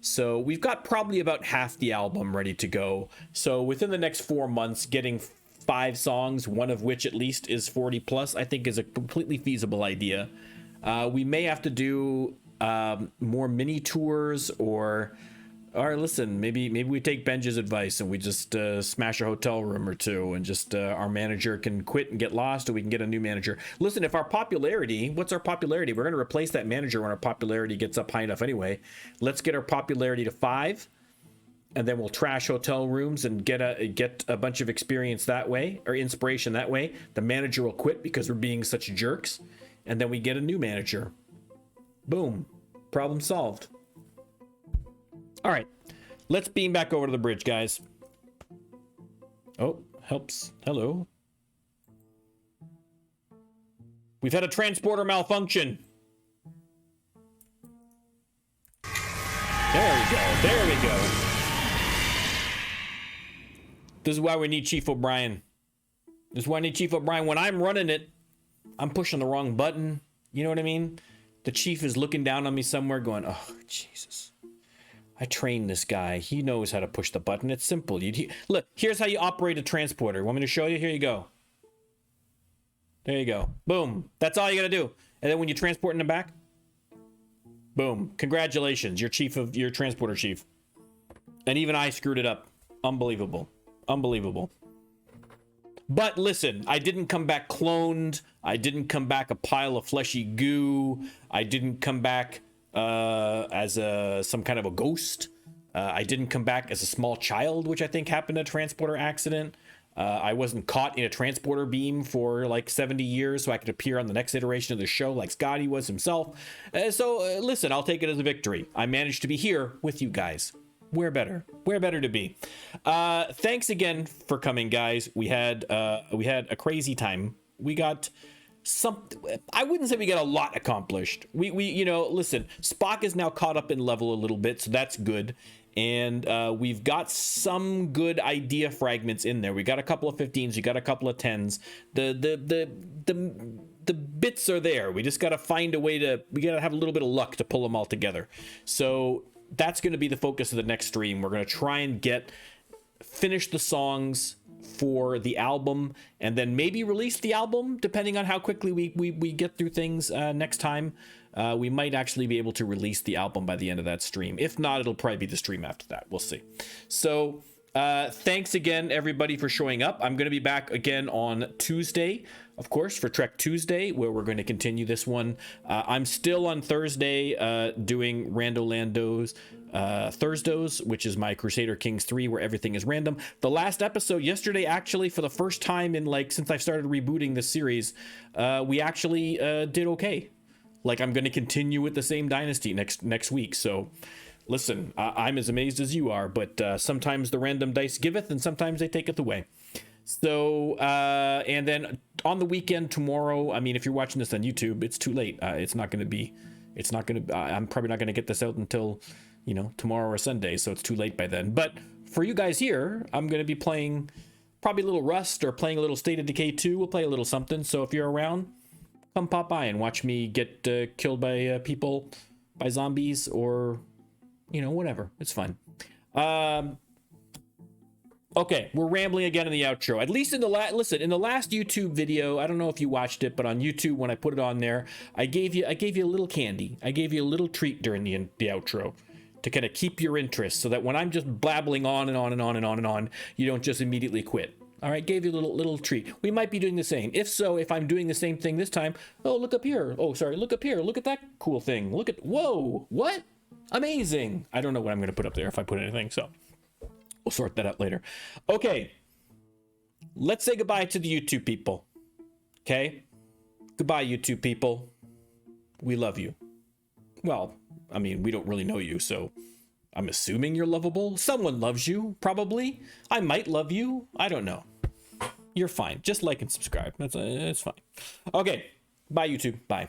So we've got probably about half the album ready to go. So within the next 4 months, getting 5 songs, one of which at least is 40 plus, I think is a completely feasible idea. We may have to do more mini tours, or listen, maybe we take Benja's advice and we just smash a hotel room or two, and just our manager can quit and get lost, or we can get a new manager. Listen, if our popularity, what's our popularity? We're going to replace that manager when our popularity gets up high enough anyway. Let's get our popularity to 5, and then we'll trash hotel rooms and get a bunch of experience that way, or inspiration that way. The manager will quit because we're being such jerks, and then we get a new manager. Boom, problem solved. All right, let's beam back over to the bridge, guys. Oh, helps. Hello. We've had a transporter malfunction. There we go. There we go. This is why we need Chief O'Brien. This is why I need Chief O'Brien. When I'm running it, I'm pushing the wrong button. You know what I mean? The chief is looking down on me somewhere going, oh, Jesus. I trained this guy. He knows how to push the button. It's simple. Look, here's how you operate a transporter. Want me to show you? Here you go. There you go. Boom. That's all you got to do. And then when you transport in the back, boom. Congratulations. You're transporter chief. And even I screwed it up. Unbelievable. Unbelievable. But listen, I didn't come back cloned. I didn't come back a pile of fleshy goo. I didn't come back as some kind of a ghost. I didn't come back as a small child, which I think happened in a transporter accident. I wasn't caught in a transporter beam for like 70 years, so I could appear on the next iteration of the show like Scotty was himself. So listen, I'll take it as a victory. I managed to be here with you guys. Where better to be. Thanks again for coming, guys. We had a crazy time. We got I wouldn't say we got a lot accomplished. We listen, Spock is now caught up in level a little bit, so that's good. And we've got some good idea fragments in there. We got a couple of 15s, we got a couple of 10s. The bits are there. We just got to find a way we got to have a little bit of luck to pull them all together. So that's going to be the focus of the next stream. We're going to try and finish the songs for the album, and then maybe release the album depending on how quickly we get through things next time. We might actually be able to release the album by the end of that stream. If not, it'll probably be the stream after that. We'll see. So thanks again, everybody, for showing up. I'm going to be back again on Tuesday, of course, for Trek Tuesday, where we're going to continue this one. I'm still on Thursday doing Rando Lando's Thursdays, which is my Crusader Kings 3, where everything is random. The last episode yesterday, actually, for the first time in since I've started rebooting this series, we actually did okay. I'm going to continue with the same dynasty next week. So listen, I'm as amazed as you are, but sometimes the random dice giveth and sometimes they taketh away. So and then on the weekend tomorrow, I mean, if you're watching this on YouTube, it's too late. I'm probably not going to get this out until tomorrow or Sunday, so it's too late by then. But for you guys here, I'm going to be playing probably a little Rust or playing a little State of Decay 2. We'll play a little something. So if you're around, come pop by and watch me get killed by people, by zombies, or whatever. It's fun. Okay, we're rambling again in the outro. At least in the last YouTube video, I don't know if you watched it, but on YouTube when I put it on there, I gave you a little candy. I gave you a little treat during the outro to kind of keep your interest, so that when I'm just blabbling on and on and on and on and on, you don't just immediately quit. All right, gave you a little treat. We might be doing the same. If so, if I'm doing the same thing this time, look up here. Look up here. Look at that cool thing. Whoa, what? Amazing. I don't know what I'm going to put up there if I put anything, so we'll sort that out later. Okay, let's say goodbye to the YouTube people. Okay? Goodbye, YouTube people. We love you. Well, I mean, we don't really know you, so I'm assuming you're lovable. Someone loves you, probably. I might love you. I don't know. You're fine. Just like and subscribe. That's fine. Okay. Bye, YouTube. Bye.